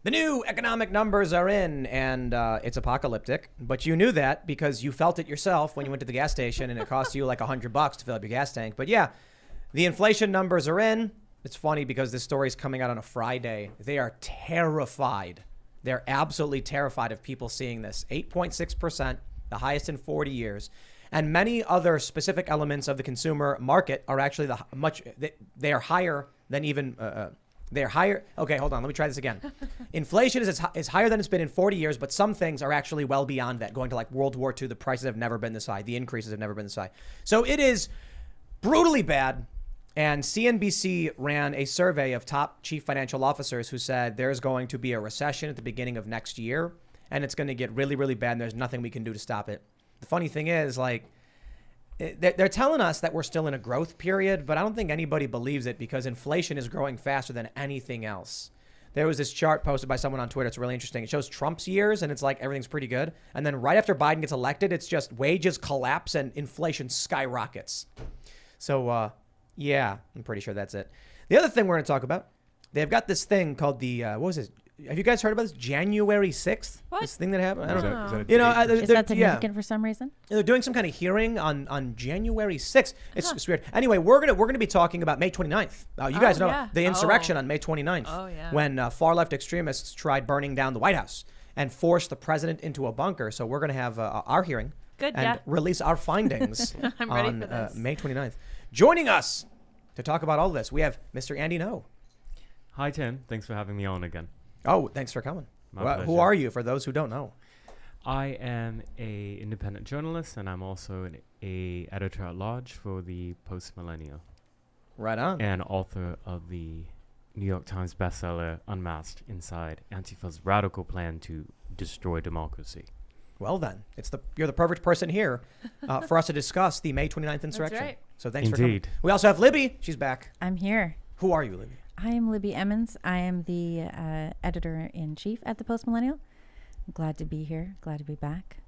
The new economic numbers are in, and it's apocalyptic. But you knew that because you felt it yourself when you went to the gas station, and it cost you like $100 to fill up your gas tank. But yeah, the inflation numbers are in. It's funny because this story is coming out on a Friday. They are terrified. They're absolutely terrified of people seeing this. 8.6%, the highest in 40 years. And many other specific elements of the consumer market are actually they are higher than even, they're higher. Okay, hold on. Let me try this again. Inflation is higher than it's been in 40 years, but some things are actually well beyond that. Going to like World War II, the prices have never been this high. The increases have never been this high. So it is brutally bad. And CNBC ran a survey of top chief financial officers who said there's going to be a recession at the beginning of next year, and it's going to get really, really bad, and there's nothing we can do to stop it. The funny thing is, like, they're telling us that we're still in a growth period, but I don't think anybody believes it because inflation is growing faster than anything else. There was this chart posted by someone on Twitter. It's really interesting. It shows Trump's years, and it's like everything's pretty good. And then right after Biden gets elected, it's just wages collapse and inflation skyrockets. So, yeah, I'm pretty sure that's it. The other thing we're going to talk about, they've got this thing called the, what was it? Have you guys heard about this? January 6th? What? This thing that happened? I don't know. Is that Is that significant for some reason? They're doing some kind of hearing on January 6th. It's weird. Anyway, we're gonna be talking about May 29th. You guys know the insurrection on May 29th. Oh, yeah. When far-left extremists tried burning down the White House and forced the president into a bunker. So we're going to have our hearing and release our findings I'm ready on for this. May 29th. Joining us to talk about all this, we have Mr. Andy No. Hi, Tim. Thanks for having me on again. Oh, thanks for coming. My who are you, for those who don't know? I am a independent journalist, and I'm also a editor-at-large for the Post-Millennial. Right on. And author of the New York Times bestseller, Unmasked Inside Antifa's Radical Plan to Destroy Democracy. Well then, you're the perfect person here for us to discuss the May 29th insurrection. That's right. So thanks for coming. We also have Libby. She's back. I'm here. Who are you, Libby? I am Libby Emmons. I am the editor-in-chief at the Post-Millennial. I'm glad to be here. Glad to be back.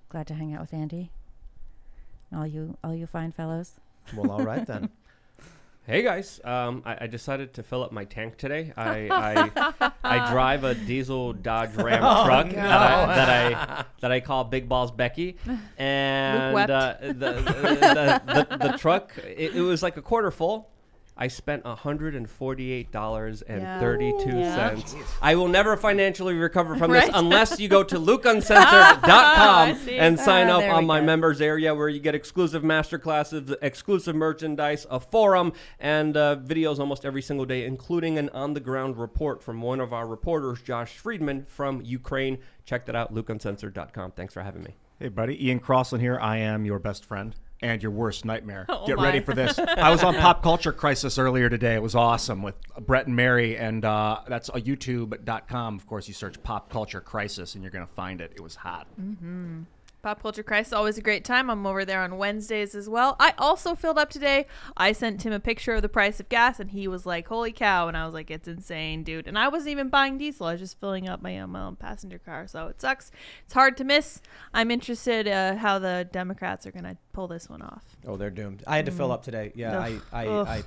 Glad to hang out with Andy. And all you fine fellows. Well, all right then. Hey guys, I decided to fill up my tank today. I drive a diesel Dodge Ram truck that I call Big Balls Becky, and the truck it was like a quarter full. I spent $148.32. I will never financially recover from this unless you go to lukeuncensored.com and sign up on my members area where you get exclusive masterclasses, exclusive merchandise, a forum, and videos almost every single day, including an on-the-ground report from one of our reporters, Josh Friedman from Ukraine. Check that out, lukeuncensored.com. Thanks for having me. Hey, buddy. Ian Crossland here. I am your best friend and your worst nightmare. Get ready for this. I was on Pop Culture Crisis earlier today. It was awesome with Brett and Mary, and that's youtube.com. Of course, you search Pop Culture Crisis, and you're going to find it. It was hot. Mm-hmm. Pop Culture Crisis, always a great time. I'm over there on Wednesdays as well. I also filled up today. I sent him a picture of the price of gas, and he was like, holy cow. And I was like, it's insane, dude. And I wasn't even buying diesel. I was just filling up my own passenger car. So it sucks. It's hard to miss. I'm interested how the Democrats are going to pull this one off. Oh, they're doomed. I had to fill up today. Yeah, I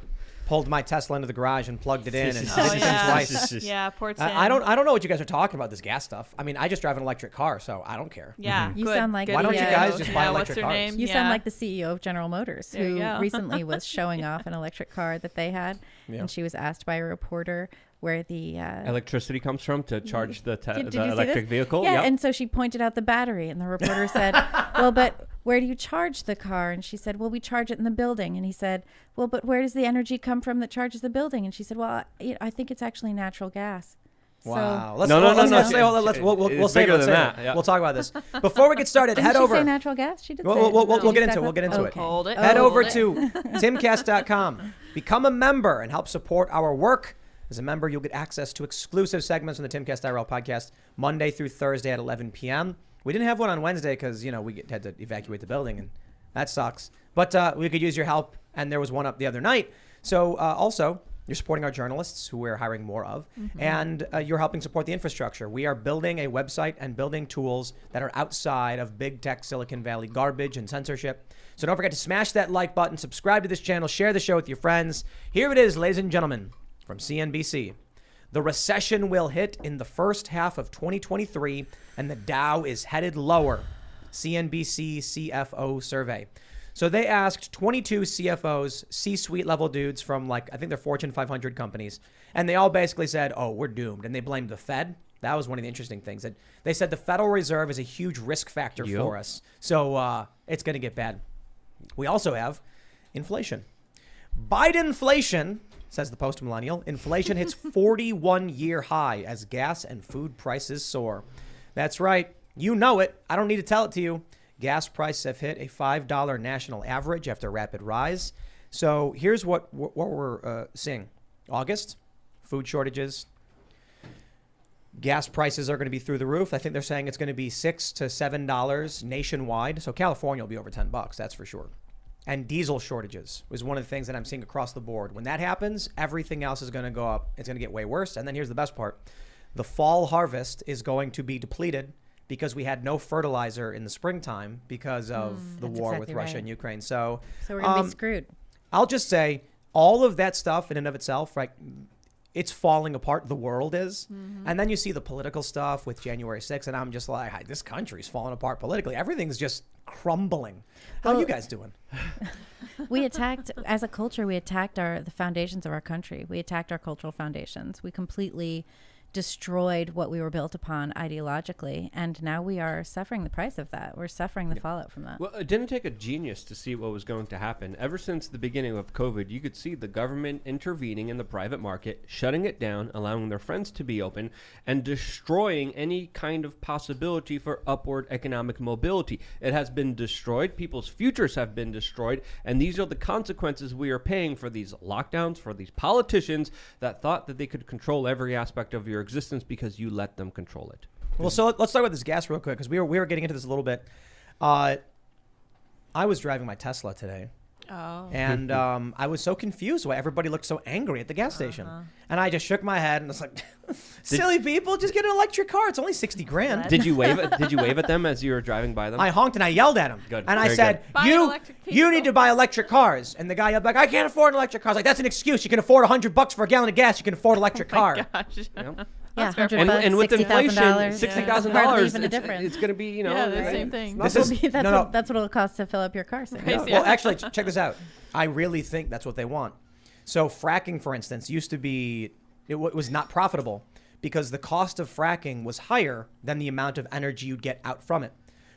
pulled my Tesla into the garage and plugged it in and didn't think twice. Yeah, poor Tim. I don't know what you guys are talking about, this gas stuff. I mean, I just drive an electric car, so I don't care. Yeah, You sound like why don't you guys just buy electric cars? Name? You sound like the CEO of General Motors, who recently was showing off an electric car that they had, and she was asked by a reporter where the electricity comes from to charge the did electric vehicle. Yeah, and so she pointed out the battery, and the reporter said, well, but where do you charge the car? And she said, well, we charge it in the building. And he said, well, but where does the energy come from that charges the building? And she said, well, I think it's actually natural gas. Wow. So, We'll save it. We'll talk about this. Before we get started, head over. Did she say natural gas? She did say We'll get into it. We'll get into it. Hold it. Head over to timcast.com. Become a member and help support our work. As a member, you'll get access to exclusive segments on the Timcast IRL podcast Monday through Thursday at 11 p.m. We didn't have one on Wednesday because, we had to evacuate the building, and that sucks. But we could use your help, and there was one up the other night. So also, you're supporting our journalists, who we're hiring more of, and you're helping support the infrastructure. We are building a website and building tools that are outside of big tech Silicon Valley garbage and censorship. So don't forget to smash that like button, subscribe to this channel, share the show with your friends. Here it is, ladies and gentlemen, from CNBC. The recession will hit in the first half of 2023, and the Dow is headed lower. CNBC CFO survey. So they asked 22 CFOs, C-suite level dudes from I think they're Fortune 500 companies, and they all basically said, oh, we're doomed. And they blamed the Fed. That was one of the interesting things. That they said the Federal Reserve is a huge risk factor for us. So it's going to get bad. We also have inflation. Bidenflation, says the post-millennial, inflation hits 41-year high as gas and food prices soar. That's right. You know it. I don't need to tell it to you. Gas prices have hit a $5 national average after a rapid rise. So here's what we're seeing. August, food shortages. Gas prices are going to be through the roof. I think they're saying it's going to be $6 to $7 nationwide. So California will be over $10, that's for sure. And diesel shortages was one of the things that I'm seeing across the board. When that happens, everything else is going to go up. It's going to get way worse. And then here's the best part. The fall harvest is going to be depleted because we had no fertilizer in the springtime because of the war with Russia and Ukraine. So we're going to be screwed. I'll just say all of that stuff in and of itself, right? It's falling apart. The world is. And then you see the political stuff with January 6th. And I'm just like, this country's falling apart politically. Everything's just crumbling. How are you guys doing? We attacked, as a culture, we attacked the foundations of our country. We attacked our cultural foundations. We completely destroyed what we were built upon ideologically, and now we are suffering the price of that. We're suffering the fallout from that. Well, it didn't take a genius to see what was going to happen. Ever since the beginning of COVID, you could see the government intervening in the private market, shutting it down, allowing their friends to be open, and destroying any kind of possibility for upward economic mobility. It has been destroyed. People's futures have been destroyed, and these are the consequences we are paying for these lockdowns, for these politicians that thought that they could control every aspect of your existence because you let them control it. Well, so let's talk about this gas real quick because we were getting into this a little bit. I was driving my Tesla today. Oh. And I was so confused why everybody looked so angry at the gas station. And I just shook my head and was like, silly people, just get an electric car. It's only $60,000. Did you wave at them as you were driving by them? I honked and I yelled at him. Good. And Very I said, good. you need to buy electric cars. And the guy yelled back, I can't afford an electric car. I was like, that's an excuse. You can afford $100 for a gallon of gas. You can afford an electric car. Gosh. Yep. Yeah, $100, and with inflation, $60,000, $60,000, even a difference. it's going to be, the same thing. That's what it'll cost to fill up your car soon. Well, actually, check this out. I really think that's what they want. So fracking, for instance, used to be, it was not profitable because the cost of fracking was higher than the amount of energy you'd get out from it.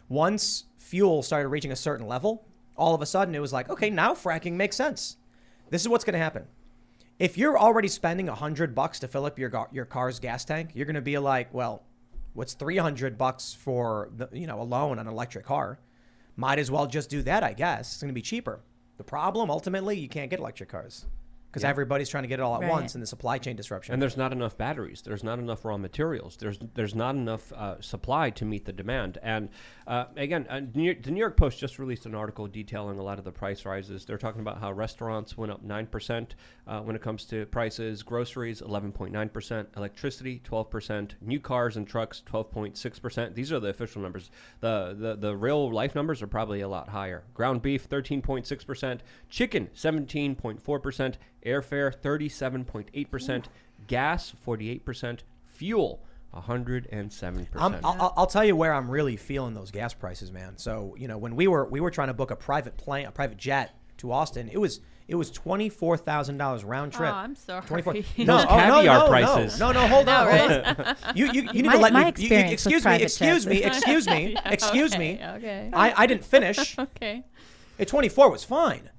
Once fuel started reaching a certain level, all of a sudden it was like, okay, now fracking makes sense. This is what's going to happen. If you're already spending $100 to fill up your car's gas tank, you're going to be like, well, what's $300 for a loan on an electric car? Might as well just do that, I guess. It's going to be cheaper. The problem, ultimately, you can't get electric cars because everybody's trying to get it all at once in the supply chain disruption. And there's not enough batteries. There's not enough raw materials. There's not enough supply to meet the demand. And again, the New York Post just released an article detailing a lot of the price rises. They're talking about how restaurants went up 9% when it comes to prices, groceries 11.9%, electricity 12%, new cars and trucks 12.6%. These are the official numbers. The real life numbers are probably a lot higher. Ground beef 13.6%, chicken 17.4%, airfare 37.8%, gas 48%, fuel 107%. I'll tell you where I'm really feeling those gas prices, man. So when we were trying to book a private jet to Austin, it was $24,000 round trip. Oh, I'm sorry. No, caviar prices. No, hold on. Right? You need to let me. Excuse me. Okay. I didn't finish. Okay. 24 was fine.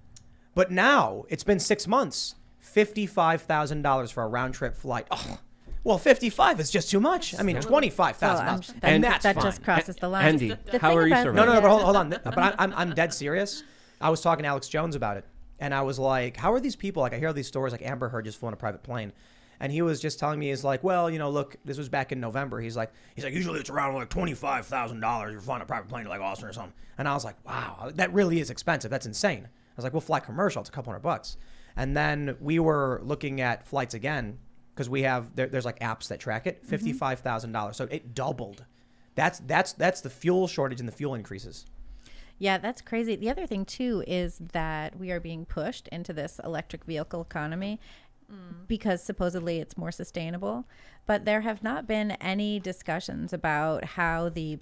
But now it's been 6 months, $55,000 for a round trip flight. Oh, well, 55 is just too much. I mean, $25,000, and that's that fine. just crosses the line. Andy, how are you surviving? No, but hold on. But I'm dead serious. I was talking to Alex Jones about it, and I was like, "How are these people?" Like, I hear all these stories, like Amber Heard just flew on a private plane, and he was just telling me, "He's like, well, look, this was back in November. He's like, usually it's around like $25,000. You're flying a private plane to like Austin or something." And I was like, "Wow, that really is expensive. That's insane." I was like, we'll fly commercial. It's a couple $100. And then we were looking at flights again because we have there's like apps that track it. $55,000. So it doubled. That's the fuel shortage and the fuel increases. Yeah, that's crazy. The other thing too is that we are being pushed into this electric vehicle economy. because supposedly it's more sustainable. But there have not been any discussions about how the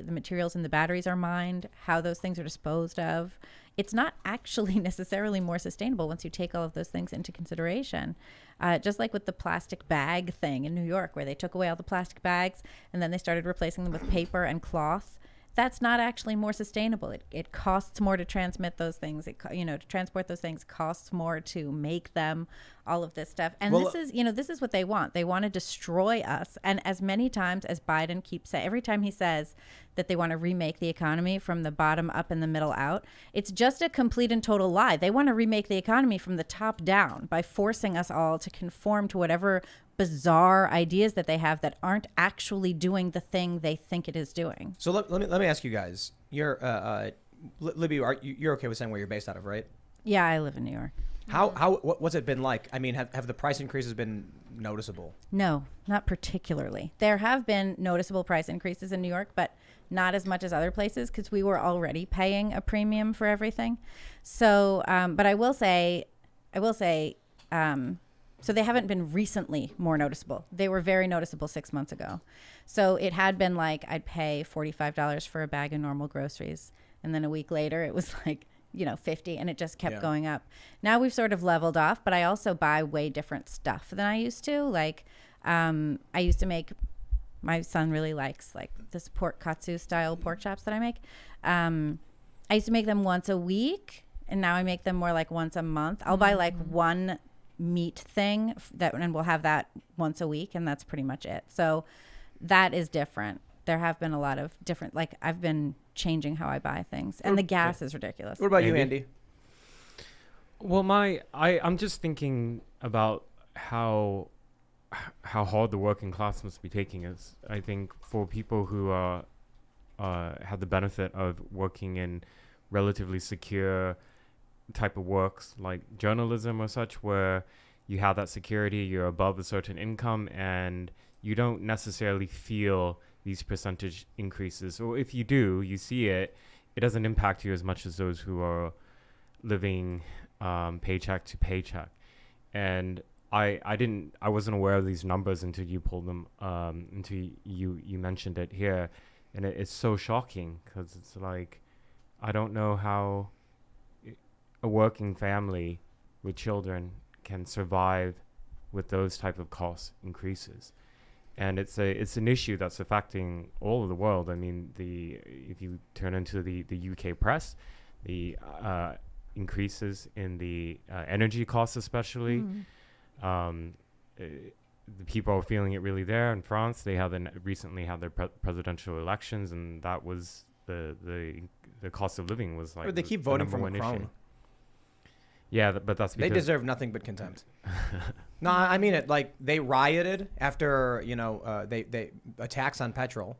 materials in the batteries are mined, how those things are disposed of. It's not actually necessarily more sustainable once you take all of those things into consideration. Just like with the plastic bag thing in New York, where they took away all the plastic bags and then they started replacing them with paper and cloth. That's not actually more sustainable. It costs more to transmit those things. To transport those things costs more to make them, all of this stuff. And this is what they want. They want to destroy us. And as many times as Biden keeps saying, every time he says that they want to remake the economy from the bottom up and the middle out, it's just a complete and total lie. They want to remake the economy from the top down by forcing us all to conform to whatever bizarre ideas that they have that aren't actually doing the thing they think it is doing. So let me ask you guys. You're Libby, you're okay with saying where you're based out of, right? Yeah, I live in New York. What's it been like? I mean, have the price increases been noticeable? No, not particularly. There have been noticeable price increases in New York, but not as much as other places because we were already paying a premium for everything. So, but I will say, so they haven't been recently more noticeable. They were very noticeable 6 months ago. So it had been like I'd pay $45 for a bag of normal groceries. And then a week later, it was like, $50, and it just kept going up. Now we've sort of leveled off, but I also buy way different stuff than I used to. Like I used to make, my son really likes like this pork katsu style pork chops that I make. I used to make them once a week, and now I make them more like once a month. I'll buy like one meat thing and we'll have that once a week, and that's pretty much it. So that is different. There have been a lot of different, like I've been changing how I buy things, and the gas is ridiculous. What about you, Andy? Well, I'm just thinking about how hard the working class must be taking us. I think for people who have the benefit of working in relatively secure type of works like journalism or such, where you have that security, you're above a certain income, and you don't necessarily feel these percentage increases. Or if you do, you see it doesn't impact you as much as those who are living paycheck to paycheck. And I wasn't aware of these numbers until you pulled them, until you mentioned it here. And it's so shocking because it's like, I don't know how a working family with children can survive with those type of cost increases. And it's an issue that's affecting all of the world. I mean, if you turn into the UK press, the increases in the energy costs especially, the people are feeling it really there. In France, they recently had their presidential elections, and that was the cost of living was like. Or they keep voting for Macron. Yeah, but that's because they deserve nothing but contempt. No, I mean it. Like they rioted after they attacks on petrol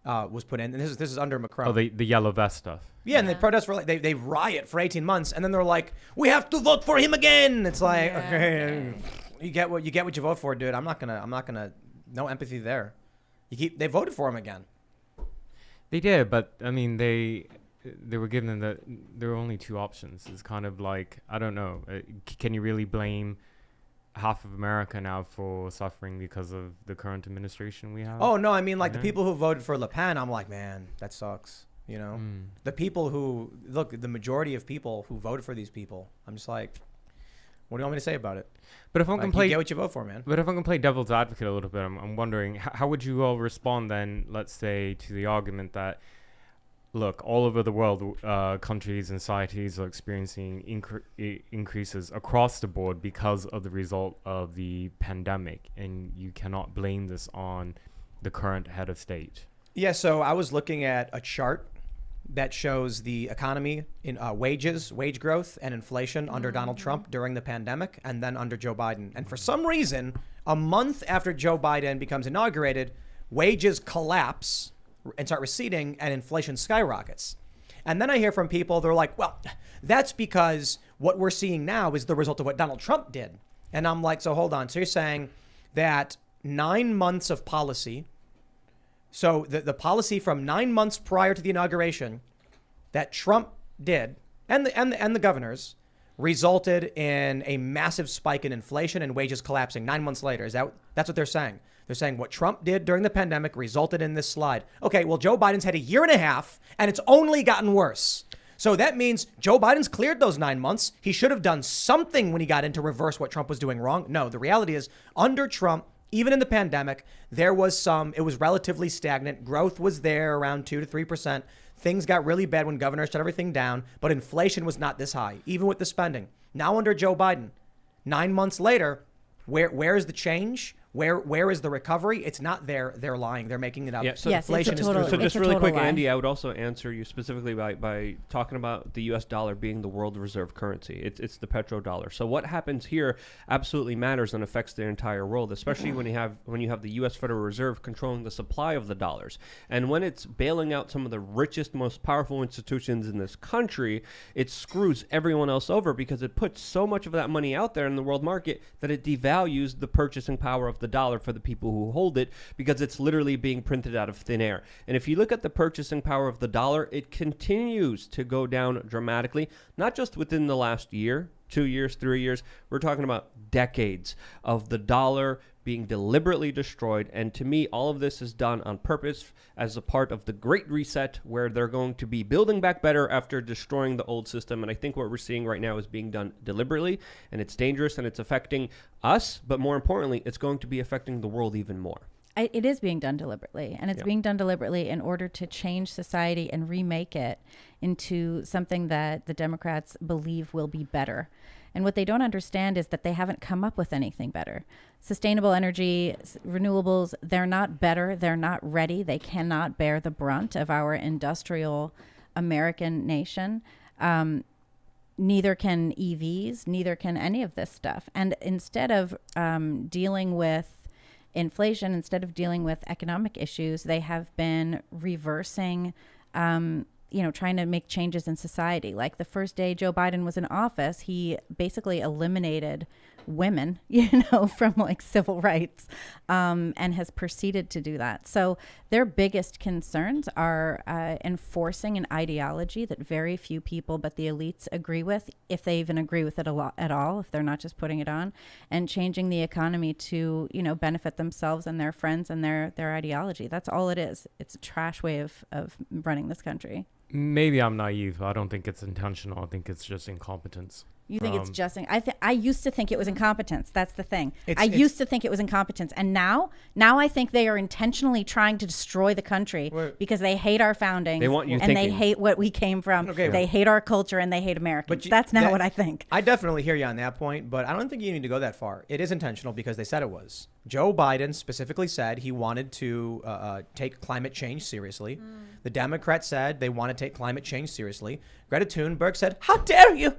was put in, and this is under Macron. Oh, the yellow vest stuff. Yeah, and they protest for they riot for 18 months, and then they're like, we have to vote for him again. It's like, okay, you get what you vote for, dude. I'm not gonna. No empathy there. They voted for him again. They did, but I mean they were given there were only two options. It's kind of like, I don't know. Can you really blame half of America now for suffering because of the current administration we have? Oh no, I mean like the people who voted for Le Pen. I'm like, man, that sucks. The people who the majority of people who voted for these people. I'm just like, what do you want me to say about it? But if I can play, you get what you vote for, man. But if I can play devil's advocate a little bit, I'm wondering how would you all respond then? Let's say to the argument that, look, all over the world, countries and societies are experiencing increases across the board because of the result of the pandemic, and you cannot blame this on the current head of state. Yeah, so I was looking at a chart that shows the economy in wage growth and inflation under Donald Trump during the pandemic and then under Joe Biden. And for some reason, a month after Joe Biden becomes inaugurated, wages collapse and start receding and inflation skyrockets. And then I hear from people, they're like, well, that's because what we're seeing now is the result of what Donald Trump did. And I'm like, so hold on. So you're saying that 9 months of policy, so the policy from 9 months prior to the inauguration that Trump did and the governors resulted in a massive spike in inflation and wages collapsing 9 months later. That's what they're saying. They're saying what Trump did during the pandemic resulted in this slide. Okay, well, Joe Biden's had a year and a half, and it's only gotten worse. So that means Joe Biden's cleared those 9 months. He should have done something when he got in to reverse what Trump was doing wrong. No, the reality is under Trump, even in the pandemic, it was relatively stagnant. Growth was there around 2 to 3%. Things got really bad when governors shut everything down, but inflation was not this high, even with the spending. Now under Joe Biden, 9 months later, where is the change? Where is the recovery? It's not there. They're lying. They're making it up. Yeah, so yes, inflation it's a total, So just really quick, lie. Andy, I would also answer you specifically by talking about the U.S. dollar being the world reserve currency. It's the petrodollar. So what happens here absolutely matters and affects the entire world, especially when you have the U.S. Federal Reserve controlling the supply of the dollars. And when it's bailing out some of the richest, most powerful institutions in this country, it screws everyone else over because it puts so much of that money out there in the world market that it devalues the purchasing power of the dollar for the people who hold it, because it's literally being printed out of thin air. And if you look at the purchasing power of the dollar, it continues to go down dramatically, not just within the last year, 2 years, 3 years. We're talking about decades of the dollar being deliberately destroyed. And to me, all of this is done on purpose as a part of the Great Reset, where they're going to be building back better after destroying the old system. And I think what we're seeing right now is being done deliberately, and it's dangerous, and it's affecting us. But more importantly, it's going to be affecting the world even more. It is being done deliberately, and it's being done deliberately in order to change society and remake it into something that the Democrats believe will be better. And what they don't understand is that they haven't come up with anything better. Sustainable energy, renewables, they're not better. They're not ready. They cannot bear the brunt of our industrial American nation. Neither can EVs, neither can any of this stuff. And instead of dealing with inflation, instead of dealing with economic issues, they have been reversing, trying to make changes in society. Like the first day Joe Biden was in office, he basically eliminated women, from like civil rights, and has proceeded to do that. So their biggest concerns are enforcing an ideology that very few people but the elites agree with, if they even agree with it at all, if they're not just putting it on, and changing the economy to, benefit themselves and their friends and their ideology. That's all it is. It's a trash way of running this country. Maybe I'm naive, but I don't think it's intentional. I think it's just incompetence. You think it's just? I used to think it was incompetence. That's the thing. I used to think it was incompetence, and now I think they are intentionally trying to destroy the country because they hate our foundings. They want you and thinking. They hate what we came from. Okay, they hate our culture and they hate Americans. That's now what I think. I definitely hear you on that point, but I don't think you need to go that far. It is intentional because they said it was. Joe Biden specifically said he wanted to take climate change seriously. The Democrats said they want to take climate change seriously. Greta Thunberg said, "How dare you?"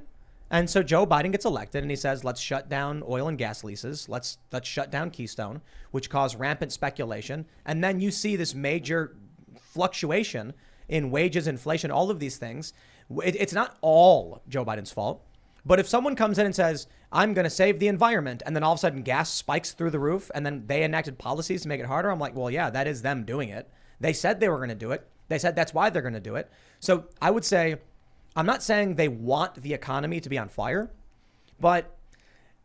And so Joe Biden gets elected and he says, let's shut down oil and gas leases. Let's shut down Keystone, which caused rampant speculation. And then you see this major fluctuation in wages, inflation, all of these things. It's not all Joe Biden's fault. But if someone comes in and says, I'm going to save the environment, and then all of a sudden gas spikes through the roof, and then they enacted policies to make it harder, I'm like, well, yeah, that is them doing it. They said they were going to do it. They said that's why they're going to do it. So I would say, I'm not saying they want the economy to be on fire, but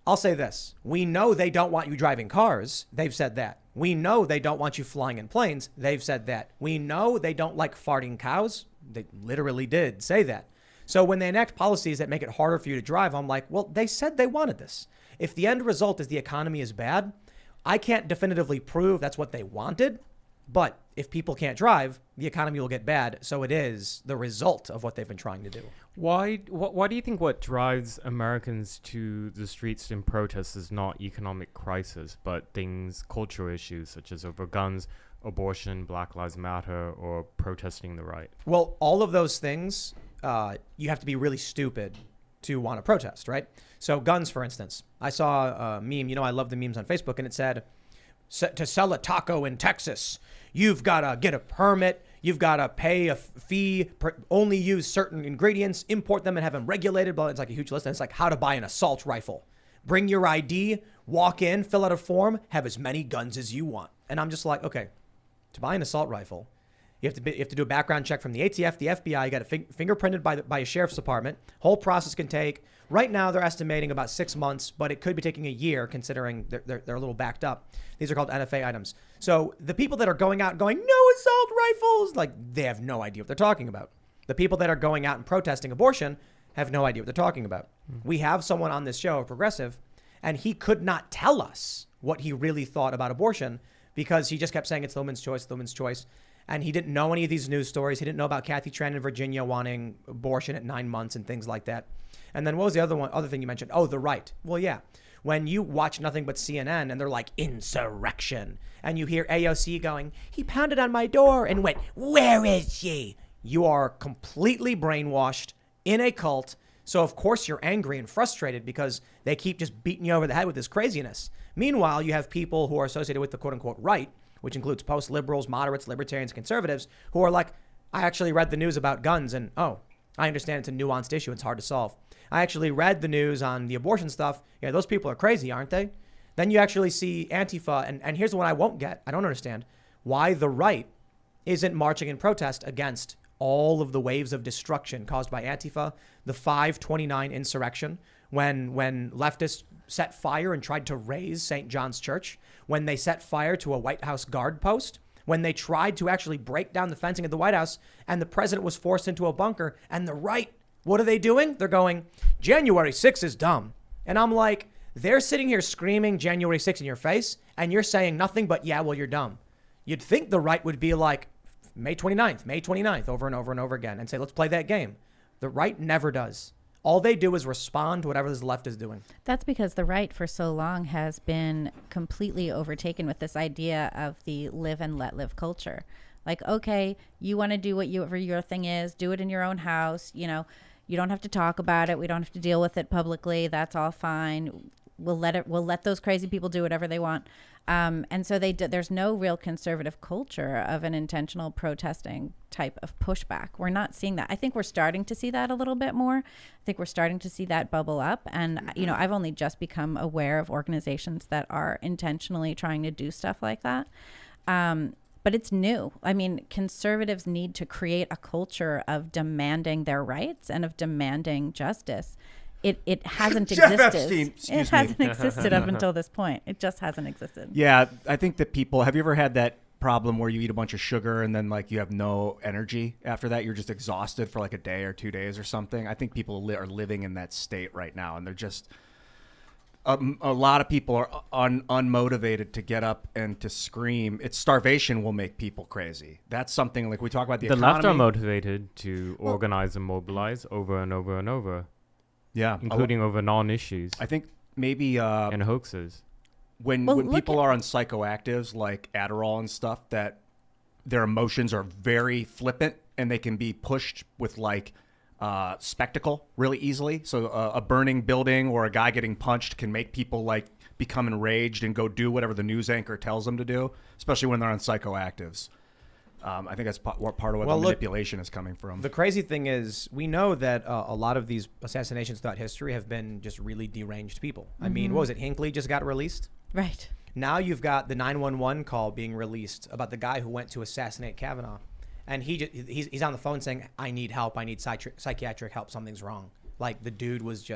I'll say this. We know they don't want you driving cars. They've said that. We know they don't want you flying in planes. They've said that. We know they don't like farting cows. They literally did say that. So when they enact policies that make it harder for you to drive, I'm like, well, they said they wanted this. If the end result is the economy is bad, I can't definitively prove that's what they wanted. But if people can't drive, the economy will get bad. So it is the result of what they've been trying to do. Why do you think what drives Americans to the streets in protest is not economic crisis, but cultural issues such as over guns, abortion, Black Lives Matter, or protesting the right? Well, all of those things, you have to be really stupid to want to protest, right? So guns, for instance. I saw a meme. I love the memes on Facebook, and it said, to sell a taco in Texas, you've got to get a permit. You've got to pay a fee, only use certain ingredients, import them and have them regulated. But it's like a huge list. And it's like how to buy an assault rifle. Bring your ID, walk in, fill out a form, have as many guns as you want. And I'm just like, okay, to buy an assault rifle, you have to do a background check from the ATF, the FBI. You got it fingerprinted by a sheriff's department. Whole process can take Right now, they're estimating about 6 months, but it could be taking a year considering they're a little backed up. These are called NFA items. So the people that are going out and going, no assault rifles, like they have no idea what they're talking about. The people that are going out and protesting abortion have no idea what they're talking about. We have someone on this show, a progressive, and he could not tell us what he really thought about abortion because he just kept saying it's the woman's choice. And he didn't know any of these news stories. He didn't know about Kathy Tran in Virginia wanting abortion at 9 months and things like that. And then what was the other thing you mentioned? Oh, the right. Well, yeah. When you watch nothing but CNN and they're like, insurrection, and you hear AOC going, he pounded on my door and went, where is she? You are completely brainwashed in a cult. So, of course, you're angry and frustrated because they keep just beating you over the head with this craziness. Meanwhile, you have people who are associated with the quote unquote right, which includes post-liberals, moderates, libertarians, conservatives, who are like, I actually read the news about guns and, oh, I understand it's a nuanced issue. It's hard to solve. I actually read the news on the abortion stuff. Yeah, those people are crazy, aren't they? Then you actually see Antifa. And here's what I won't get. I don't understand why the right isn't marching in protest against all of the waves of destruction caused by Antifa, the 529 insurrection, when leftists set fire and tried to raze St. John's Church, when they set fire to a White House guard post, when they tried to actually break down the fencing at the White House and the president was forced into a bunker. And the right, what are they doing? They're going, January 6th is dumb. And I'm like, they're sitting here screaming January 6th in your face and you're saying nothing but, yeah, well, you're dumb. You'd think the right would be like, May 29th, over and over and over again and say, let's play that game. The right never does. All they do is respond to whatever the left is doing. That's because the right for so long has been completely overtaken with this idea of the live and let live culture. Like, okay, you want to do whatever your thing is, do it in your own house. You know, you don't have to talk about it. We don't have to deal with it publicly. That's all fine. We'll let those crazy people do whatever they want. And so there's no real conservative culture of an intentional protesting type of pushback. We're not seeing that. I think we're starting to see that a little bit more. I think we're starting to see that bubble up. And, you know, I've only just become aware of organizations that are intentionally trying to do stuff like that. But it's new. I mean, conservatives need to create a culture of demanding their rights and of demanding justice. It hasn't existed. It hasn't existed up until this point. It just hasn't existed. Yeah, I think that people, have you ever had that problem where you eat a bunch of sugar and then like you have no energy after that? You're just exhausted for like a day or 2 days or something. I think people are living in that state right now, and they're just a lot of people are unmotivated to get up and to scream. It's starvation will make people crazy. That's something like we talk about the economy. left are motivated to organize and mobilize over and over and over. Yeah, including over non-issues. I think maybe and hoaxes. When people are on psychoactives like Adderall and stuff, that their emotions are very flippant and they can be pushed with like spectacle really easily. So a burning building or a guy getting punched can make people like become enraged and go do whatever the news anchor tells them to do, especially when they're on psychoactives. I think that's part of what the manipulation is coming from. The crazy thing is, we know that a lot of these assassinations throughout history have been just really deranged people. I mean, what was it? Hinckley just got released. Right. Now you've got the 911 call being released about the guy who went to assassinate Kavanaugh. And he's on the phone saying, I need help. I need psychiatric help. Something's wrong. Like, the dude was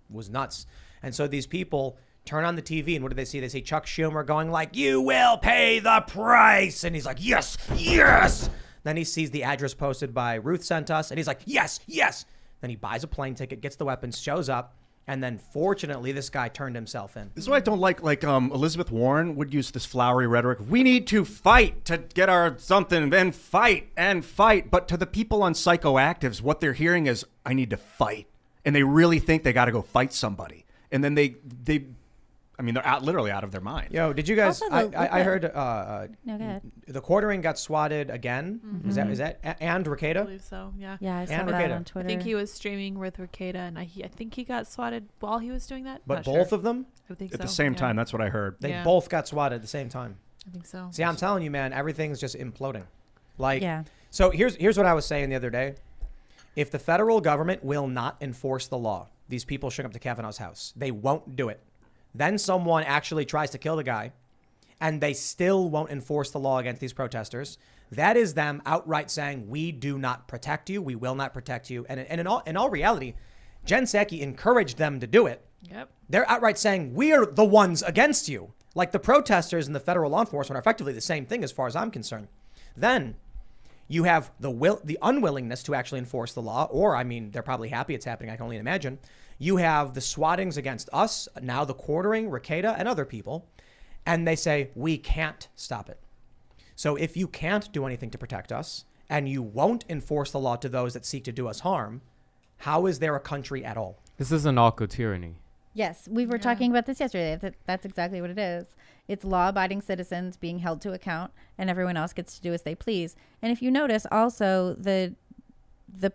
nuts. And so these people turn on the TV, and what do they see? They see Chuck Schumer going like, you will pay the price. And he's like, yes, yes. Then he sees the address posted by Ruth sent us, and he's like, yes, yes. Then he buys a plane ticket, gets the weapons, shows up. And then fortunately, this guy turned himself in. This is what I don't like. Like Elizabeth Warren would use this flowery rhetoric. We need to fight to get our something and fight and fight. But to the people on psychoactives, what they're hearing is, I need to fight. And they really think they got to go fight somebody. And then they're literally out of their mind. Yo, did you guys? I heard. No, go ahead. The quartering got swatted again. Mm-hmm. Is that and Rekieta? I believe so. Yeah. Yeah, I saw and that Rekieta on Twitter. I think he was streaming with Rekieta, and I think he got swatted while he was doing that. But both of them I think at so. the same time. That's what I heard. They both got swatted at the same time. I think so. See, I'm telling you, man, everything's just imploding. Like, yeah. So here's what I was saying the other day. If the federal government will not enforce the law, these people showing up to Kavanaugh's house, they won't do it. Then someone actually tries to kill the guy, and they still won't enforce the law against these protesters. That is them outright saying, we do not protect you. We will not protect you. And in all reality, Jen Psaki encouraged them to do it. Yep. They're outright saying, we're the ones against you. Like the protesters and the federal law enforcement are effectively the same thing as far as I'm concerned. Then you have the unwillingness to actually enforce the law, or, I mean, they're probably happy it's happening. I can only imagine. You have the swattings against us, now the quartering, Rekieta, and other people. And they say, we can't stop it. So if you can't do anything to protect us, and you won't enforce the law to those that seek to do us harm, how is there a country at all? This is a narco-tyranny. Yes, we were talking about this yesterday. That's exactly what it is. It's law-abiding citizens being held to account, and everyone else gets to do as they please. And if you notice, also the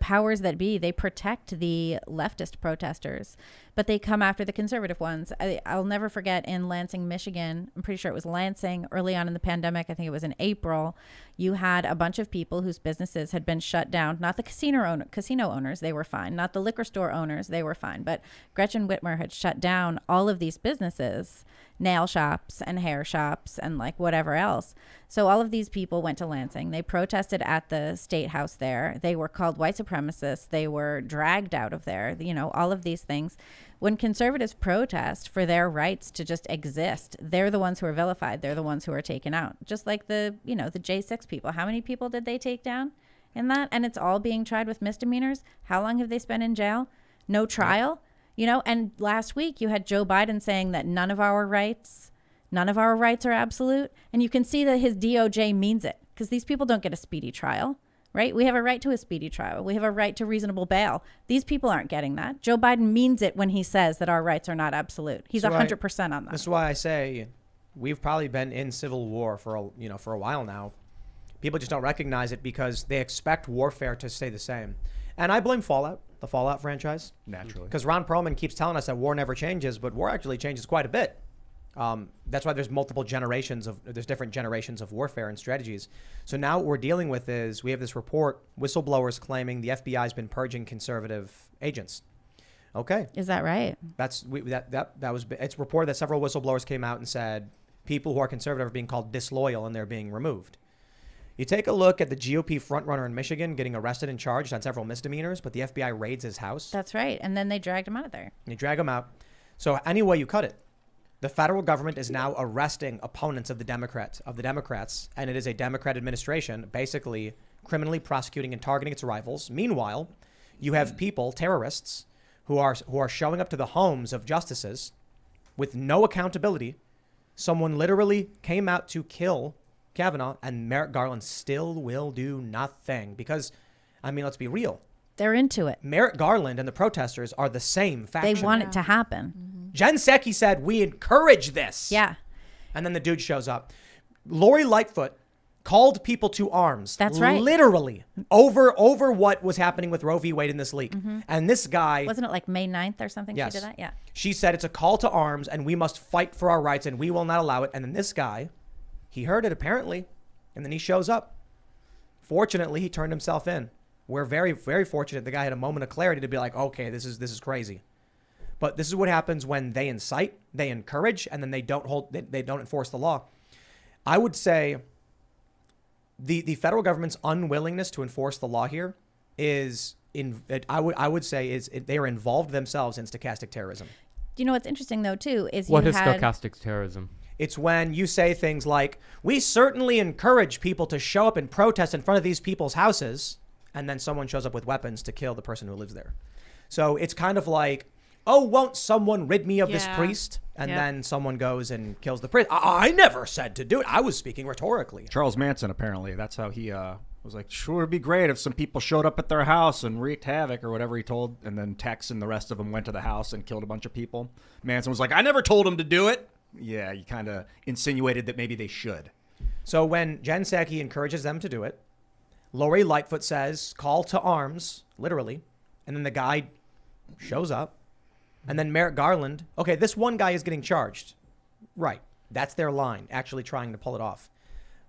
powers that be, they protect the leftist protesters, but they come after the conservative ones. I'll never forget in Lansing, Michigan, I'm pretty sure it was Lansing, early on in the pandemic, I think it was in April, you had a bunch of people whose businesses had been shut down. Not the casino owners, they were fine. Not the liquor store owners, they were fine. But Gretchen Whitmer had shut down all of these businesses, nail shops and hair shops and like whatever else. So all of these people went to Lansing. They protested at the state house there. They were called white supremacists. They were dragged out of there, you know, all of these things. When conservatives protest for their rights to just exist, they're the ones who are vilified. They're the ones who are taken out. Just like the J6 people. How many people did they take down in that? And it's all being tried with misdemeanors. How long have they spent in jail? No trial. You know, and last week you had Joe Biden saying that none of our rights are absolute. And you can see that his DOJ means it, because these people don't get a speedy trial, right? We have a right to a speedy trial. We have a right to reasonable bail. These people aren't getting that. Joe Biden means it when he says that our rights are not absolute. He's 100% on that. That's why I say we've probably been in civil war for a while now. People just don't recognize it because they expect warfare to stay the same. And I blame Fallout, the Fallout franchise. Naturally. Because Ron Perlman keeps telling us that war never changes, but war actually changes quite a bit. That's why there's different generations of warfare and strategies. So now what we're dealing with is we have this report, whistleblowers claiming the FBI has been purging conservative agents. Okay. Is that right? It's reported that several whistleblowers came out and said people who are conservative are being called disloyal and they're being removed. You take a look at the GOP frontrunner in Michigan getting arrested and charged on several misdemeanors, but the FBI raids his house. That's right. And then they dragged him out of there. They drag him out. So any way you cut it, the federal government is now arresting opponents of the Democrats, and it is a Democrat administration basically criminally prosecuting and targeting its rivals. Meanwhile, you have people, terrorists, who are showing up to the homes of justices with no accountability. Someone literally came out to kill Kavanaugh, and Merrick Garland still will do nothing because, I mean, let's be real. They're into it. Merrick Garland and the protesters are the same faction. They want it to happen. Mm-hmm. Jen Psaki said, we encourage this. Yeah. And then the dude shows up. Lori Lightfoot called people to arms. That's right. Literally over what was happening with Roe v. Wade in this leak. Mm-hmm. And this guy... Wasn't it like May 9th or something? Yes. She did that? Yeah. She said it's a call to arms and we must fight for our rights and we will not allow it. And then this guy... He heard it apparently, and then he shows up. Fortunately, he turned himself in. We're very, very fortunate the guy had a moment of clarity to be like, okay, this is crazy. But this is what happens when they incite, they encourage, and then they don't enforce the law. I would say the federal government's unwillingness to enforce the law here is they are involved themselves in stochastic terrorism. You know what's interesting though too is what is stochastic terrorism? It's when you say things like, we certainly encourage people to show up and protest in front of these people's houses, and then someone shows up with weapons to kill the person who lives there. So it's kind of like, oh, won't someone rid me of this priest? And then someone goes and kills the priest. I never said to do it. I was speaking rhetorically. Charles Manson, apparently. That's how he was like, sure, it'd be great if some people showed up at their house and wreaked havoc or whatever he told. And then Tex and the rest of them went to the house and killed a bunch of people. Manson was like, I never told him to do it. Yeah, you kind of insinuated that maybe they should. So when Jen Psaki encourages them to do it, Lori Lightfoot says, call to arms, literally. And then the guy shows up. And then Merrick Garland, okay, this one guy is getting charged. Right. That's their line, actually trying to pull it off.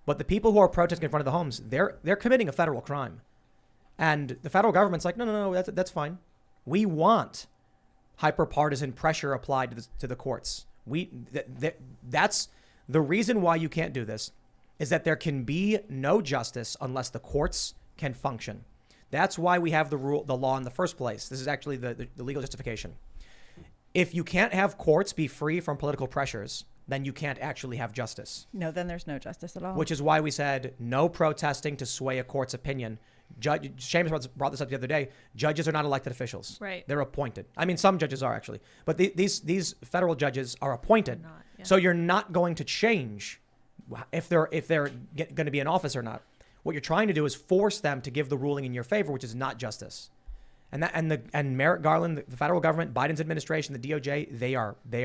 But the people who are protesting in front of the homes, they're committing a federal crime. And the federal government's like, no, that's fine. We want hyper-partisan pressure applied to the courts. That's the reason why you can't do this, is that there can be no justice unless the courts can function. That's why we have the law in the first place. This is actually the legal justification. If you can't have courts be free from political pressures, then you can't actually have justice. No, then there's no justice at all. Which is why we said no protesting to sway a court's opinion. Seamus brought this up the other day. Judges are not elected officials. Right. They're appointed. I mean, some judges are actually, but these federal judges are appointed. Not, yeah. So you're not going to change if they're going to be in office or not. What you're trying to do is force them to give the ruling in your favor, which is not justice. And Merrick Garland, the federal government, Biden's administration, the DOJ, they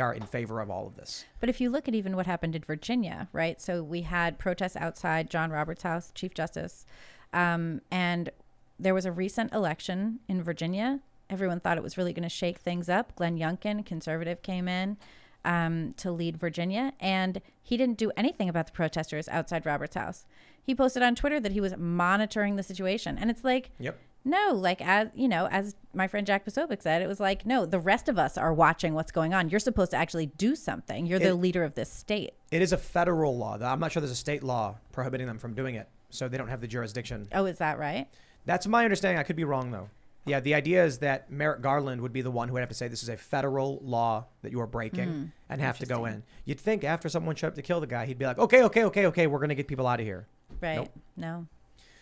are in favor of all of this. But if you look at even what happened in Virginia, right? So we had protests outside John Roberts' house, Chief Justice, and there was a recent election in Virginia. Everyone thought it was really going to shake things up. Glenn Youngkin, conservative, came in to lead Virginia, and he didn't do anything about the protesters outside Roberts' house. He posted on Twitter that he was monitoring the situation, and it's like, yep. No, like, as you know, as my friend Jack Posobiec said, it was like, no, the rest of us are watching what's going on. You're supposed to actually do something. You're the leader of this state. It is a federal law. I'm not sure there's a state law prohibiting them from doing it, so they don't have the jurisdiction. Oh, is that right? That's my understanding. I could be wrong, though. Yeah, the idea is that Merrick Garland would be the one who would have to say this is a federal law that you are breaking and have to go in. You'd think after someone showed up to kill the guy, he'd be like, okay, we're going to get people out of here. Right. Nope. No.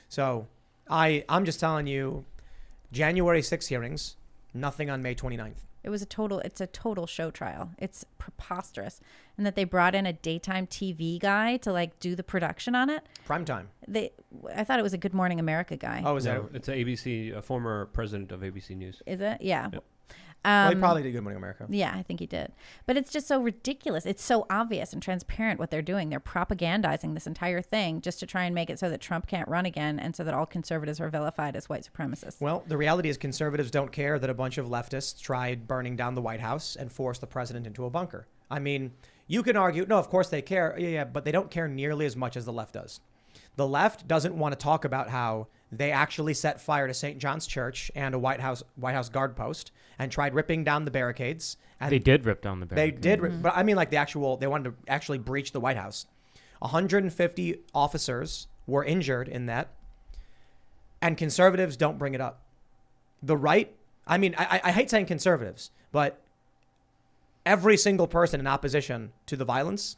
So I'm just telling you, January 6 hearings, nothing on May 29th. It's a total show trial. It's preposterous. And that they brought in a daytime TV guy to like do the production on it. Prime time. I thought it was a Good Morning America guy. Oh, is that? No, it's a former president of ABC News. Is it? Yeah. Yep. Well, he probably did Good Morning America. Yeah, I think he did. But it's just so ridiculous. It's so obvious and transparent what they're doing. They're propagandizing this entire thing just to try and make it so that Trump can't run again and so that all conservatives are vilified as white supremacists. Well, the reality is conservatives don't care that a bunch of leftists tried burning down the White House and forced the president into a bunker. I mean, you can argue, no, of course they care. Yeah, but they don't care nearly as much as the left does. The left doesn't want to talk about how they actually set fire to St. John's Church and a White House guard post and tried ripping down the barricades. And they did rip down the barricades. They did, but I mean like they wanted to actually breach the White House. 150 officers were injured in that. And conservatives don't bring it up. The right, I mean, I hate saying conservatives, but every single person in opposition to the violence,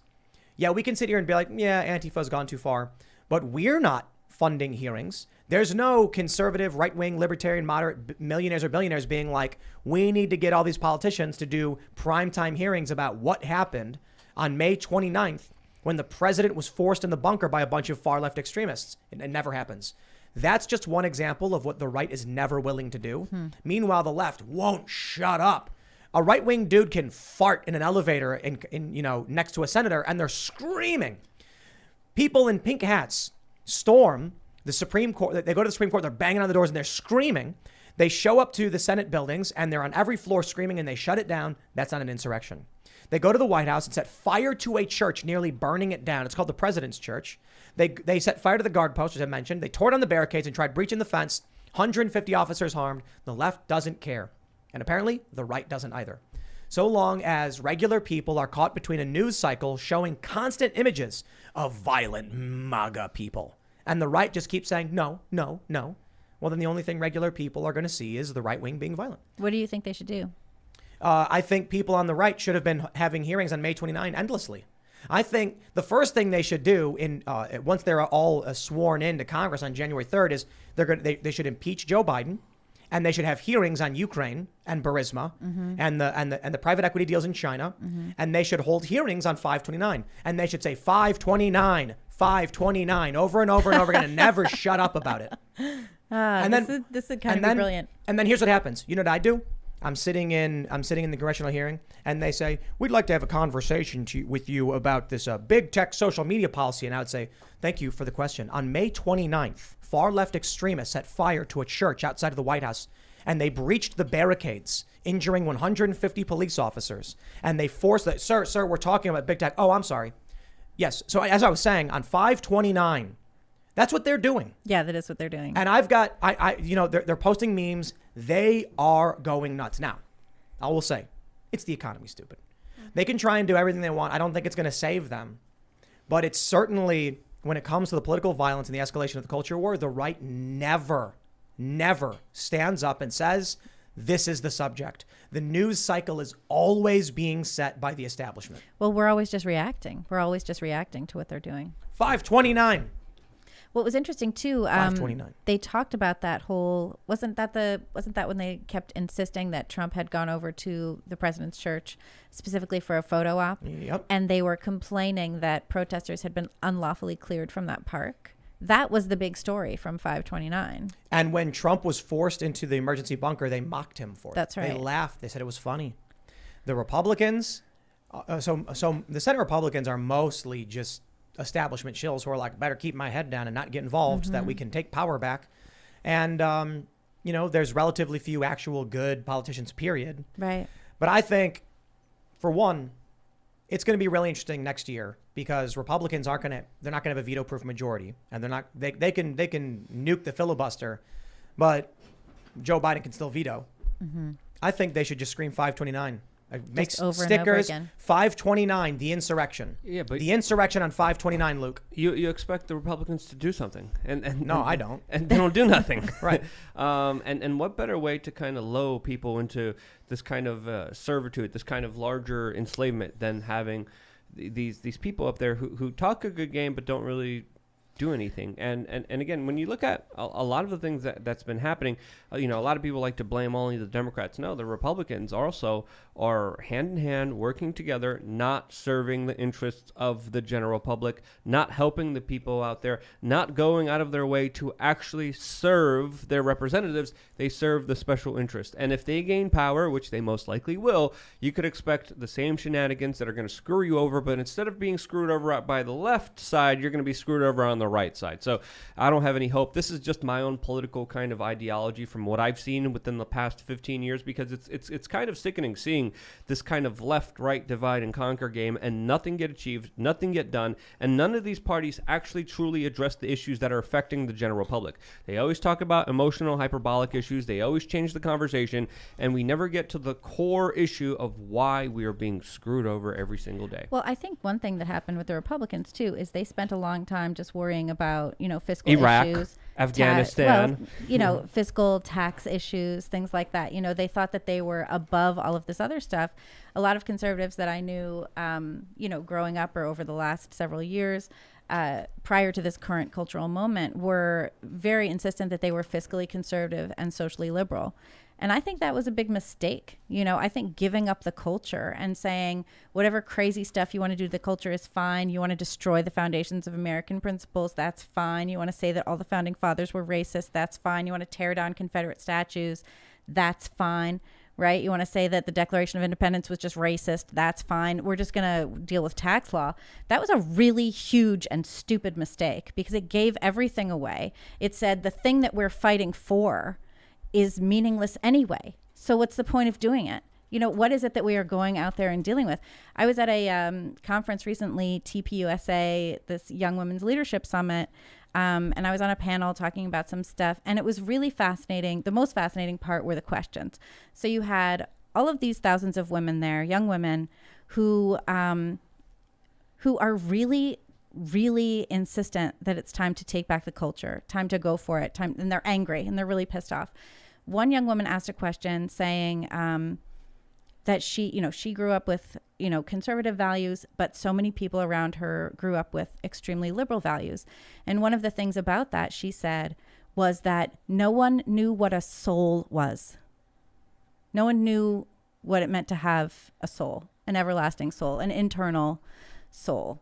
yeah, we can sit here and be like, yeah, Antifa's gone too far, but we're not funding hearings. There's no conservative, right-wing, libertarian, moderate millionaires or billionaires being like, we need to get all these politicians to do primetime hearings about what happened on May 29th when the president was forced in the bunker by a bunch of far-left extremists. It never happens. That's just one example of what the right is never willing to do. Meanwhile, the left won't shut up. A right-wing dude can fart in an elevator in next to a senator, and they're screaming. People in pink hats storm the Supreme Court. They go to the Supreme Court, they're banging on the doors and they're screaming. They show up to the Senate buildings and they're on every floor screaming and they shut it down. That's not an insurrection. They go to the White House and set fire to a church, nearly burning it down. It's called the President's Church. They set fire to the guard post, as I mentioned. They tore down the barricades and tried breaching the fence. 150 officers harmed. The left doesn't care. And apparently the right doesn't either. So long as regular people are caught between a news cycle showing constant images of violent MAGA people. And the right just keeps saying, no, no, no. Well, then the only thing regular people are going to see is the right wing being violent. What do you think they should do? I think people on the right should have been having hearings on May 29 endlessly. I think the first thing they should do once they're all sworn into Congress on January 3rd is they should impeach Joe Biden, and they should have hearings on Ukraine and Burisma and the private equity deals in China, and they should hold hearings on 529, and they should say 529 over and over and over again and never shut up about it. This is kind of brilliant. And then here's what happens. You know what I do? I'm sitting in the congressional hearing, and they say, we'd like to have a conversation with you about this big tech social media policy. And I would say, thank you for the question. On May 29th, far left extremists set fire to a church outside of the White House, and they breached the barricades, injuring 150 police officers. And they forced that, sir, we're talking about big tech. Oh, I'm sorry. Yes. So as I was saying, on 529, that's what they're doing. Yeah, that is what they're doing. And I've got, they're posting memes. They are going nuts. Now, I will say, it's the economy, stupid. They can try and do everything they want. I don't think it's going to save them. But it's certainly, when it comes to the political violence and the escalation of the culture war, the right never never stands up and says, this is the subject. The news cycle is always being set by the establishment. Well, we're always just reacting. We're always just reacting to what they're doing. 529. What was interesting too, 529. they talked about that whole, wasn't that when they kept insisting that Trump had gone over to the president's church specifically for a photo op? Yep. And they were complaining that protesters had been unlawfully cleared from that park. That was the big story from 529. And when Trump was forced into the emergency bunker, they mocked him for it. That's right. They laughed. They said it was funny. The Republicans, so the Senate Republicans are mostly just establishment shills who are like, better keep my head down and not get involved so that we can take power back. And, there's relatively few actual good politicians, period. Right. But I think, for one, it's going to be really interesting next year because Republicans they're not going to have a veto-proof majority, and they can nuke the filibuster, but Joe Biden can still veto. Mm-hmm. I think they should just scream 529. Make Just over stickers. and over again. 529, the insurrection. Yeah, but The insurrection on 529, Luke. you expect the Republicans to do something, and No, I don't. and they don't do nothing. Right. And what better way to kind of lull people into this kind of servitude, this kind of larger enslavement, than having these people up there who talk a good game but don't really do anything. And again, when you look at a lot of the things that's been happening, a lot of people like to blame only the Democrats. No, the Republicans also are hand in hand working together, not serving the interests of the general public, not helping the people out there, not going out of their way to actually serve their representatives. They serve the special interest. And if they gain power, which they most likely will, you could expect the same shenanigans that are going to screw you over, but instead of being screwed over by the left side, you're going to be screwed over on the right side. So I don't have any hope. This is just my own political kind of ideology from what I've seen within the past 15 years, because it's kind of sickening seeing this kind of left-right divide and conquer game and nothing get achieved, nothing get done, and none of these parties actually truly address the issues that are affecting the general public. They always talk about emotional, hyperbolic issues. They always change the conversation, and we never get to the core issue of why we are being screwed over every single day. Well, I think one thing that happened with the Republicans too is they spent a long time just worrying about, fiscal Iraq, issues, Afghanistan, fiscal tax issues, things like that. They thought that they were above all of this other stuff. A lot of conservatives that I knew, growing up or over the last several years, prior to this current cultural moment, were very insistent that they were fiscally conservative and socially liberal. And I think that was a big mistake. I think giving up the culture and saying whatever crazy stuff you want to do to the culture is fine. You want to destroy the foundations of American principles, that's fine. You want to say that all the founding fathers were racist, that's fine. You want to tear down Confederate statues, that's fine, right? You want to say that the Declaration of Independence was just racist, that's fine. We're just going to deal with tax law. That was a really huge and stupid mistake because it gave everything away. It said the thing that we're fighting for is meaningless anyway. So what's the point of doing it? What is it that we are going out there and dealing with? I was at a conference recently, TPUSA, this Young Women's Leadership Summit, and I was on a panel talking about some stuff, and it was really fascinating. The most fascinating part were the questions. So you had all of these thousands of women there, young women, who are really insistent that it's time to take back the culture, time to go for it, and they're angry and they're really pissed off. One young woman asked a question saying that she grew up with, conservative values, but so many people around her grew up with extremely liberal values. And one of the things about that, she said, was that no one knew what a soul was. No one knew what it meant to have a soul, an everlasting soul, an internal soul.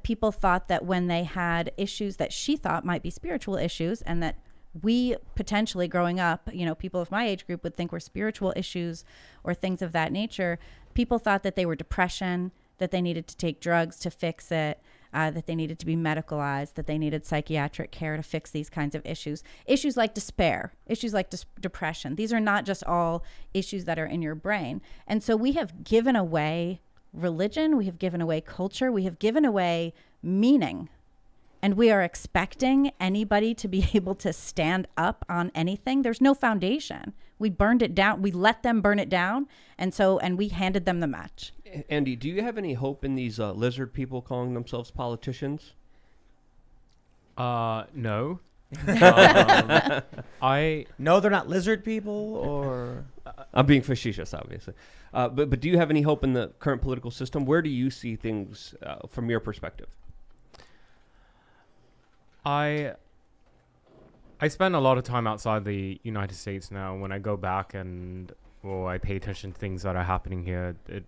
People thought that when they had issues that she thought might be spiritual issues, and that we potentially growing up, people of my age group would think were spiritual issues or things of that nature. People thought that they were depression, that they needed to take drugs to fix it, that they needed to be medicalized, that they needed psychiatric care to fix these kinds of issues. Issues like despair, issues like depression. These are not just all issues that are in your brain. And so we have given away religion, we have given away culture, we have given away meaning. And we are expecting anybody to be able to stand up on anything. There's no foundation. We burned it down. We let them burn it down. And we handed them the match. Andy, do you have any hope in these lizard people calling themselves politicians? No. No, they're not lizard people, or I'm being facetious, obviously. But do you have any hope in the current political system? Where do you see things from your perspective? I spend a lot of time outside the United States now. When I go back and I pay attention to things that are happening here, it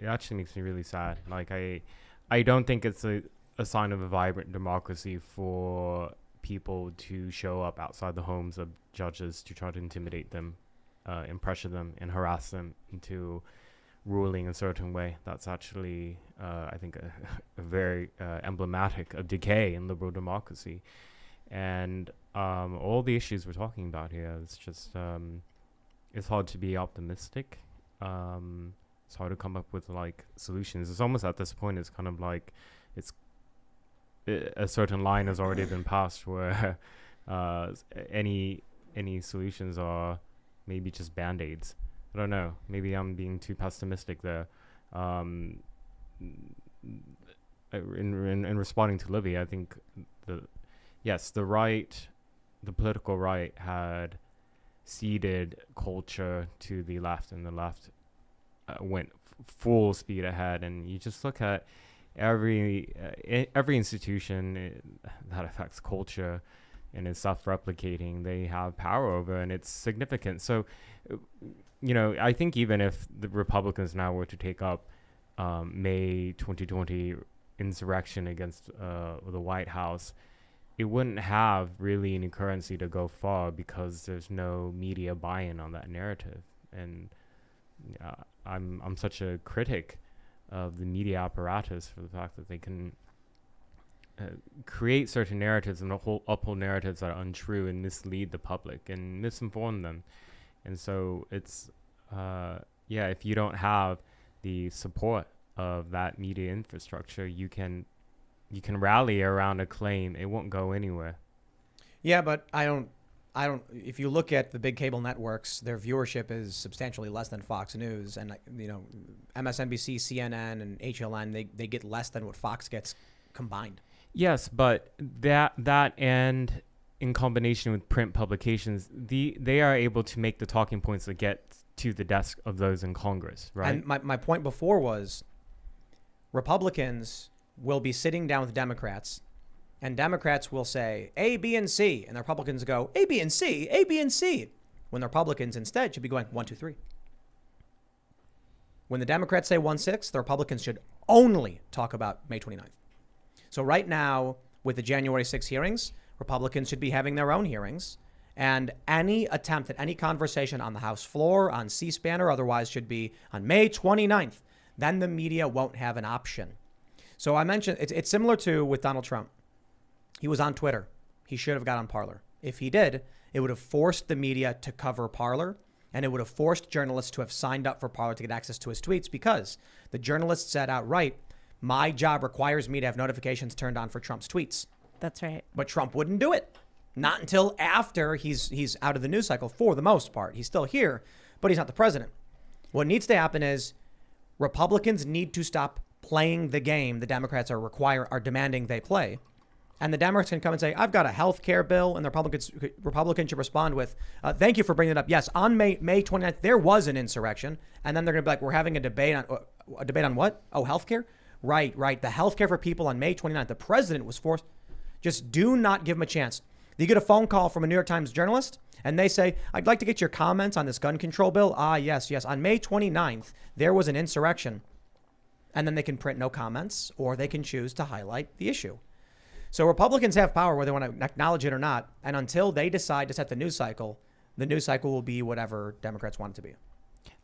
actually makes me really sad. Like I don't think it's a sign of a vibrant democracy for people to show up outside the homes of judges to try to intimidate them, and pressure them and harass them into ruling a certain way. That's actually, I think, a very emblematic of decay in liberal democracy. And all the issues we're talking about here, it's just, it's hard to be optimistic. It's hard to come up with like solutions. It's almost at this point, it's kind of like a certain line has already been passed where any solutions are maybe just band-aids. I don't know. Maybe I'm being too pessimistic there. In responding to Libby, I think the political right had ceded culture to the left, and the left went full speed ahead. And you just look at every institution that affects culture and is self-replicating, they have power over, and it's significant. So, I think even if the Republicans now were to take up May 2020 insurrection against the White House, it wouldn't have really any currency to go far because there's no media buy-in on that narrative. And I'm such a critic of the media apparatus for the fact that they can create certain narratives and uphold narratives that are untrue and mislead the public and misinform them. And so it's, if you don't have the support of that media infrastructure, you can rally around a claim. It won't go anywhere. Yeah, but I don't, if you look at the big cable networks, their viewership is substantially less than Fox News. And, MSNBC, CNN, and HLN, they get less than what Fox gets combined. Yes, but that and in combination with print publications, they are able to make the talking points that get to the desk of those in Congress, right? And my point before was Republicans will be sitting down with Democrats, and Democrats will say A, B, and C, and the Republicans go A, B, and C, A, B, and C, when the Republicans instead should be going 1, 2, 3. When the Democrats say 1-6, the Republicans should only talk about May 29th. So right now, with the January 6 hearings, Republicans should be having their own hearings, and any attempt at any conversation on the House floor, on C-SPAN or otherwise, should be on May 29th. Then the media won't have an option. So I mentioned it's similar to with Donald Trump. He was on Twitter. He should have got on Parler. If he did, it would have forced the media to cover Parler, and it would have forced journalists to have signed up for Parler to get access to his tweets, because the journalists said outright, my job requires me to have notifications turned on for Trump's tweets. That's right. But Trump wouldn't do it. Not until after he's out of the news cycle for the most part. He's still here, but he's not the president. What needs to happen is Republicans need to stop playing the game the Democrats are demanding they play. And the Democrats can come and say, I've got a health care bill, and the Republicans should respond with, thank you for bringing it up. Yes, on May 29th, there was an insurrection. And then they're going to be like, we're having a debate on what? Oh, health care? Right. The health care for people on May 29th. The president was forced. Just do not give him a chance. You get a phone call from a New York Times journalist, and they say, I'd like to get your comments on this gun control bill. Yes. On May 29th, there was an insurrection. And then they can print no comments, or they can choose to highlight the issue. So Republicans have power whether they want to acknowledge it or not. And until they decide to set the news cycle will be whatever Democrats want it to be.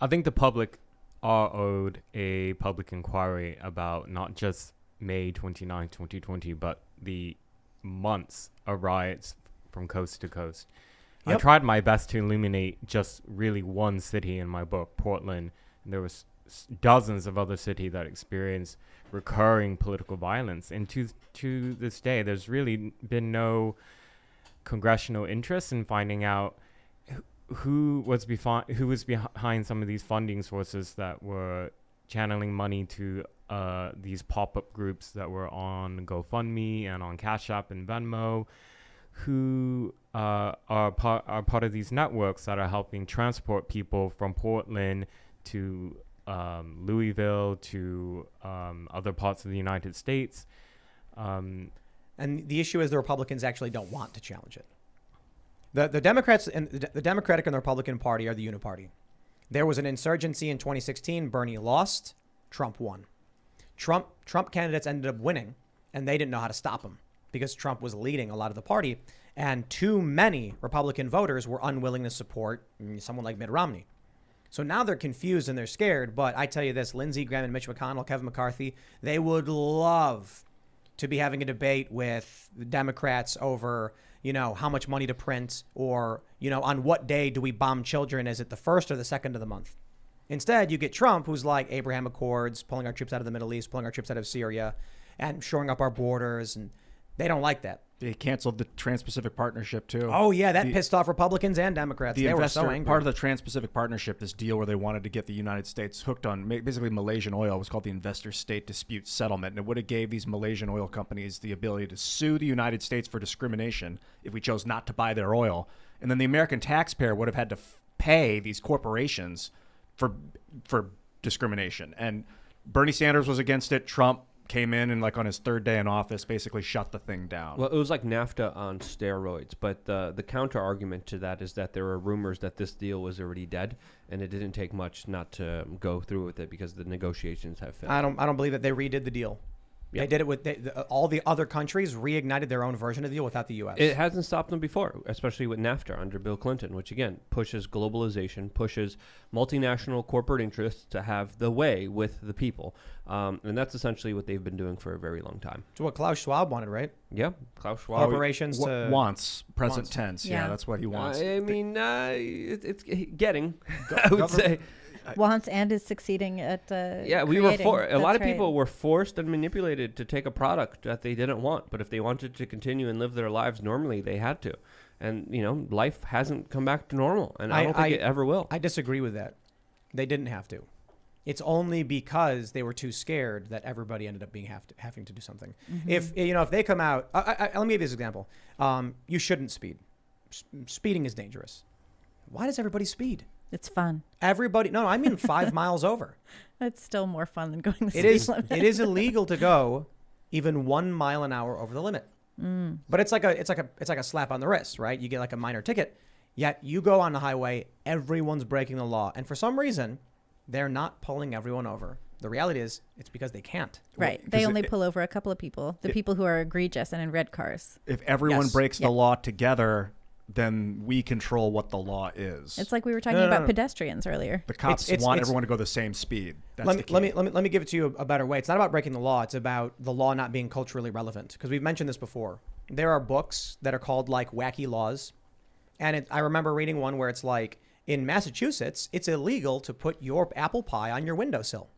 I think the public are owed a public inquiry about not just May 29, 2020, but the months of riots from coast to coast. Yep. I tried my best to illuminate just really one city in my book, Portland. And there was dozens of other cities that experienced recurring political violence. And to this day, there's really been no congressional interest in finding out who was behind some of these funding sources that were channeling money to these pop-up groups that were on GoFundMe and on Cash App and Venmo. who are part of these networks that are helping transport people from Portland to Louisville to other parts of the United States. And the issue is the Republicans actually don't want to challenge it. The Democrats and the Democratic and the Republican Party are the uniparty. There was an insurgency in 2016. Bernie lost. Trump won. Trump candidates ended up winning, and they didn't know how to stop him because Trump was leading a lot of the party, and too many Republican voters were unwilling to support someone like Mitt Romney. So now they're confused and they're scared. But I tell you this, Lindsey Graham and Mitch McConnell, Kevin McCarthy, they would love to be having a debate with the Democrats over, how much money to print or, on what day do we bomb children? Is it the 1st or the 2nd of the month? Instead, you get Trump, who's like Abraham Accords, pulling our troops out of the Middle East, pulling our troops out of Syria, and shoring up our borders. And they don't like that. They canceled the Trans-Pacific Partnership, too. Oh, yeah, that pissed off Republicans and Democrats. They were so angry. Part of the Trans-Pacific Partnership, this deal where they wanted to get the United States hooked on basically Malaysian oil, was called the Investor-State Dispute Settlement. And it would have gave these Malaysian oil companies the ability to sue the United States for discrimination if we chose not to buy their oil. And then the American taxpayer would have had to pay these corporations for discrimination. And Bernie Sanders was against it. Trump came in and like on his 3rd day in office basically shut the thing down. Well, it was like NAFTA on steroids, but the counter argument to that is that there were rumors that this deal was already dead, and it didn't take much not to go through with it because the negotiations have failed. I don't believe that they redid the deal. Yep. They did it with all the other countries reignited their own version of the deal without the U.S. It hasn't stopped them before, especially with NAFTA under Bill Clinton, which again pushes globalization, pushes multinational corporate interests to have the way with the people. And that's essentially what they've been doing for a very long time. It's what Klaus Schwab wanted, right? Yeah, Klaus Schwab. Corporations wants, present tense. Yeah, that's what he wants. I mean, it's getting, I would say. Wants and is succeeding at we were a lot of right. people were forced and manipulated to take a product that they didn't want, but if they wanted to continue and live their lives normally, they had to. And life hasn't come back to normal, and I don't think it ever will. I disagree with that. They didn't have to. It's only because they were too scared that everybody ended up having to do something. Mm-hmm. If they come out, let me give you this example. You shouldn't speed. Speeding is dangerous. Why does everybody speed? It's fun. Everybody, no, I mean 5 miles over. It's still more fun than going the speed limit. It is illegal to go even 1 mile an hour over the limit. But it's like a slap on the wrist, right? You get like a minor ticket. Yet you go on the highway, everyone's breaking the law, and for some reason, they're not pulling everyone over. The reality is, it's because they can't. Right. They only pull over a couple of people, the people who are egregious and in red cars. If everyone breaks the law together, then we control what the law is. It's like we were talking about pedestrians earlier. The cops want everyone to go the same speed. Let me give it to you a better way. It's not about breaking the law. It's about the law not being culturally relevant. Because we've mentioned this before. There are books that are called like wacky laws. And I remember reading one where it's like, in Massachusetts, it's illegal to put your apple pie on your windowsill.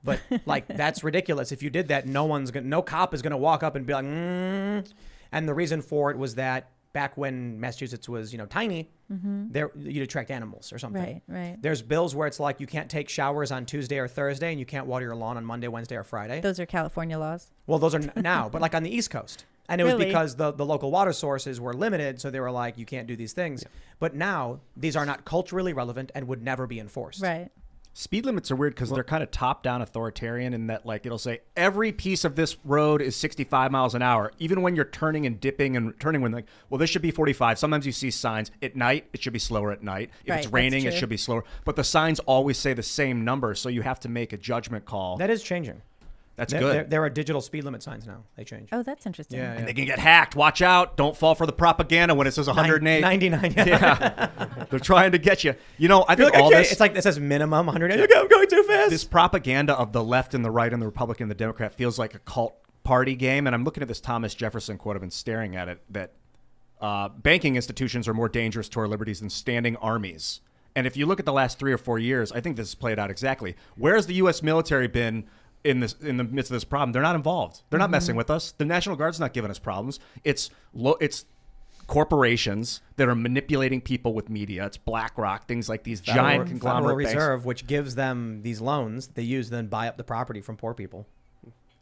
But like, that's ridiculous. If you did that, no cop is going to walk up and be like, And the reason for it was that back when Massachusetts was, tiny, you'd attract animals or something. Right. There's bills where it's like you can't take showers on Tuesday or Thursday, and you can't water your lawn on Monday, Wednesday, or Friday. Those are California laws. Well, those are now, but like on the East Coast. And it was because the local water sources were limited, so they were like, you can't do these things. Yeah. But now, these are not culturally relevant and would never be enforced. Right. Speed limits are weird because they're kind of top-down authoritarian in that, like, it'll say every piece of this road is 65 miles an hour, even when you're turning and dipping and turning when, like, well, this should be 45. Sometimes you see signs. At night, it should be slower at night. If it's raining, it should be slower. But the signs always say the same number, so you have to make a judgment call. That is changing. That's good. There are digital speed limit signs now. They change. Oh, that's interesting. Yeah, and they can get hacked. Watch out. Don't fall for the propaganda when it says 108. 99. Yeah. They're trying to get you. I think all this... It's like it says minimum 108. Okay, I'm going too fast. This propaganda of the left and the right and the Republican and the Democrat feels like a cult party game. And I'm looking at this Thomas Jefferson quote. I've been staring at it. That banking institutions are more dangerous to our liberties than standing armies. And if you look at the last 3 or 4 years, I think this is played out exactly. Where has the U.S. military been in the midst of this problem? They're not involved. They're not messing with us. The National Guard's not giving us problems. It's corporations that are manipulating people with media. It's BlackRock, things like these giant conglomerate banks. Federal Reserve, which gives them these loans, they use then buy up the property from poor people.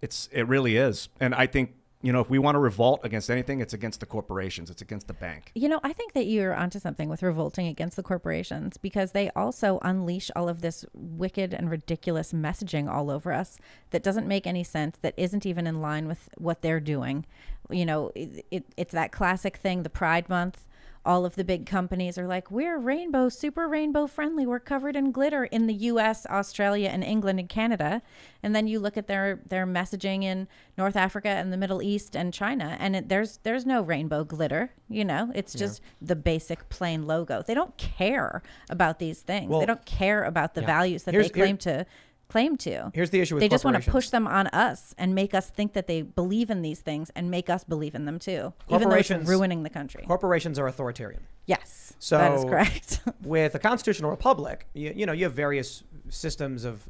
It really is. And I think You know, if we want to revolt against anything, it's against the corporations. It's against the bank. You know, I think that you're onto something with revolting against the corporations, because they also unleash all of this wicked and ridiculous messaging all over us that doesn't make any sense, that isn't even in line with what they're doing. You know, it's that classic thing, the Pride Month. All of the big companies are like, we're rainbow, super rainbow friendly. We're covered in glitter in the US, Australia, and England and Canada. And then you look at their messaging in North Africa and the Middle East and China, and there's no rainbow glitter. You know, it's just the basic plain logo. They don't care about these things. Well, they don't care about the values that they claim to. Here's the issue with they just want to push them on us and make us think that they believe in these things and make us believe in them too, even though it's ruining the country. Corporations are authoritarian. Yes, so that is correct. With a constitutional republic, you know, you have various systems of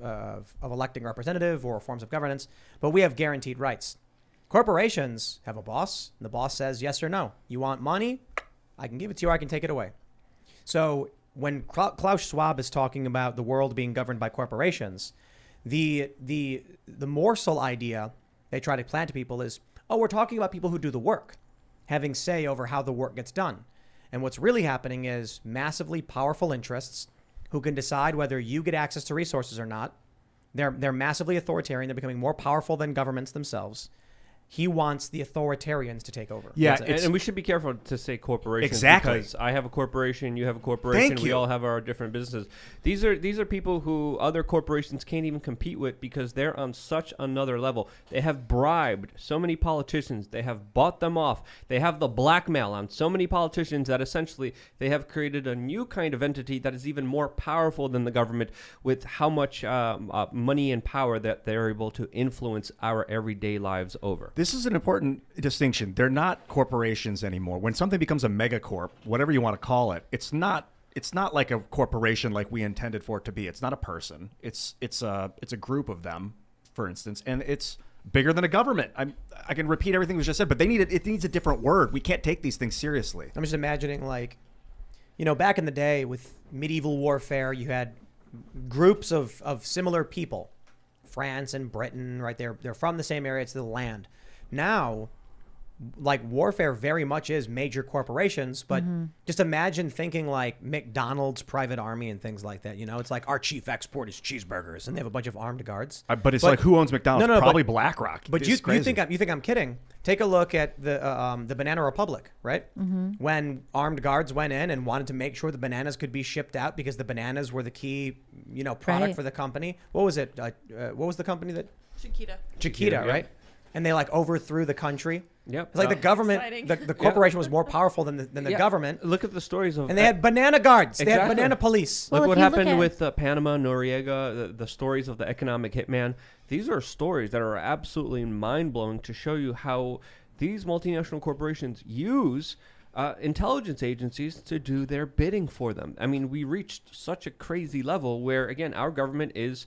electing representative or forms of governance, but we have guaranteed rights. Corporations have a boss, and the boss says yes or no. You want money? I can give it to you, or I can take it away. So when Klaus Schwab is talking about the world being governed by corporations, the morsel idea they try to plant to people is, oh, we're talking about people who do the work, having say over how the work gets done. And what's really happening is massively powerful interests who can decide whether you get access to resources or not. They're massively authoritarian. They're becoming more powerful than governments themselves. He wants the authoritarians to take over. Yeah, and we should be careful to say corporations. Exactly. Because I have a corporation, you have a corporation, we all have our different businesses. These are people who other corporations can't even compete with because they're on such another level. They have bribed so many politicians. They have bought them off. They have the blackmail on so many politicians that essentially they have created a new kind of entity that is even more powerful than the government, with how much money and power that they're able to influence our everyday lives over. This is an important distinction. They're not corporations anymore. When something becomes a megacorp, whatever you want to call it, it's not like a corporation like we intended for it to be. It's not a person. It's a group of them, for instance, and it's bigger than a government. I can repeat everything that was just said, but it needs a different word. We can't take these things seriously. I'm just imagining, like, you know, back in the day with medieval warfare, you had groups of similar people, France and Britain, right? They're from the same area. It's the land. Now, like, warfare very much is major corporations, but just imagine thinking like McDonald's private army and things like that. You know, it's like our chief export is cheeseburgers, and they have a bunch of armed guards. But it's like, who owns McDonald's? No, probably BlackRock. But you think I'm kidding? Take a look at the Banana Republic, right? When armed guards went in and wanted to make sure the bananas could be shipped out because the bananas were the key, you know, product for the company. What was it? What was the company that? Chiquita, right? And they like overthrew the country. Yep. It's like the government, the corporation was more powerful than the government. Look at the stories of... And they had banana guards. Exactly. They had banana police. Look what happened with Panama, Noriega, the stories of the economic hitman. These are stories that are absolutely mind-blowing to show you how these multinational corporations use intelligence agencies to do their bidding for them. I mean, we reached such a crazy level where, again, our government is...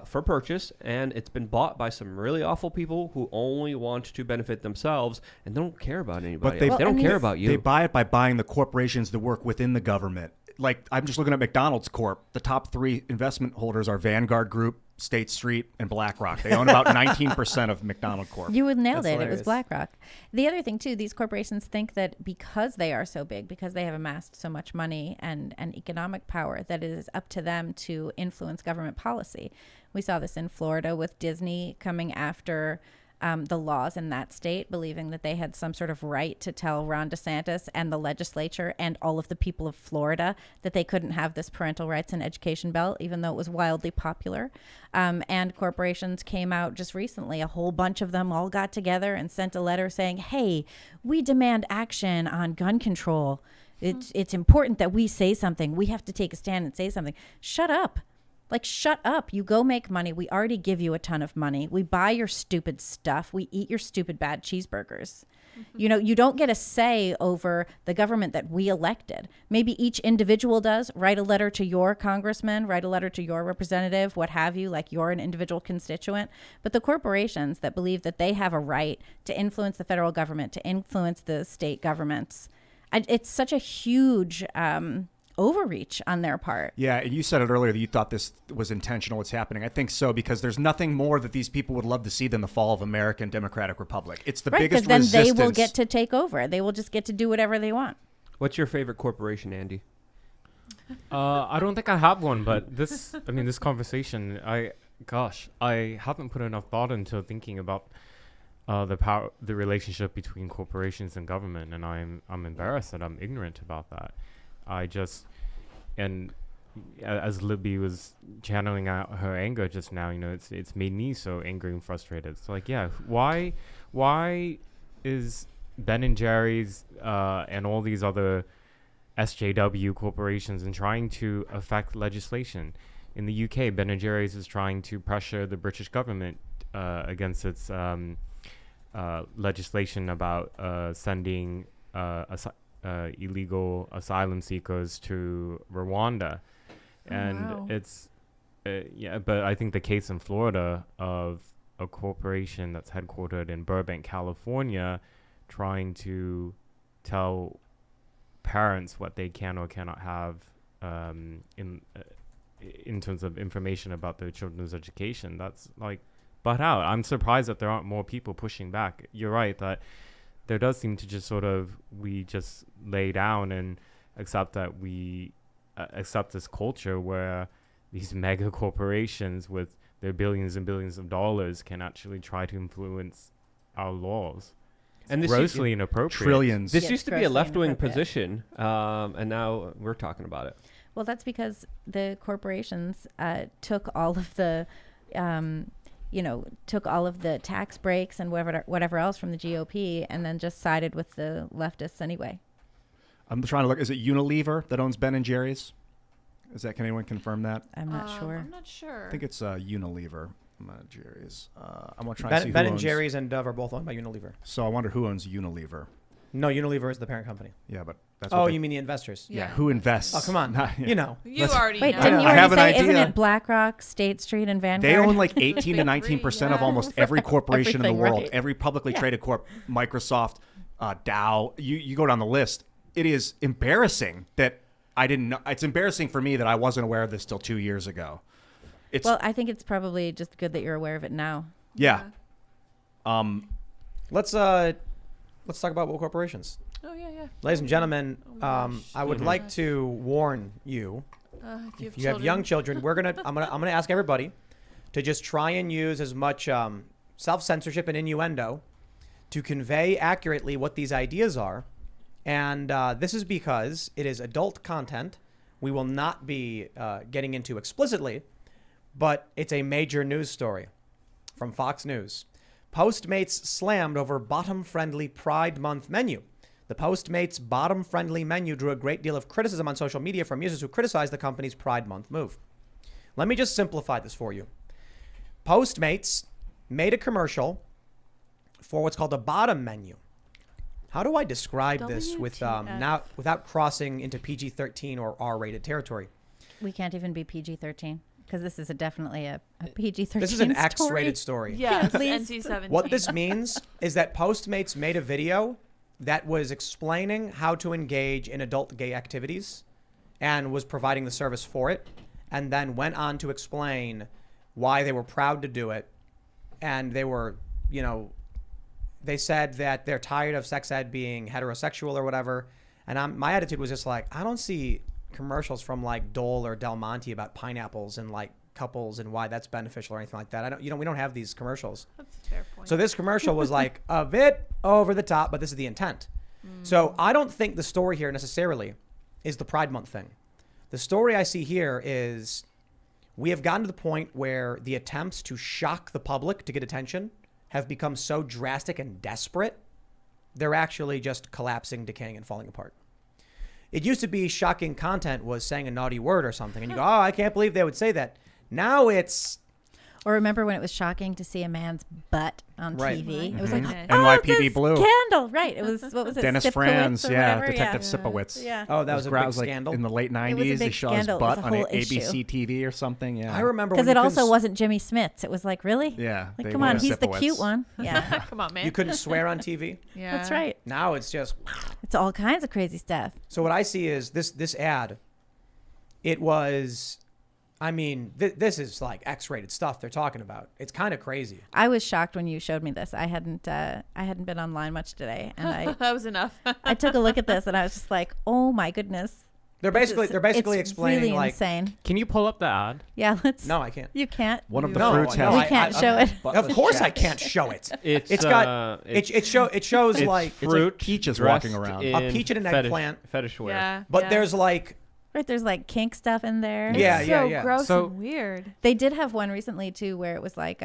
for purchase, and it's been bought by some really awful people who only want to benefit themselves and don't care about anybody else. They don't care about you. They buy it by buying the corporations that work within the government. Like, I'm just looking at McDonald's Corp. The top 3 investment holders are Vanguard Group, State Street, and BlackRock. They own about 19% of McDonald Corp. You would nailed it. It was BlackRock. The other thing, too, these corporations think that because they are so big, because they have amassed so much money and economic power, that it is up to them to influence government policy. We saw this in Florida with Disney coming after the laws in that state, believing that they had some sort of right to tell Ron DeSantis and the legislature and all of the people of Florida that they couldn't have this parental rights and education bill, even though it was wildly popular. And corporations came out just recently. A whole bunch of them all got together and sent a letter saying, hey, we demand action on gun control. It's important that we say something. We have to take a stand and say something. Shut up. Like, shut up. You go make money. We already give you a ton of money. We buy your stupid stuff. We eat your stupid bad cheeseburgers. You know, you don't get a say over the government that we elected. Maybe each individual does. Write a letter to your congressman, write a letter to your representative, what have you, like you're an individual constituent. But the corporations that believe that they have a right to influence the federal government, to influence the state governments, it's such a huge overreach on their part. Yeah, and you said it earlier that you thought this was intentional, what's happening. I think so, because there's nothing more that these people would love to see than the fall of American Democratic Republic. It's the biggest because then resistance. they will get to take over. They will just get to do whatever they want. What's your favorite corporation, Andy? I don't think I have one, but this conversation, I haven't put enough thought into thinking about the relationship between corporations and government, and I'm embarrassed that I'm ignorant about that. As Libby was channeling out her anger just now, it's made me so angry and frustrated. It's like, yeah, why is Ben and Jerry's and all these other SJW corporations and trying to affect legislation? In the UK, Ben and Jerry's is trying to pressure the British government against its legislation about sending illegal asylum seekers to Rwanda. And it's but I think the case in Florida of a corporation that's headquartered in Burbank, California, trying to tell parents what they can or cannot have in terms of information about their children's education, that's like butt out. I'm surprised that there aren't more people pushing back. You're right that there does seem to just we just lay down and accept that we accept this culture where these mega corporations with their billions and billions of dollars can actually try to influence our laws. And this grossly inappropriate. Trillions. This used to be a left-wing position, and now we're talking about it. Well, that's because the corporations took all of the tax breaks and whatever else from the GOP, and then just sided with the leftists anyway. I'm trying to look. Is it Unilever that owns Ben and Jerry's? Can anyone confirm that? I'm not sure. I'm not sure. I think it's Unilever. Jerry's. I'm gonna try Ben, to see Ben who and owns. Jerry's and Dove are both owned by Unilever. So I wonder who owns Unilever. No, Unilever is the parent company. Yeah, but that's you mean the investors? Yeah, who invests? Oh, come on. You know. You already Wait, know. didn't you I have already an say, isn't idea. it BlackRock, State Street, and Vanguard? They own like 18 to 19% of almost every corporation in the Everything, world. right. Every publicly traded corp, Microsoft, Dow. You go down the list. It is embarrassing that I didn't know. It's embarrassing for me that I wasn't aware of this till 2 years ago. Well, I think it's probably just good that you're aware of it now. Yeah. Let's talk about woke corporations. Oh, yeah. Ladies and gentlemen, gosh. I would like to warn you. If You have young children. I'm gonna ask everybody to just try and use as much self-censorship and innuendo to convey accurately what these ideas are. And this is because it is adult content. We will not be getting into explicitly, but it's a major news story from Fox News. Postmates slammed over bottom-friendly Pride Month menu. The Postmates bottom-friendly menu drew a great deal of criticism on social media from users who criticized the company's Pride Month move. Let me just simplify this for you. Postmates made a commercial for what's called a bottom menu. How do I describe this without crossing into PG-13 or R-rated territory? We can't even be PG-13 because this is definitely a PG-13 This is an X-rated story. Yeah, Please. NC-17. What this means is that Postmates made a video that was explaining how to engage in adult gay activities and was providing the service for it, and then went on to explain why they were proud to do it. And they were, they said that they're tired of sex ed being heterosexual or whatever. And my attitude was just like, I don't see commercials from like Dole or Del Monte about pineapples and like couples and why that's beneficial or anything like that. We don't have these commercials. That's a fair point. So this commercial was like a bit over the top, but this is the intent. So I don't think the story here necessarily is the Pride Month thing. The story I see here is we have gotten to the point where the attempts to shock the public to get attention have become so drastic and desperate, they're actually just collapsing, decaying, and falling apart. It used to be shocking content was saying a naughty word or something, and you go, oh, I can't believe they would say that. Now it's... Or remember when it was shocking to see a man's butt on Right. TV? It was like, NYPD it's a Blue. Scandal, right? It was, what was it? Dennis Sipkowitz Franz, or yeah, whatever? Detective Yeah. Sipowicz. Yeah. Oh, that was a big like scandal. in the late was a 90s. They big showed his scandal. It was butt a on whole ABC issue. TV or something. Yeah. I remember Because when it you also couldn't- wasn't Jimmy Smits. It was like, really? Yeah. Like, they come on, were he's the Sipowicz. cute one. Yeah. Come on, man. you couldn't swear on TV. Yeah. That's right. Now it's just... It's all kinds of crazy stuff. So what I see is this ad it was, I mean, this is like X-rated stuff they're talking about. It's kind of crazy. I was shocked when you showed me this. I hadn't been online much today, and That was enough. I took a look at this, and I was just like, oh my goodness. They're basically it's explaining really like, insane. Can you pull up the ad? Yeah, let's. no, I can't. You can't. One of the No, fruits no, has. We can't show it. Of course I can't show it. It's got it shows it's like fruit peaches dressed walking around. A peach and an eggplant. Fetish wear. Yeah. but yeah. there's like Right, there's like kink stuff in there. Yeah, It's yeah, so yeah. gross So- and weird. They did have one recently too, where it was like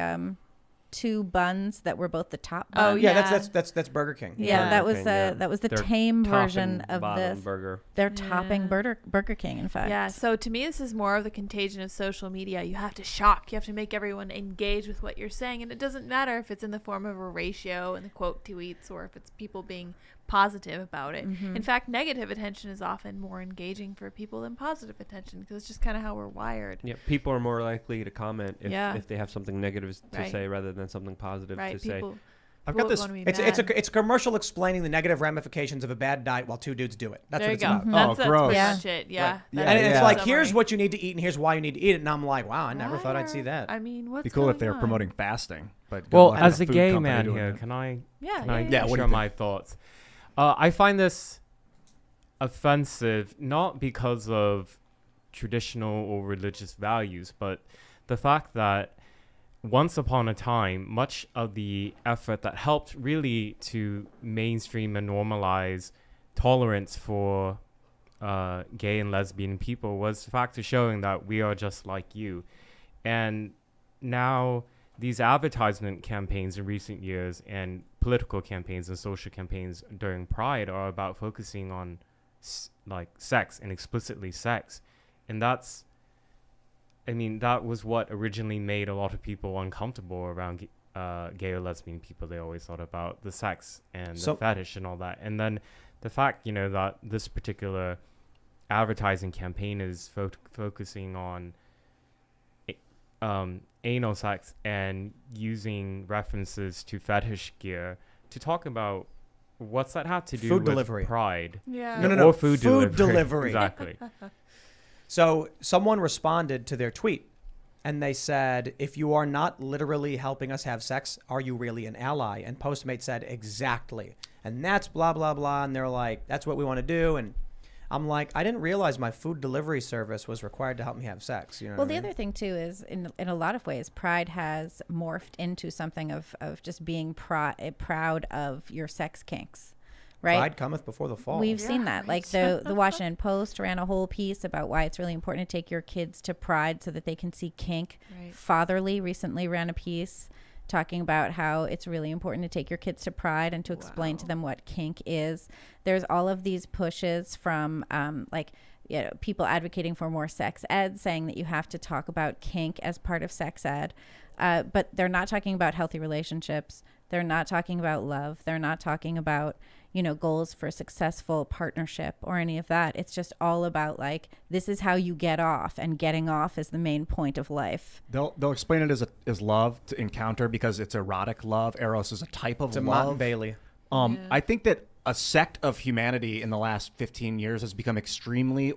2 buns that were both the top Oh, bun. yeah, Yeah. that's Burger King. Yeah, Yeah. that was Burger King, yeah. that was the Their tame top version and of bottom this. burger. They're topping Yeah. Burger King, in fact. Yeah, so to me, this is more of the contagion of social media. You have to shock. You have to make everyone engage with what you're saying. And it doesn't matter if it's in the form of a ratio and the quote tweets or if it's people being positive about it. Mm-hmm. In fact, negative attention is often more engaging for people than positive attention because it's just kind of how we're wired. Yeah, people are more likely to comment Yeah. if they have something negative to Right. say rather than something positive Right? to say. People. I've got this. It's a commercial explaining the negative ramifications of a bad diet while 2 dudes do it. That's There what you it's go. about. Oh, That's gross. pretty Yeah. much it. Yeah. Right. That And is it's the like, summary. here's what you need to eat and here's why you need to eat it. And I'm like, wow, I never thought I'd see that. I mean, what's It'd be cool if they going were on? promoting fasting. But good Well, luck as with a food gay company man doing here, it. can I Yeah, can I yeah, Yeah, what do share you my thoughts? I find this offensive not because of traditional or religious values, but the fact that once upon a time, much of the effort that helped really to mainstream and normalize tolerance for gay and lesbian people was the fact of showing that we are just like you. And now these advertisement campaigns in recent years and political campaigns and social campaigns during Pride are about focusing on like sex and explicitly sex. And that's, I mean, that was what originally made a lot of people uncomfortable around gay or lesbian people. They always thought about the sex and So- the fetish and all that. And then the fact, you know, that this particular advertising campaign is focusing on anal sex and using references to fetish gear to talk about what's that have to do Food with delivery. pride. Yeah. No. Or food delivery. Exactly. So someone responded to their tweet and they said, if you are not literally helping us have sex, are you really an ally? And Postmate said, exactly. And that's blah, blah, blah. And they're like, that's what we want to do. And I'm like, I didn't realize my food delivery service was required to help me have sex. You know Well, what the I mean? other thing too is in a lot of ways, Pride has morphed into something of just being proud of your sex kinks, right? Pride cometh before the fall. We've Yeah, seen that. Like the Washington Post ran a whole piece about why it's really important to take your kids to Pride so that they can see kink. Right. Fatherly recently ran a piece talking about how it's really important to take your kids to Pride and to explain to them what kink is. There's all of these pushes from people advocating for more sex ed, saying that you have to talk about kink as part of sex ed. But they're not talking about healthy relationships. They're not talking about love. They're not talking about, goals for successful partnership or any of that. It's just all about like, this is how you get off, and getting off is the main point of life. They'll explain it as love to encounter because it's erotic love. Eros is a type of It's a love. Mott and Bailey. I think that a sect of humanity in the last 15 years has become extremely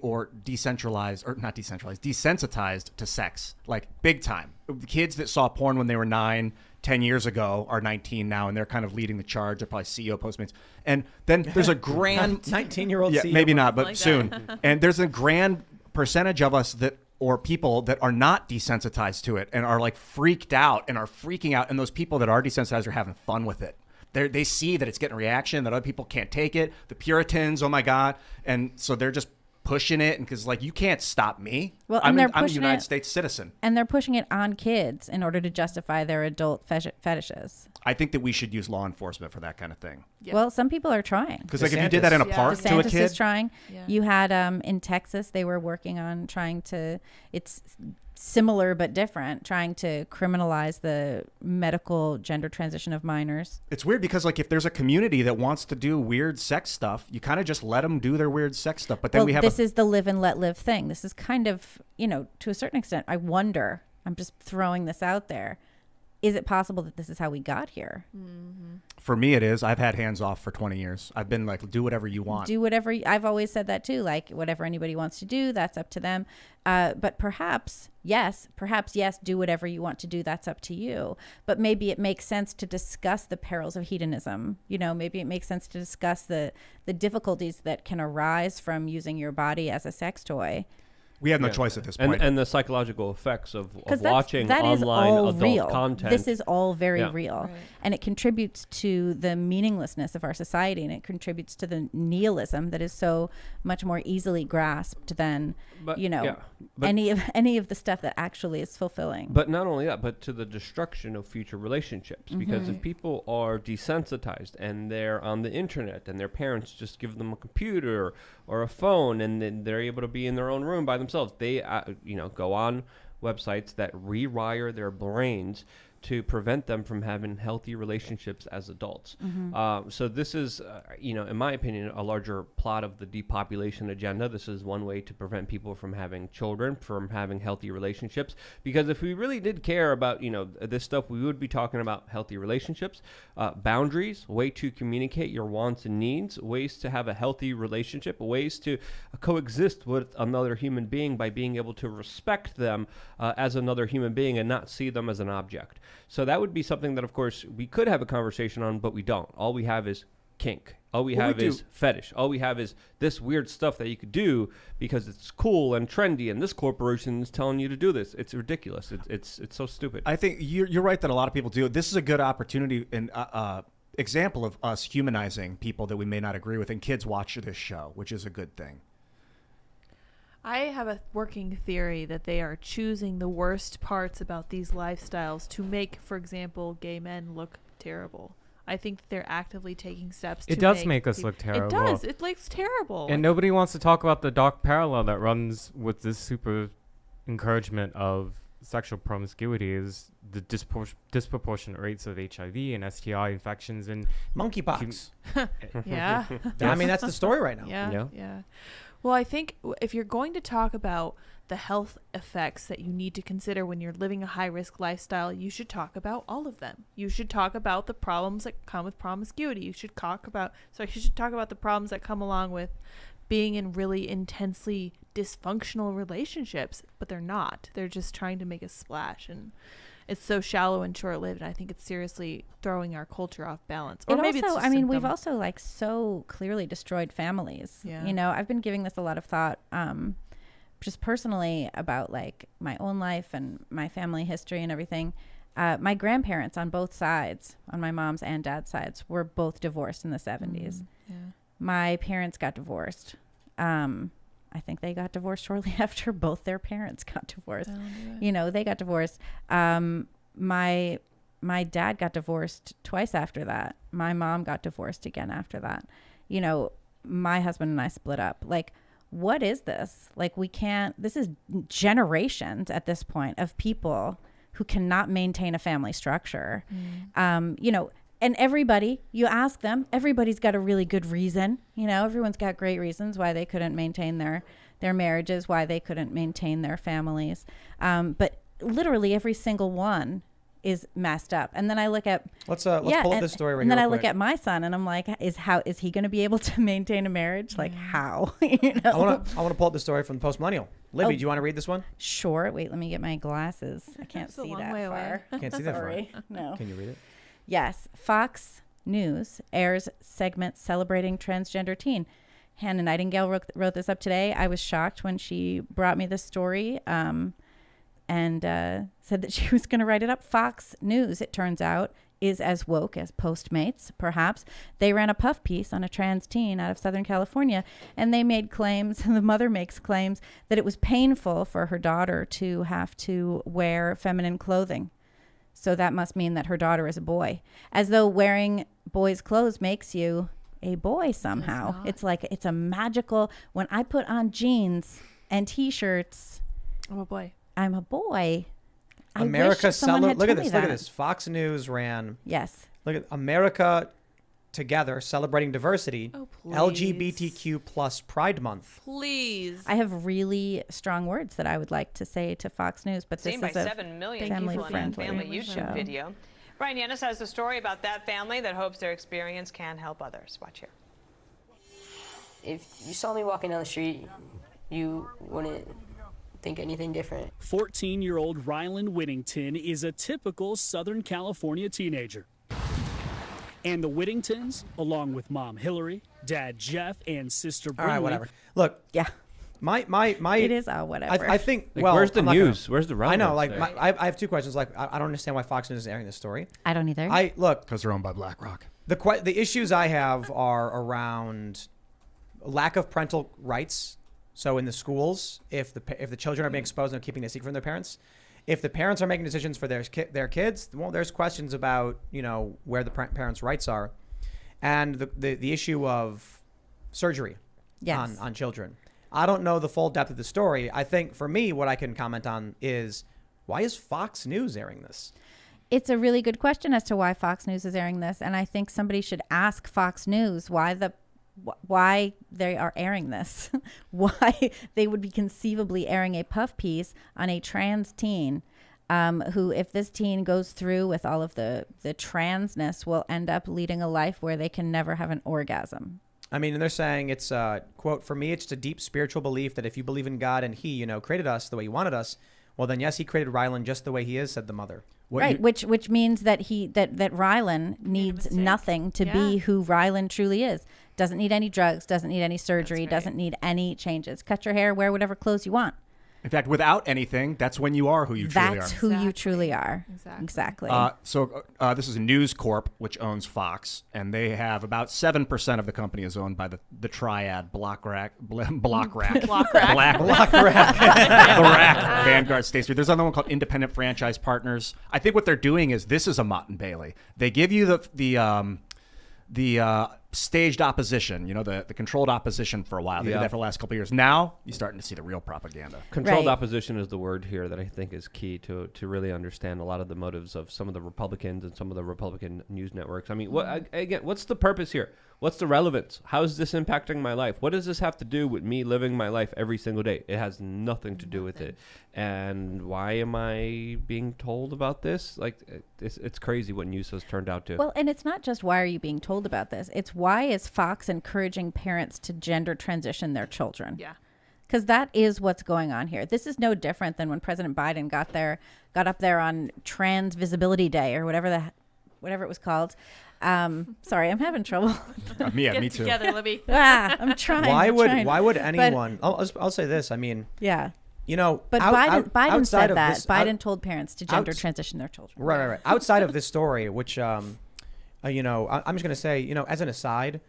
desensitized to sex, like big time. Kids that saw porn when they were 9, 10 years ago are 19 now, and they're kind of leading the charge. They're probably CEO Postmates. And then there's a grand 19-year-old yeah, CEO. maybe not, but Like that. soon. And there's a grand percentage of us or people that are not desensitized to it and are like freaked out and are freaking out. And those people that are desensitized are having fun with it. They see that it's getting a reaction, that other people can't take it. The Puritans, oh my God. And so they're just pushing it, and because like, you can't stop me. Well, I'm and a they're pushing United it- States citizen. And they're pushing it on kids in order to justify their adult fetishes. I think that we should use law enforcement for that kind of thing. Yeah. Well, some people are trying. Because like if you did that in a Yeah. park to a DeSantis kid, is trying. Yeah. You had in Texas, they were working on trying to, it's similar but different, trying to criminalize the medical gender transition of minors. it's weird because like if there's a community that wants to do weird sex stuff, you kind of just let them do their weird sex stuff. But then Well, we have this is the live and let live thing. This is kind of, to a certain extent, I wonder, I'm just throwing this out there. Is it possible that this is how we got here? for me it is. I've had hands off for 20 years. I've been like, do whatever you want. Do whatever. I've always said that too. Like whatever anybody wants to do, that's up to them. But perhaps yes, do whatever you want to do. That's up to you. But maybe it makes sense to discuss the perils of hedonism. Maybe it makes sense to discuss the difficulties that can arise from using your body as a sex toy. We have no choice at this point. And the psychological effects of watching that online adult real. content. This is all very real. Right. And it contributes to the meaninglessness of our society, and it contributes to the nihilism that is so much more easily grasped than, any of the stuff that actually is fulfilling. But not only that, but to the destruction of future relationships. Because if people are desensitized and they're on the internet and their parents just give them a computer or a phone and then they're able to be in their own room by themselves, they go on websites that rewire their brains to prevent them from having healthy relationships as adults. So this is, in my opinion, a larger plot of the depopulation agenda. This is one way to prevent people from having children, from having healthy relationships. Because if we really did care about, this stuff, we would be talking about healthy relationships, boundaries, way to communicate your wants and needs, ways to have a healthy relationship, ways to coexist with another human being by being able to respect them as another human being and not see them as an object. So that would be something that, of course, we could have a conversation on, but we don't. All we have is kink. All we have is fetish. All we have is this weird stuff that you could do because it's cool and trendy, and this corporation is telling you to do this. It's ridiculous. It's so stupid. I think you're right that a lot of people do. This is a good opportunity and example of us humanizing people that we may not agree with, and kids watch this show, which is a good thing. I have a working theory that they are choosing the worst parts about these lifestyles to make, for example, gay men look terrible. I think that they're actively taking steps to It does make us look terrible. It does. It looks terrible. And nobody wants to talk about the dark parallel that runs with this super encouragement of sexual promiscuity is the disproportionate rates of HIV and STI infections and monkeypox. Yeah. I mean, that's the story right now. Yeah. Well, I think if you're going to talk about the health effects that you need to consider when you're living a high-risk lifestyle, you should talk about all of them. You should talk about the problems that come with promiscuity. You should talk about the problems that come along with being in really intensely dysfunctional relationships, but they're not. They're just trying to make a splash, and it's so shallow and short-lived, and I think it's seriously throwing our culture off balance. Or maybe it's just we've also so clearly destroyed families. Yeah. I've been giving this a lot of thought, just personally about my own life and my family history and everything. My grandparents on both sides, on my mom's and dad's sides, were both divorced in the 70s. Yeah. My parents got divorced. I think they got divorced shortly after both their parents got divorced. They got divorced. My dad got divorced twice after that. My mom got divorced again after that. My husband and I split up. What is this? This is generations at this point of people who cannot maintain a family structure. And everybody, you ask them, everybody's got a really good reason. Everyone's got great reasons why they couldn't maintain their marriages, why they couldn't maintain their families. But literally every single one is messed up. And then I look at let's pull up this story right here. And then I look at my son and I'm like, is he going to be able to maintain a marriage? How? I want to pull up the story from the Post Millennial. Libby, do you want to read this one? Sure. Wait, let me get my glasses. I can't see that far. Can't see that far. No. Can you read it? Yes. Fox News airs segment celebrating transgender teen. Hannah Nightingale wrote this up today. I was shocked when she brought me this story and said that she was going to write it up. Fox News, it turns out, is as woke as Postmates, perhaps. They ran a puff piece on a trans teen out of Southern California, and they made claims, and the mother makes claims, that it was painful for her daughter to have to wear feminine clothing. So that must mean that her daughter is a boy. As though wearing boys' clothes makes you a boy somehow. It's a magical, when I put on jeans and T-shirts, I'm a boy. I'm a boy. America, look at this. Fox News ran. Yes. Look at America Together celebrating diversity. Oh, please. LGBTQ plus Pride Month. Please. I have really strong words that I would like to say to Fox News, but seen this is by a 7 million family people in a friendly family YouTube show. video. Brian Yanis has a story about that family that hopes their experience can help others. Watch here. If you saw me walking down the street, you wouldn't think anything different. 14-year-old Rylan Whittington is a typical Southern California teenager. And the Whittingtons, along with mom Hillary, dad Jeff, and sister Brinley. All right, whatever. Look, Yeah. my. It is whatever. I think. Like, well, where's the I'm not news? Gonna, Where's the I relevance? know. Like, there? I have two questions. Like, I don't understand why Fox News is airing this story. I don't either. Because they're owned by BlackRock. The issues I have are around lack of parental rights. So in the schools, if the children are being exposed and keeping their secret from their parents, if the parents are making decisions for their kids, well, there's questions about where the parents' rights are, and the issue of surgery Yes. on children. I don't know the full depth of the story. I think for me, what I can comment on is why is Fox News airing this? It's a really good question as to why Fox News is airing this, and I think somebody should ask Fox News why they are airing this, why they would be conceivably airing a puff piece on a trans teen, who, if this teen goes through with all of the transness, will end up leading a life where they can never have an orgasm. I mean, and they're saying it's quote, for me, it's a deep spiritual belief that if you believe in God and he, created us the way he wanted us, well, then yes, he created Rylan just the way he is, said the mother. Right, which means that that Rylan needs nothing to be who Rylan truly is. Doesn't need any drugs, doesn't need any surgery, doesn't need any changes. Cut your hair, wear whatever clothes you want. In fact, without anything, that's when you are who you truly are. That's who you truly are. Exactly. So this is a News Corp, which owns Fox, and they have about 7% of the company is owned by the triad BlackRock, Vanguard, State Street. There's another one called Independent Franchise Partners. I think what they're doing is this is a Mott and Bailey. They give you the staged opposition, the controlled opposition for a while. They did that for the last couple of years. Now you're starting to see the real propaganda. Controlled opposition is the word here that I think is key to really understand a lot of the motives of some of the Republicans and some of the Republican news networks. I mean, what's the purpose here? What's the relevance? How is this impacting my life? What does this have to do with me living my life every single day? It has nothing to do with it. And why am I being told about this? Like, it's crazy what news has turned out to. Well, and it's not just why are you being told about this? It's why is Fox encouraging parents to gender transition their children? Yeah. Because that is what's going on here. This is no different than when President Biden got up there on Trans Visibility Day or whatever it was called. Sorry, I'm having trouble. Get me too. Together, Libby. I'm trying. Why would anyone? I'll say this. I mean, yeah. But Biden said that. Biden told parents to gender transition their children. Right. Outside of this story, which I'm just going to say, as an aside,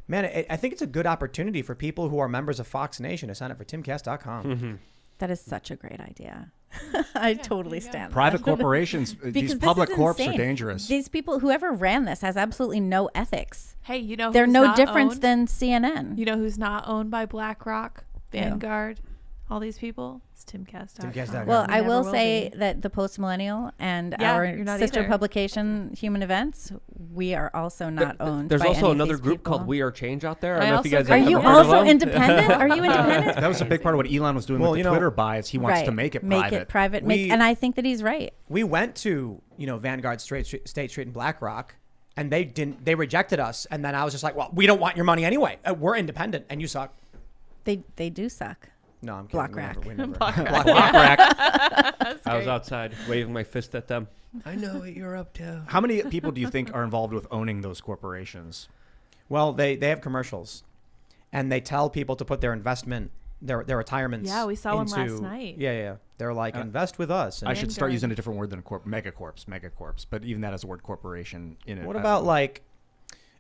man, I think it's a good opportunity for people who are members of Fox Nation to sign up for Timcast.com. Mm-hmm. That is such a great idea. I totally stand. Private corporations, these public corps are dangerous. These people, whoever ran this, has absolutely no ethics. Hey, they're no different than CNN. You know who's not owned by BlackRock, Vanguard, all these people? It's Timcast.com. Well, I will say that the Post Millennial and our sister publication, Human Events, we are also not owned. There's by also any of another these group people. called We Are Change out there. I don't know if you guys are you also independent? Are you independent? That was a big part of what Elon was doing with the Twitter buys. He wants to make it private. And I think that he's right. We went to Vanguard, State Street, and BlackRock, and they rejected us. And then I was just like, well, we don't want your money anyway. We're independent, and you suck. They do suck. No, I'm kidding. BlackRock. BlackRock. I was outside waving my fist at them. I know what you're up to. How many people do you think are involved with owning those corporations? Well, they have commercials, and they tell people to put their investment, their retirements. Yeah, we saw one last night. Yeah. They're like, invest with us. I should start using a different word than megacorps. But even that has the word corporation in it. What about like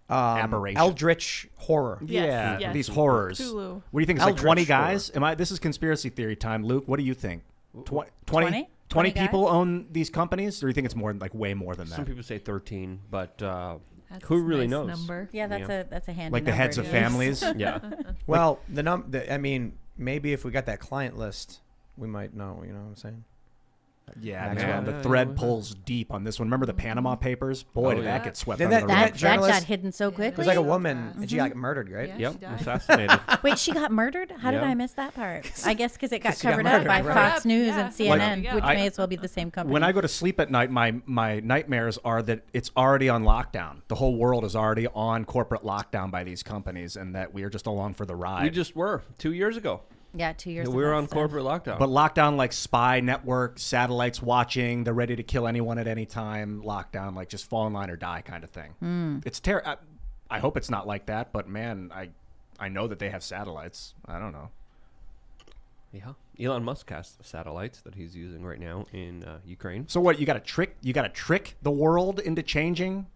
aberration, eldritch horror? Yes. These horrors. Cthulhu. What do you think? It's like 20 guys? This is conspiracy theory time. Luke, what do you think? 20 people own these companies, or do you think it's way more than that? Some people say 13, but That's who really nice knows? Number. Yeah, that's a handy like the number heads of families. Yeah. Well, maybe if we got that client list, we might know. You know what I'm saying? Yeah, man, the thread pulls deep on this one. Remember the Panama Papers? Boy, did that get swept under the rug. That got hidden so quickly. It was like a woman, and she got murdered, right? Yep, assassinated. Wait, she got murdered? How did I miss that part? I guess because it got she got covered up by murdered, Fox News and CNN, which I- may as well be the same company. When I go to sleep at night, my nightmares are that it's already on lockdown. The whole world is already on corporate lockdown by these companies, and that we are just along for the ride. We just were 2 years ago. Yeah, 2 years. We were on corporate lockdown. But lockdown, like spy network, satellites watching, they're ready to kill anyone at any time. Lockdown, like just fall in line or die kind of thing. It's I hope it's not like that, but man, I know that they have satellites. I don't know. Yeah, Elon Musk has satellites that he's using right now in Ukraine. So what? You got to trick the world into changing.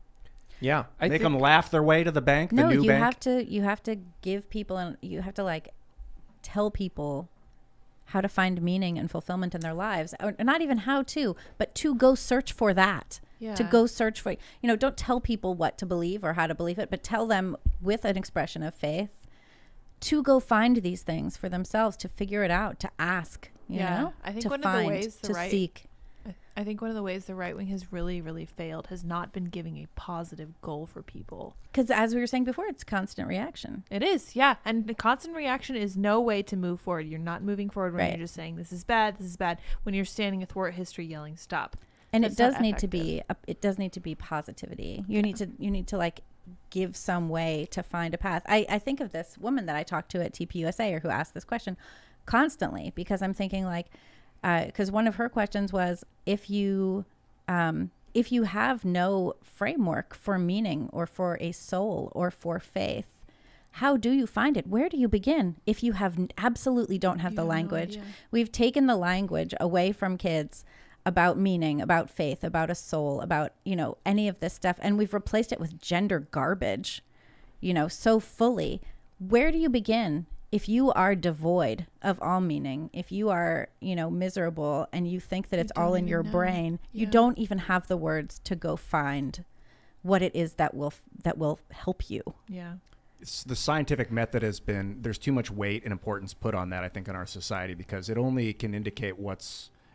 Yeah, Make them laugh their way to the bank. No, the new you bank. you have to give people, and you have to like tell people how to find meaning and fulfillment in their lives, or not even how to, but to go search for that. Yeah. To go search for, don't tell people what to believe or how to believe it, but tell them with an expression of faith to go find these things for themselves, to figure it out, to ask, you know, I think to one find, of the ways to seek. I think one of the ways the right wing has really, really failed has not been giving a positive goal for people. Because as we were saying before, it's constant reaction. It is, yeah. And the constant reaction is no way to move forward. You're not moving forward when Right. you're just saying, this is bad, this is bad. When you're standing athwart history yelling, stop. And That's it does not need to effective. be it does need to be positivity. You need to like give some way to find a path. I think of this woman that I talked to at TPUSA, or who asked this question constantly, because I'm thinking like, because one of her questions was, if you have no framework for meaning or for a soul or for faith, how do you find it? Where do you begin if you have absolutely don't have the language? We've taken the language away from kids about meaning, about faith, about a soul, about, any of this stuff. And we've replaced it with gender garbage, so fully. Where do you begin if you are devoid of all meaning? If you are, miserable and you think that it's all in your brain, you don't even have the words to go find what it is that will help you. Yeah. The scientific method there's too much weight and importance put on that, I think, in our society, because it only can indicate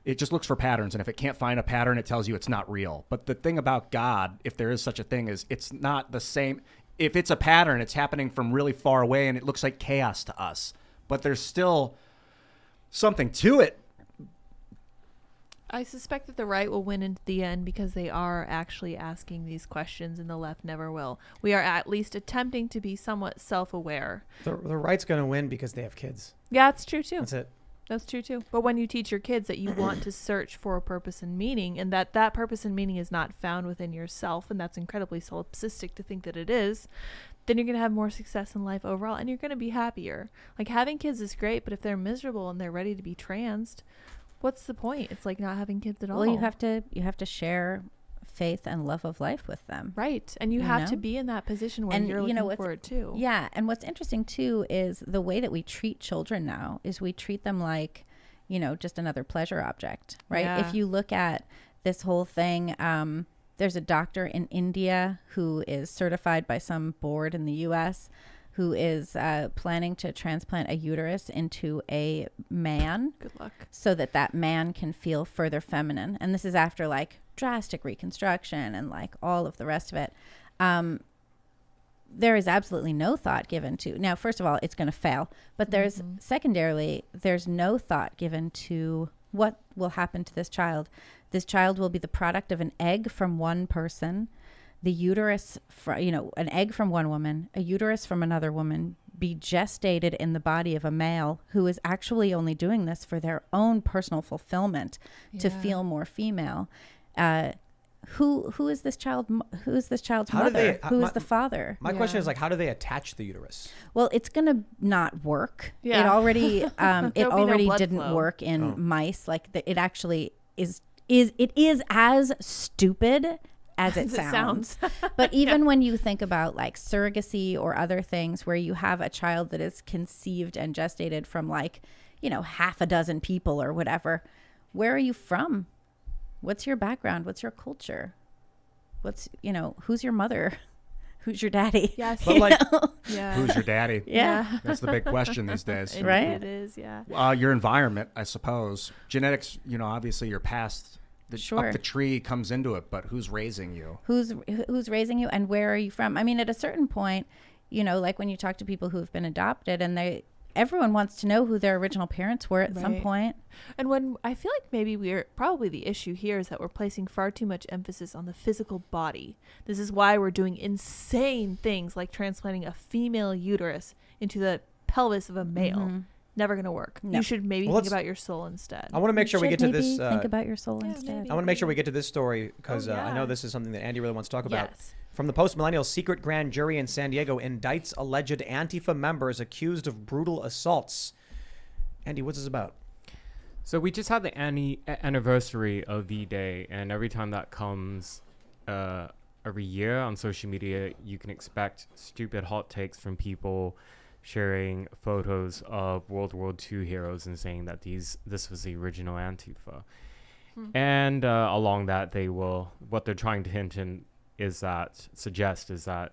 it just looks for patterns, and if it can't find a pattern, it tells you it's not real. But the thing about God, if there is such a thing, is it's not the same. If it's a pattern, it's happening from really far away, and it looks like chaos to us. But there's still something to it. I suspect that the right will win in the end because they are actually asking these questions, and the left never will. We are at least attempting to be somewhat self-aware. The right's going to win because they have kids. Yeah, it's true too. That's it. That's true too. But when you teach your kids that you want to search for a purpose and meaning, and that purpose and meaning is not found within yourself, and that's incredibly solipsistic to think that it is, then you're going to have more success in life overall, and you're going to be happier. Like, having kids is great, but if they're miserable and they're ready to be transed, what's the point? It's like not having kids at all. Well, you have to share faith and love of life with them. Right. And you have to be in that position where you're looking for it too. Yeah. And what's interesting too is the way that we treat children now is we treat them like, just another pleasure object, right? Yeah. If you look at this whole thing, there's a doctor in India who is certified by some board in the US who is planning to transplant a uterus into a man. Good luck. So that man can feel further feminine. And this is after like drastic reconstruction and like all of the rest of it. There is absolutely no thought given to, now, first of all, it's going to fail, but there's secondarily, there's no thought given to what will happen to this child. This child will be the product of an egg from one person, the uterus, an egg from one woman, a uterus from another woman, be gestated in the body of a male who is actually only doing this for their own personal fulfillment, to feel more female. Who is this child? Who is this child's mother? Who is the father? My question is, like, how do they attach the uterus? Well, it's gonna not work. Yeah. It already blood didn't flow. work in mice. Like it actually is as stupid as it sounds. But even when you think about like surrogacy or other things where you have a child that is conceived and gestated from like, half a dozen people or whatever, where are you from? What's your background? What's your culture? What's, who's your mother? Who's your daddy? Yes. But like, Yeah. who's your daddy? Yeah. That's the big question these days. Right? It is, yeah. Your environment, I suppose. Genetics, obviously your past, Sure. up the tree comes into it, but who's raising you? Who's raising you, and where are you from? I mean, at a certain point, like when you talk to people who've been adopted, and everyone wants to know who their original parents were at some point. And when I feel like maybe probably the issue here is that we're placing far too much emphasis on the physical body. This is why we're doing insane things like transplanting a female uterus into the pelvis of a male. Never going to work. No. You should maybe Well, think about your soul instead. I want to make sure we get to this. Think about your soul yeah, instead. maybe. I want to make sure we get to this story because Oh, I know yeah. this is something that Andy really wants to talk about. Yes. From the post-millennial secret grand jury in San Diego indicts alleged Antifa members accused of brutal assaults. Andy, what's this about? So we just had the anniversary of V-Day, and every time that comes every year on social media, you can expect stupid hot takes from people sharing photos of World War II heroes and saying that this was the original Antifa. And along that, what they're trying to suggest is that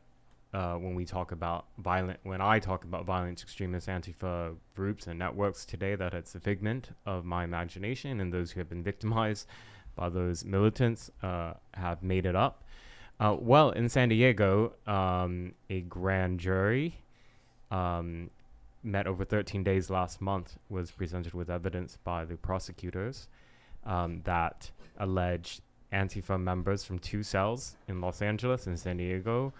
when I talk about violent extremist Antifa groups and networks today, that it's a figment of my imagination, and those who have been victimized by those militants have made it up. Well, in San Diego, a grand jury met over 13 days last month, was presented with evidence by the prosecutors that alleged Antifa members from 2 cells in Los Angeles and San Diego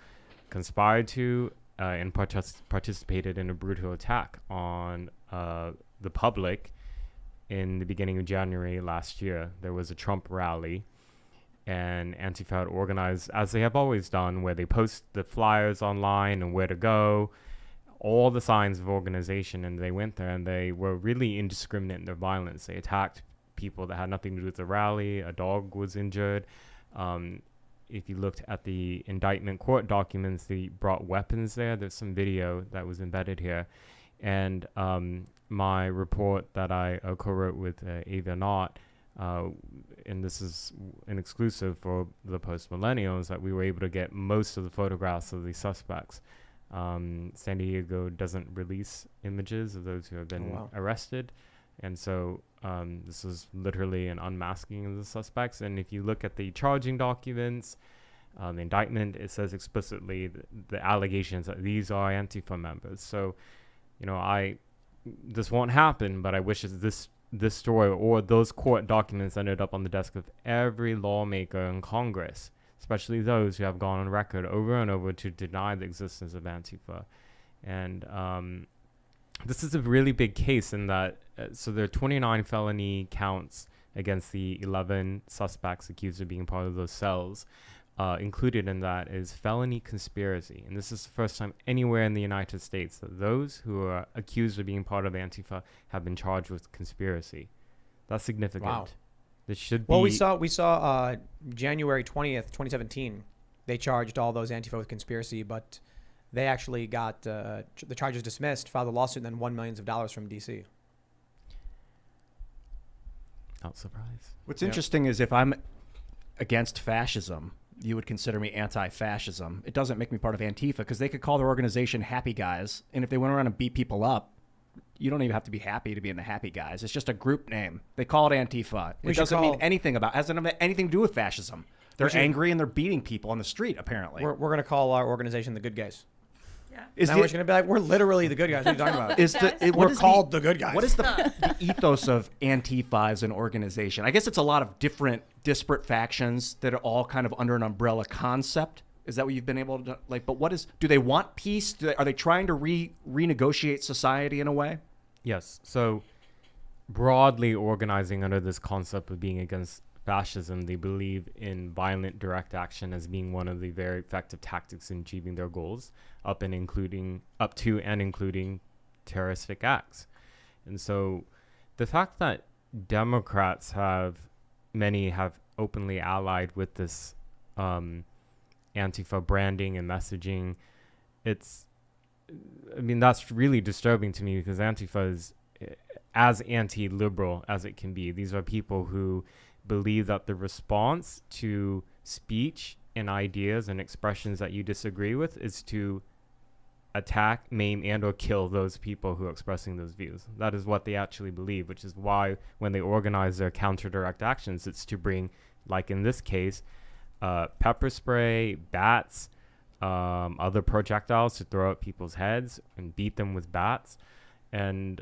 conspired to and participated in a brutal attack on the public in the beginning of January last year. There was a Trump rally, and Antifa had organized, as they have always done, where they post the flyers online and where to go, all the signs of organization, and they went there and they were really indiscriminate in their violence. They attacked people that had nothing to do with the rally. A dog was injured. If you looked at the indictment court documents, they brought weapons there. There's some video that was embedded here. And my report that I co-wrote with Ava Knott, and this is an exclusive for the post-millennials, that we were able to get most of the photographs of the suspects. San Diego doesn't release images of those who have been arrested. And so this is literally an unmasking of the suspects. And if you look at the charging documents, the indictment, it says explicitly the allegations that these are Antifa members. So, this won't happen, but I wish this story or those court documents ended up on the desk of every lawmaker in Congress, especially those who have gone on record over and over to deny the existence of Antifa. And this is a really big case in that, so there are 29 felony counts against the 11 suspects accused of being part of those cells. Included in that is felony conspiracy. And this is the first time anywhere in the United States that those who are accused of being part of Antifa have been charged with conspiracy. That's significant. Wow. This should Well, be... we saw January 20th, 2017, they charged all those Antifa with conspiracy, but they actually got the charges dismissed, filed a lawsuit, and then won millions of dollars from D.C. Not surprised. What's interesting is if I'm against fascism, you would consider me anti-fascism. It doesn't make me part of Antifa because they could call their organization Happy Guys, and if they went around and beat people up, you don't even have to be happy to be in the Happy Guys. It's just a group name. They call it Antifa. It doesn't mean anything hasn't anything to do with fascism. They're angry and they're beating people on the street, apparently. We're going to call our organization the Good Guys. Yeah. Now we're going to be like, we're literally the good guys. What are you talking about? We're called the good guys. What is the ethos of Antifa as an organization? I guess it's a lot of different disparate factions that are all kind of under an umbrella concept. Is that what you've been able to but do they want peace? Are they trying to renegotiate society in a way? Yes. So broadly organizing under this concept of being against fascism, they believe in violent direct action as being one of the very effective tactics in achieving their goals, up to and including terroristic acts. And so the fact that Democrats many have openly allied with this Antifa branding and messaging, that's really disturbing to me, because Antifa is as anti-liberal as it can be. These are people who believe that the response to speech and ideas and expressions that you disagree with is to attack, maim, and or kill those people who are expressing those views. That is what they actually believe, which is why when they organize their counter-direct actions, it's to bring, like in this case, pepper spray, bats, other projectiles to throw at people's heads and beat them with bats. And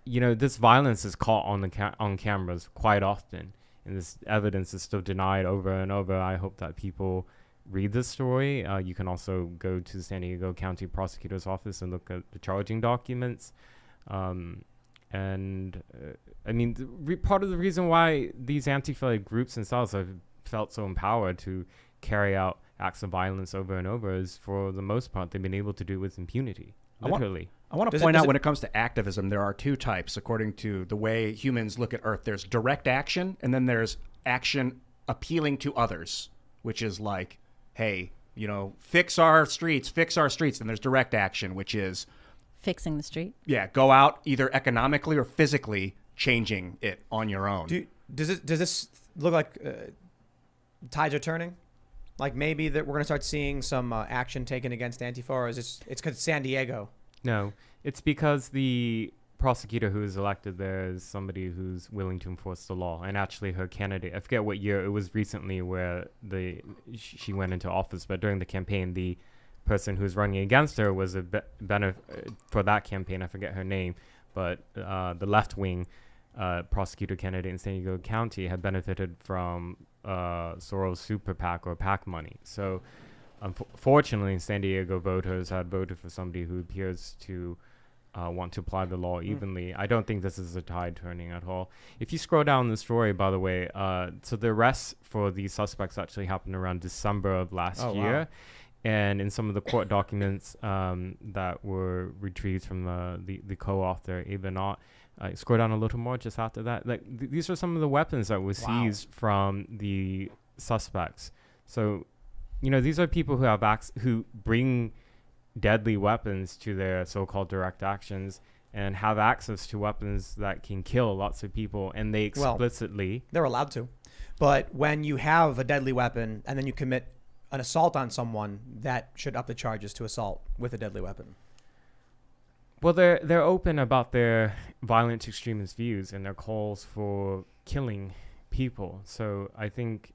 this violence is caught on cameras quite often, and this evidence is still denied over and over. I hope that people read this story. You can also go to the San Diego County Prosecutor's Office and look at the charging documents. I mean, part of the reason why these Antifa groups themselves have felt so empowered to carry out acts of violence over and over is, for the most part, they've been able to do it with impunity. Literally. I want to point out when it comes to activism, there are two types according to the way humans look at Earth. There's direct action, and then there's action appealing to others, which is like, hey, you know, fix our streets. And there's direct action, which is fixing the street. Yeah, go out either economically or physically changing it on your own. Does this look like tides are turning? Like maybe that we're going to start seeing some action taken against Antifa, or is it's because San Diego? No, it's because the prosecutor who is elected there is somebody who's willing to enforce the law. And actually her candidate, I forget what year, it was recently where she went into office, but during the campaign, the person who's running against her was for that campaign, I forget her name, but the left-wing prosecutor candidate in San Diego County had benefited from Soros super PAC or PAC money. So unfortunately, San Diego voters had voted for somebody who appears to want to apply the law evenly. I don't think this is a tide turning at all. If you scroll down the story, by the way, so the arrests for these suspects actually happened around December of last year. Wow. And in some of the court documents that were retrieved from the co-author, Ava Knott, scroll down a little more just after that. Like these are some of the weapons that were seized from the suspects. So, you know, these are people who have who bring deadly weapons to their so-called direct actions and have access to weapons that can kill lots of people. And they explicitly... Well, they're allowed to. But when you have a deadly weapon and then you commit an assault on someone, that should up the charges to assault with a deadly weapon. Well, they're open about their violent extremist views and their calls for killing people. So I think,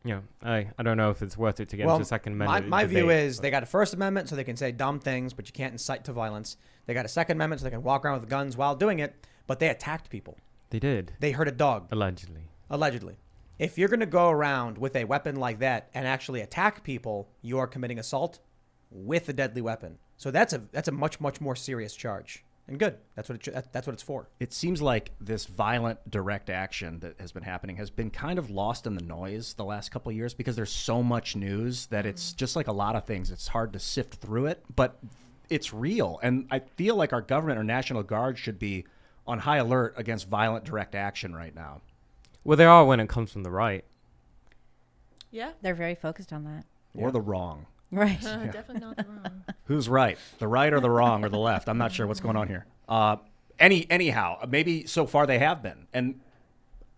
I don't know if it's worth it to get into Second Amendment. My view is they got a First Amendment so they can say dumb things, but you can't incite to violence. They got a Second Amendment so they can walk around with guns while doing it, but they attacked people. They did. They hurt a dog. Allegedly. If you're going to go around with a weapon like that and actually attack people, you are committing assault with a deadly weapon. So that's a much, much more serious charge. And good. That's what it's for. It seems like this violent direct action that has been happening has been kind of lost in the noise the last couple of years because there's so much news that it's just like a lot of things. It's hard to sift through it, but it's real. And I feel like our government or National Guard should be on high alert against violent direct action right now. Well, they are when it comes from the right. Yeah. They're very focused on that. Or the wrong. Right. Definitely not the wrong. Who's right? The right or the wrong or the left? I'm not sure what's going on here. Anyhow, maybe so far they have been. And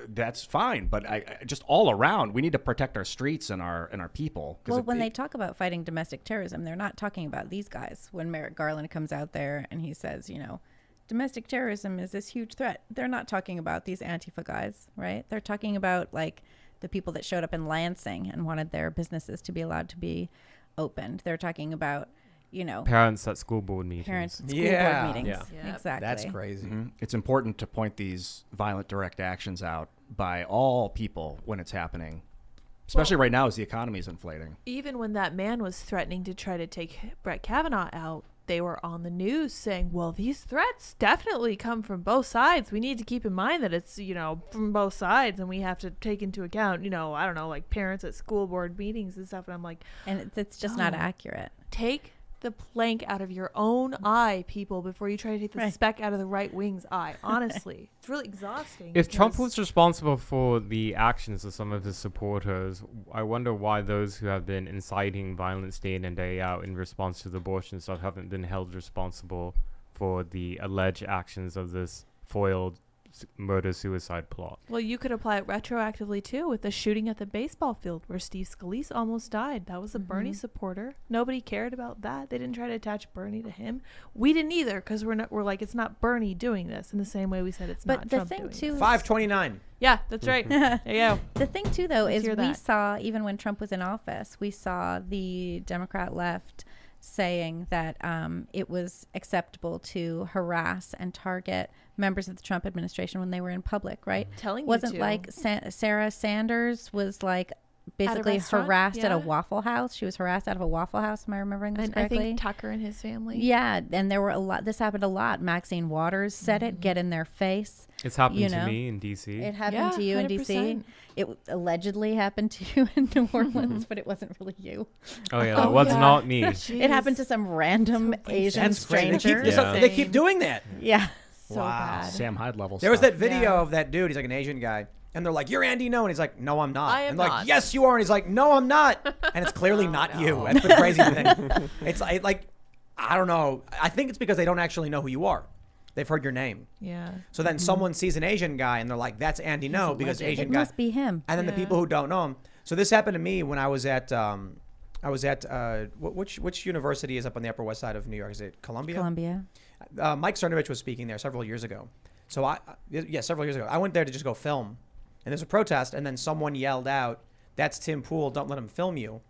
that's fine. But I just all around, we need to protect our streets and our people. Well, when they talk about fighting domestic terrorism, they're not talking about these guys. When Merrick Garland comes out there and he says, domestic terrorism is this huge threat. They're not talking about these Antifa guys, right? They're talking about like the people that showed up in Lansing and wanted their businesses to be allowed to be opened. They're talking about, parents at school board meetings. Parents at school board meetings. Yeah. Exactly. That's crazy. Mm-hmm. It's important to point these violent direct actions out by all people when it's happening. Especially right now as the economy is inflating. Even when that man was threatening to try to take Brett Kavanaugh out, they were on the news saying, well, these threats definitely come from both sides. We need to keep in mind that it's, from both sides, and we have to take into account, I don't know, like parents at school board meetings and stuff. And I'm like, and it's just not accurate. Take the plank out of your own eye, people, before you try to take the speck out of the right wing's eye. Honestly, it's really exhausting. If Trump was responsible for the actions of some of his supporters, I wonder why those who have been inciting violence day in and day out in response to the abortion stuff haven't been held responsible for the alleged actions of this foiled murder-suicide plot. Well, you could apply it retroactively too with the shooting at the baseball field where Steve Scalise almost died. That was a Bernie supporter. Nobody cared about that. They didn't try to attach Bernie to him. We didn't either because we're like, it's not Bernie doing this in the same way we said it's not Trump doing it. 529. Yeah, that's right. There you go. The thing too, though, Let's is we saw, even when Trump was in office, we saw the Democrat left saying that it was acceptable to harass and target members of the Trump administration when they were in public, right? Wasn't like Sarah Sanders was like basically restaurant? harassed at a Yeah. Waffle House. She was harassed out of a Waffle House. Am I remembering this And I correctly? think Tucker and his family. Yeah, and there were a lot. This happened a lot. Maxine Waters said it. Get in their face. It's happened You to know? me in DC. It happened Yeah, to you in DC. 100%. It allegedly happened to you in New Orleans, but it wasn't really you. Oh yeah, that was not me. It happened to some random Asian That's crazy. stranger. Yeah. They keep doing that. Yeah. So Wow. bad. Sam Hyde level. There was stuff. that video Yeah. of that dude. He's like an Asian guy. And they're like, "You're Andy No," and he's like, "No, I'm not." I am and they're like, not. "Yes, you are." And he's like, "No, I'm not." And it's clearly not you. That's the crazy thing. It's like, I don't know. I think it's because they don't actually know who you are. They've heard your name. Yeah. So then someone sees an Asian guy and they're like, "That's Andy No," because Asian It guy. must be him. And then the Yeah. people who don't know him. So this happened to me when I was at which university is up on the Upper West Side of New York? Is it Columbia? Columbia. Mike Cernovich was speaking there several years ago. So several years ago, I went there to just go film, and there's a protest, and then someone yelled out, "That's Tim Pool! Don't let him film you."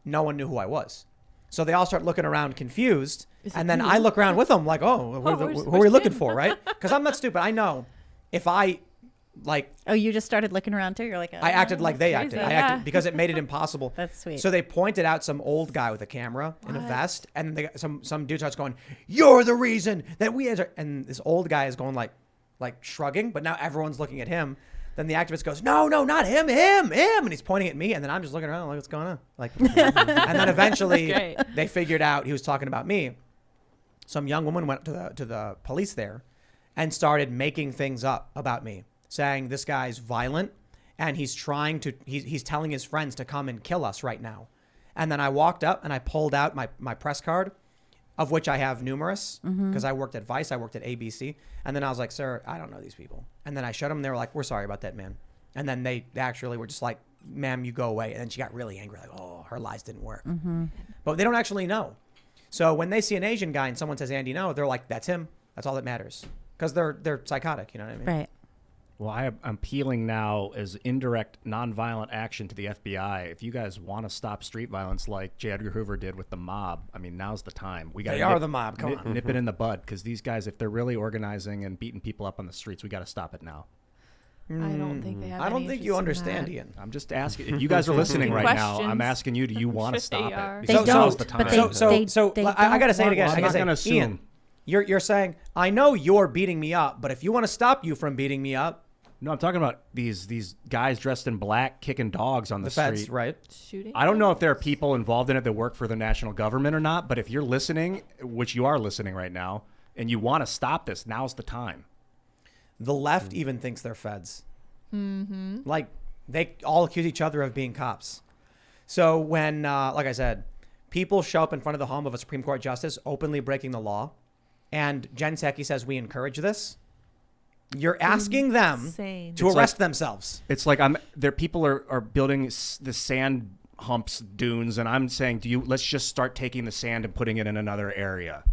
No one knew who I was, so they all start looking around confused, and then I look around with them like, "Oh, who are we where's looking Tim?" for?" Right? Because I'm not stupid. I know if I like. Oh, you just started looking around too? You're like, I acted like they acted. crazy. I Yeah. acted because it made it impossible. That's sweet. So they pointed out some old guy with a camera in a vest, and they, some dude starts going, "You're the reason that we enter." And this old guy is going like shrugging, but now everyone's looking at him. Then the activist goes, "No, not him, and he's pointing at me, and then I'm just looking around like, what's going on? Like, and then eventually Great. they figured out he was talking about me. Some young woman went to the police there, and started making things up about me, saying this guy's violent and he's trying to he's telling his friends to come and kill us right now. And then I walked up and I pulled out my press card, of which I have numerous, because I worked at Vice, I worked at ABC. And then I was like, "Sir, I don't know these people." And then I showed them. They were like, "We're sorry about that, man." And then they actually were just like, "Ma'am, you go away." And then she got really angry, like, "Oh, her lies didn't work." But they don't actually know. So when they see an Asian guy and someone says Andy No, they're like, "That's him. That's all that matters." Because they're psychotic, you know what I mean? right. Well, I'm appealing now as indirect nonviolent action to the FBI. If you guys want to stop street violence like J. Edgar Hoover did with the mob, I mean, now's the time. We got They are the mob. Come on. nip it in the bud, because these guys, if they're really organizing and beating people up on the streets, we got to stop it now. I don't think they have. I don't any think you interest in understand, that. Ian. I'm just asking. If you guys are listening right now, I'm Questions. asking you, do you want to sure they stop are. it? They Because don't, now's the but time. they I gotta say it don't again. want I gotta to. I'm not say, gonna Ian, assume. you're saying, I know you're beating me up, but if you want to stop you from beating me up, No, I'm talking about these guys dressed in black kicking dogs on the, the feds, street. right? Shooting. I don't know if there are people involved in it that work for the national government or not, but if you're listening, which you are listening right now, and you want to stop this, now's the time. The left even thinks they're feds. Like, they all accuse each other of being cops. So when, like I said, people show up in front of the home of a Supreme Court justice openly breaking the law, and Jen Psaki says we encourage this, you're asking them Insane. to arrest themselves. It's like people are building the sand humps dunes, and I'm saying, let's just start taking the sand and putting it in another area.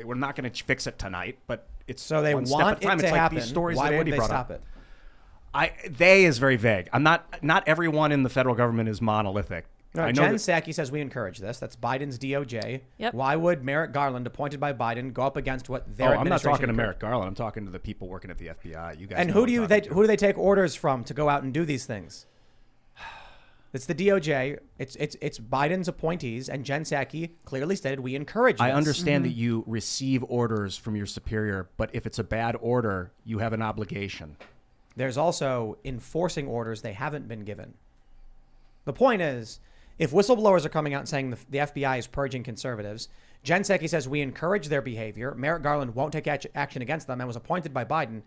We're not going to fix it tonight, but it's So they one step want at a time. it It's to like happen. these stories Why that would Andy they brought stop up. it? They is very vague. Not everyone in the federal government is monolithic. No, I know Jen that- Psaki says we encourage this. That's Biden's DOJ. Yep. Why would Merrick Garland, appointed by Biden, go up against what their I'm not administration talking to encouraged? Merrick Garland. I'm talking to the people working at the FBI. You guys. And know who what do I'm talking to. they take orders from to go out and do these things? It's the DOJ. It's Biden's appointees, and Jen Psaki clearly stated we encourage this. I understand that you receive orders from your superior, but if it's a bad order, you have an obligation. There's also enforcing orders they haven't been given. The point is, if whistleblowers are coming out and saying the FBI is purging conservatives, Jen Psaki says we encourage their behavior. Merrick Garland won't take action against them and was appointed by Biden.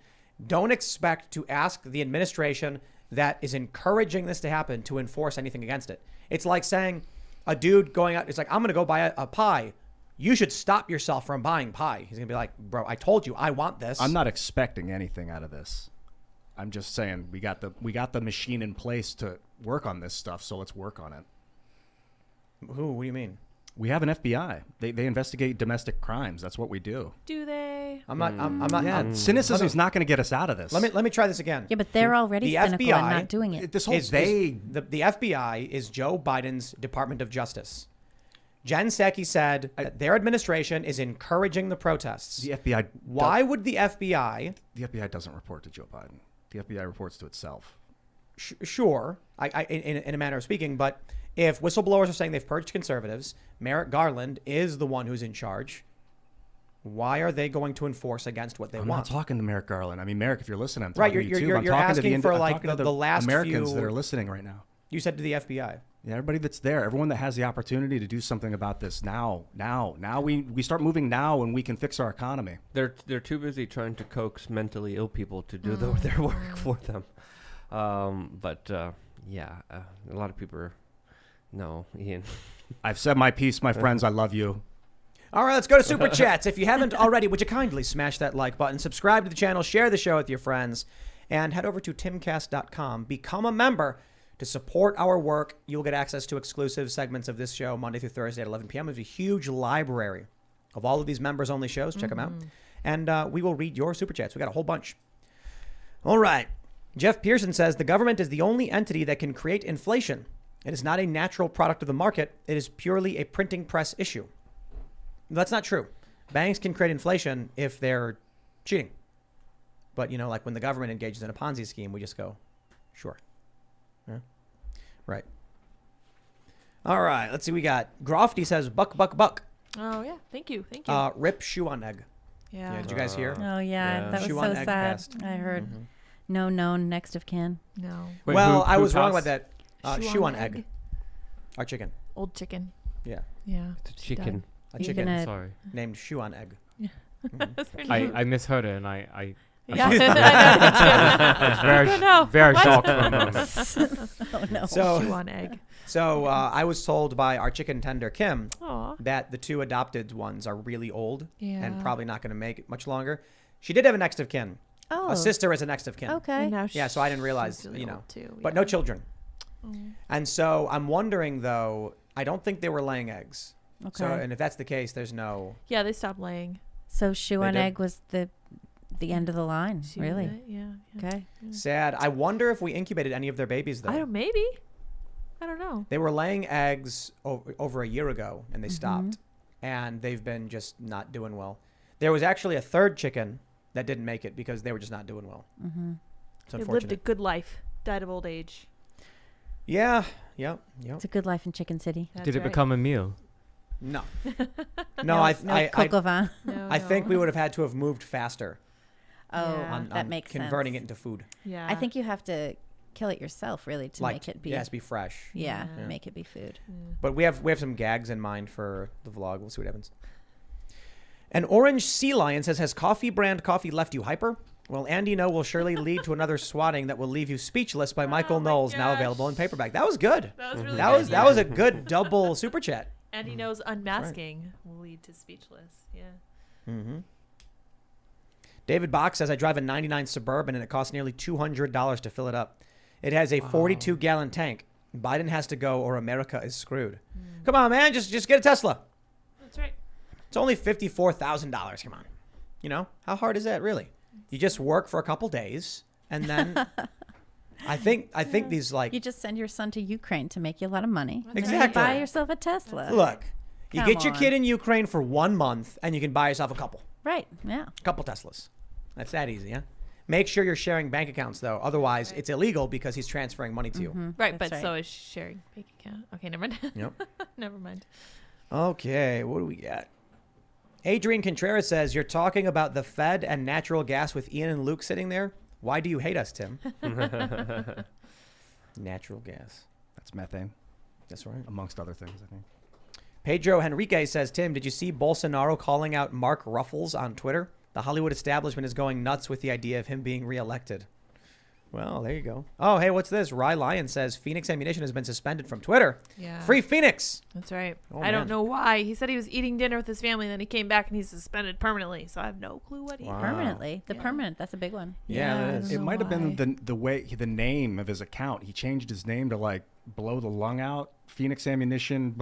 Don't expect to ask the administration that is encouraging this to happen to enforce anything against it. It's like saying a dude going out, it's like, I'm going to go buy a pie. You should stop yourself from buying pie. He's going to be like, bro, I told you I want this. I'm not expecting anything out of this. I'm just saying we got the machine in place to work on this stuff, so let's work on it. Who? What do you mean? We have an FBI. They investigate domestic crimes. That's what we do. Do they? I'm not. Yeah, cynicism's not going to get us out of this. Let me try this again. Yeah, but they're already The cynical FBI and not doing it. This whole is vague. the FBI is Joe Biden's Department of Justice. Jen Psaki said that their administration is encouraging the protests. The FBI. Why would the FBI? The FBI doesn't report to Joe Biden. The FBI reports to itself. sure, in a manner of speaking, but if whistleblowers are saying they've purged conservatives, Merrick Garland is the one who's in charge. Why are they going to enforce against what they want? I'm not talking to Merrick Garland. I mean, Merrick, if you're listening, I'm right, talking to you too. I'm you're talking asking to for I'm like talking to the last Americans few that are listening right now. You said to the FBI. Yeah, everybody that's there, everyone that has the opportunity to do something about this now. We start moving now, and we can fix our economy. They're too busy trying to coax mentally ill people to do their work for them. A lot of people are. No, Ian. I've said my piece, my friends. I love you. All right, let's go to Super Chats. If you haven't already, would you kindly smash that like button, subscribe to the channel, share the show with your friends, and head over to timcast.com. Become a member to support our work. You'll get access to exclusive segments of this show Monday through Thursday at 11 p.m. There's a huge library of all of these members-only shows. Check them out. And we will read your Super Chats. We got a whole bunch. All right. Jeff Pearson says, the government is the only entity that can create inflation. It is not a natural product of the market. It is purely a printing press issue. That's not true. Banks can create inflation if they're cheating. But, like when the government engages in a Ponzi scheme, we just go, sure. Yeah. Right. All right. Let's see. We got Grofty says, buck. Oh, yeah. Thank you. Rip shoe on egg. Yeah. Did you guys hear? Oh, yeah. That was Shoe so on egg sad. passed. I heard no known next of kin. No. Wait, Well, who I was wrong passed? about that. Shoe on egg. Our chicken. Old chicken. Yeah. Yeah. It's a chicken. A Even chicken a- Sorry. named Shoe on egg. I misheard it, and I Yeah. was very shocked for a moment. Oh, no. Shoe on egg. So I was told by our chicken tender, Kim, Aw. that the two adopted ones are really old Yeah. and probably not going to make it much longer. She did have a next of kin. Oh. A sister is a next of kin. Okay. And now Yeah, so I didn't realize, she's really old too, but yeah. no children. Oh. And so I'm wondering, though, I don't think they were laying eggs. So, Okay. and if that's the case, there's no. Yeah, they stopped laying. So shoe They on did? egg was the end of the line, She really? was it, Yeah. Okay. Sad. I wonder if we incubated any of their babies, though. Maybe. I don't know. They were laying eggs over a year ago, and they Mm-hmm. stopped. And they've been just not doing well. There was actually a third chicken that didn't make it because they were just not doing well. Mm-hmm. It's They lived a unfortunate. good life. Died of old age. Yeah. Yep. It's a good life in Chicken City. That's Did it right. become a meal? No. No, No I coq au vin. No, I think no. we would have had to have moved faster Oh, Yeah. that makes converting sense. it into food. Yeah. I think you have to kill it yourself, really, to make it be. it has to be fresh. Yeah, Yeah. make it be food. But we have some gags in mind for the vlog. We'll see what happens. An orange sea lion says, has coffee brand coffee left you hyper? Well, Andy No will surely lead to another swatting that will leave you speechless by Michael my Knowles, now gosh. available in paperback. That was good. That was really That good. was that was a good double super chat. And he knows unmasking will lead to speechless. Yeah. Mm-hmm. David Bach says, I drive a 99 Suburban and it costs nearly $200 to fill it up. It has a 42-gallon tank. Biden has to go or America is screwed. Come on, man. Just get a Tesla. That's right. It's only $54,000. Come on. How hard is that really? You just work for a couple days and then I think these You just send your son to Ukraine to make you a lot of money. and then Exactly. You buy yourself a Tesla. look, you Come get your on. kid in Ukraine for 1 month and you can buy yourself a couple Yeah. Teslas. That's that easy, yeah? Make sure you're sharing bank accounts though. Otherwise, it's illegal because he's transferring money to you. Right, That's but right. so is sharing bank account. Okay, never mind. Yep. Never mind. Okay, what do we got? Adrian Contreras says, you're talking about the Fed and natural gas with Ian and Luke sitting there? Why do you hate us, Tim? Natural gas. That's methane, That's right. amongst other things, I think. Pedro Henrique says, Tim, did you see Bolsonaro calling out Mark Ruffles on Twitter? The Hollywood establishment is going nuts with the idea of him being reelected. Well, there you go. Oh, hey, what's this? Rye Lion says Phoenix Ammunition has been suspended from Twitter. Yeah. Free Phoenix. That's right. Oh, I don't man. know why. He said he was eating dinner with his family, then he came back and he's suspended permanently. So I have no clue what he Wow. Permanently. The Yeah. permanent. That's a big one. Yeah, I it don't is. know It might have been why. the name of his account. He changed his name to like blow the lung out. Phoenix Ammunition,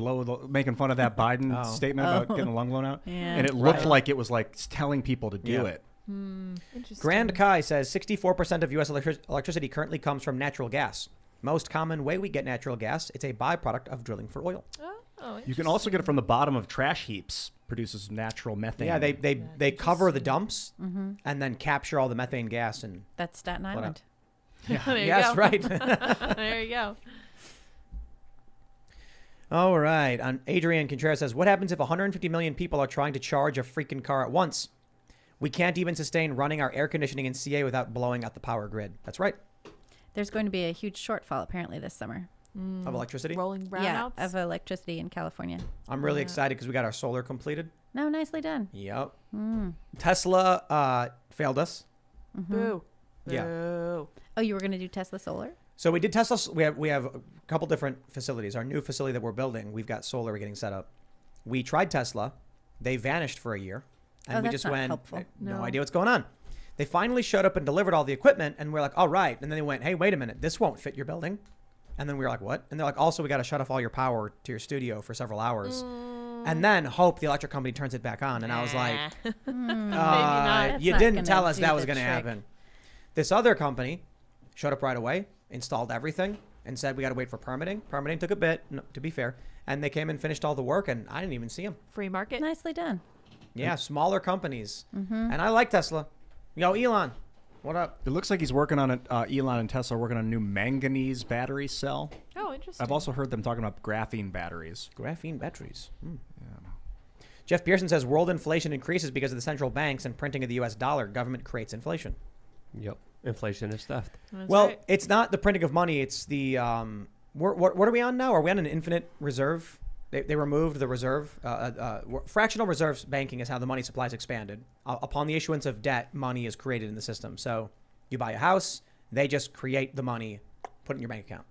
making fun of that Biden Oh. statement about getting the lung blown out. Yeah. And it looked Right. like it was like telling people to do Yeah. it. Interesting. Grand Kai says 64% of U.S. electricity currently comes from natural gas. Most common way we get natural gas, it's a byproduct of drilling for oil. Oh, You can also get it from the bottom of trash heaps. Produces natural methane. Yeah, they cover the dumps Mm-hmm. and then capture all the methane gas and That's Staten What Island. There you Yes, go. right. There you go. All right. Adrian Contreras says, what happens if 150 million people are trying to charge a freaking car at once? We can't even sustain running our air conditioning in CA without blowing out the power grid. That's right. There's going to be a huge shortfall apparently this summer. Of electricity. Rolling brownouts. Yeah, of electricity in California. I'm really excited because we got our solar completed. No, nicely done. Yep. Tesla failed us. Boo. Yeah. Boo. Oh, you were going to do Tesla solar? So we did Tesla. We have a couple different facilities. Our new facility that we're building, we've got solar getting set up. We tried Tesla. They vanished for a year. And we that's just not went, helpful. no No. idea what's going on. They finally showed up and delivered all the equipment. And we're like, all right. And then they went, hey, wait a minute. This won't fit your building. And then we were like, what? And they're like, also, we got to shut off all your power to your studio for several hours. And then hope the electric company turns it back on. And I was like, not. you That's not didn't gonna tell us do that the was going to trick. happen. This other company showed up right away, installed everything, and said we got to wait for permitting. Permitting took a bit, to be fair. And they came and finished all the work, and I didn't even see them. Free market. Nicely done. Yeah, smaller companies. And I like Tesla. Yo, Elon, what up? It looks like he's working on it. Elon and Tesla are working on a new manganese battery cell. Oh, interesting. I've also heard them talking about graphene batteries. Graphene batteries. Jeff Pearson says world inflation increases because of the central banks and printing of the U.S. dollar. Government creates inflation. Yep. Inflation is theft. That's Well, right. it's not the printing of money. It's the what are we on now? Are we on an infinite reserve? They removed the reserve. Fractional reserves banking is how the money supply is expanded. Upon the issuance of debt, money is created in the system. So you buy a house, they just create the money, put it in your bank account.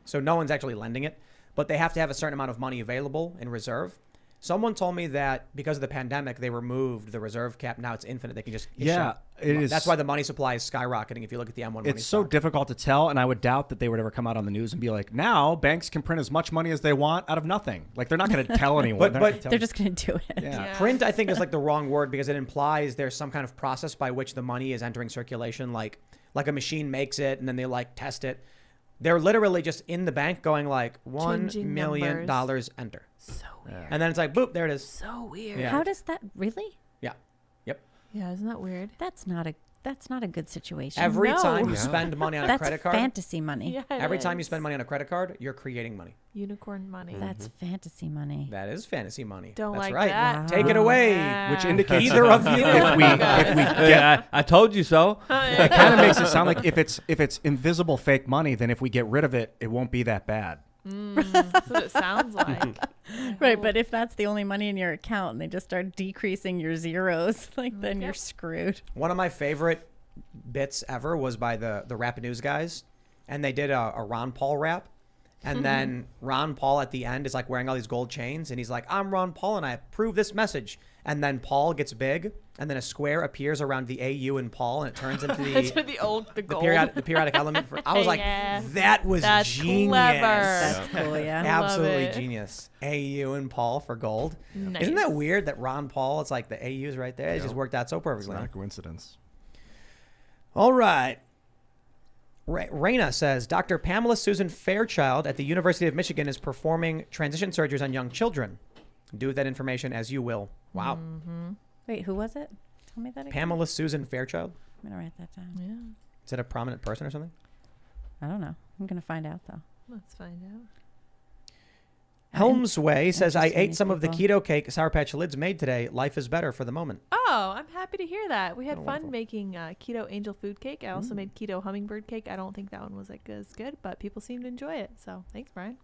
So no one's actually lending it, but they have to have a certain amount of money available in reserve. Someone told me that because of the pandemic, they removed the reserve cap. Now it's infinite. They can just issue. Yeah, it is. That's why the money supply is skyrocketing. If you look at the M1 money It's so stock. difficult to tell, and I would doubt that they would ever come out on the news and be like, now banks can print as much money as they want out of nothing. Like, they're not going to tell anyone. But- They're not but- gonna tell They're just going to do it. Yeah. Yeah. Print, I think, is like the wrong word because it implies there's some kind of process by which the money is entering circulation, like a machine makes it and then they like test it. They're literally just in the bank going like $1 Changing million numbers. enter, So weird. and then it's like boop, there it is. So weird. Yeah. How does that really? Yeah, yep. Yeah, isn't that weird? That's not a good situation. Every No. time you Yeah. spend money on a That's credit card, fantasy money. Yeah. every time you spend money on a credit card, you're creating money. Unicorn money. That's fantasy money. That is fantasy money. Don't That's like right. that. Take it away. Yeah. Which indicates Either of you. if we get, I told you so. it kind of makes it sound like if it's invisible fake money, then if we get rid of it, it won't be that bad. That's what it sounds like. Right, but if that's the only money in your account and they just start decreasing your zeros, like then you're Yep. screwed. One of my favorite bits ever was by the Rap News guys, and they did a Ron Paul rap, and then Ron Paul at the end is like wearing all these gold chains, and he's like, "I'm Ron Paul, and I approve this message." And then Paul gets big, and then a square appears around the AU in Paul, and it turns into That's the the gold. the periodic element. I was like, Yeah. that was That's genius. clever. That's cool, yeah. Love Absolutely it. genius. AU and Paul for gold. Nice. Isn't that weird that Ron Paul, it's like the AU's right there. It just Yep. worked out so It's perfectly. not a coincidence. All right. Raina says, Dr. Pamela Susan Fairchild at the University of Michigan is performing transition surgeries on young children. Do with that information as you will. Wow. Wait, who was it? Tell me that again. Pamela Susan Fairchild? I'm going to write that down. Yeah. Is that a prominent person or something? I don't know. I'm going to find out, though. Let's find out. Helmsway says, I Interesting ate some of the people. keto cake Sour Patch Lids made today. Life is better for the moment. Oh, I'm happy to hear that. We had Oh, fun wonderful. making keto angel food cake. I also made keto hummingbird cake. I don't think that one was like as good, but people seem to enjoy it. So thanks, Brian.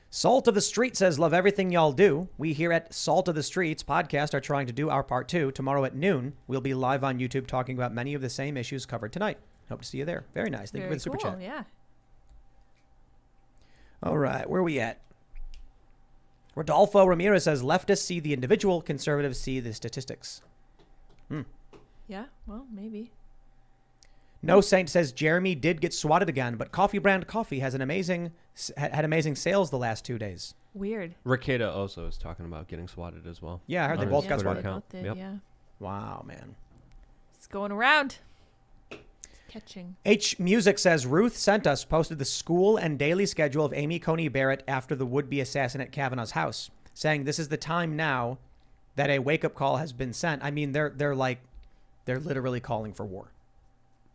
Salt of the Street says, love everything y'all do. We here at Salt of the Streets podcast are trying to do our part too. Tomorrow at noon, we'll be live on YouTube talking about many of the same issues covered tonight. Hope to see you there. Very nice. Thank you for Very the super cool. chat. Yeah. All right, where are we at? Rodolfo Ramirez says, leftists see the individual, conservatives see the statistics. Yeah. Well, maybe. No Saint says, Jeremy did get swatted again, but Coffee Brand Coffee has had amazing sales the last 2 days. Weird. Ricada also is talking about getting swatted as well. Yeah, I heard they On both his got Twitter swatted. account. Both did, Yep. Yeah. Wow, man. It's going around. It's catching. H Music says, Ruth sent us posted the school and daily schedule of Amy Coney Barrett after the would-be assassin at Kavanaugh's house, saying this is the time now that a wake-up call has been sent. I mean, they're literally calling for war.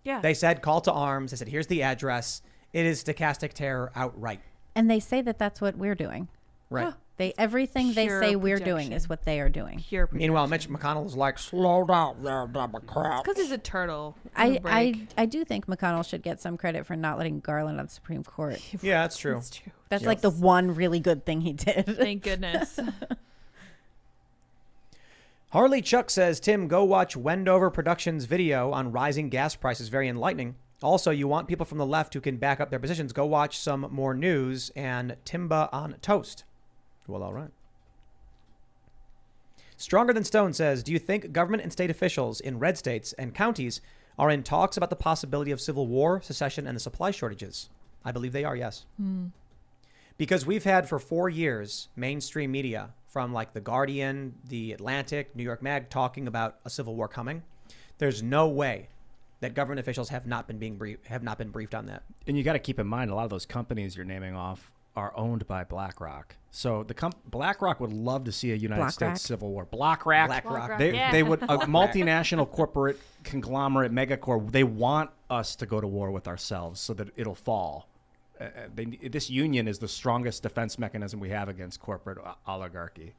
Yeah. They said call to arms. They said here's the address. It is stochastic terror outright. And they say that that's what we're doing. Right. Everything they pure say we're doing projection. is what they are doing. Pure Meanwhile, Mitch McConnell is like, slow down there, Democrat. because he's a turtle. I do think McConnell should get some credit for not letting Garland on the Supreme Court. Yeah, that's true. That's true. That's like the one really good thing he did. Thank goodness. Harley Chuck says, Tim, go watch Wendover Productions video on rising gas prices. Very enlightening. Also, you want people from the left who can back up their positions. Go watch some more news and Timba on toast. Well, all right. Stronger Than Stone says, do you think government and state officials in red states and counties are in talks about the possibility of civil war, secession, and the supply shortages? I believe they are, yes. Because we've had for 4 years mainstream media from like The Guardian, The Atlantic, New York Mag talking about a civil war coming. There's no way that government officials have not been briefed on that. And you got to keep in mind, a lot of those companies you're naming off are owned by BlackRock. So BlackRock would love to see a United States civil war. BlackRock. They would, a multinational corporate conglomerate megacorp, they want us to go to war with ourselves so that it'll fall. This union is the strongest defense mechanism we have against corporate oligarchy.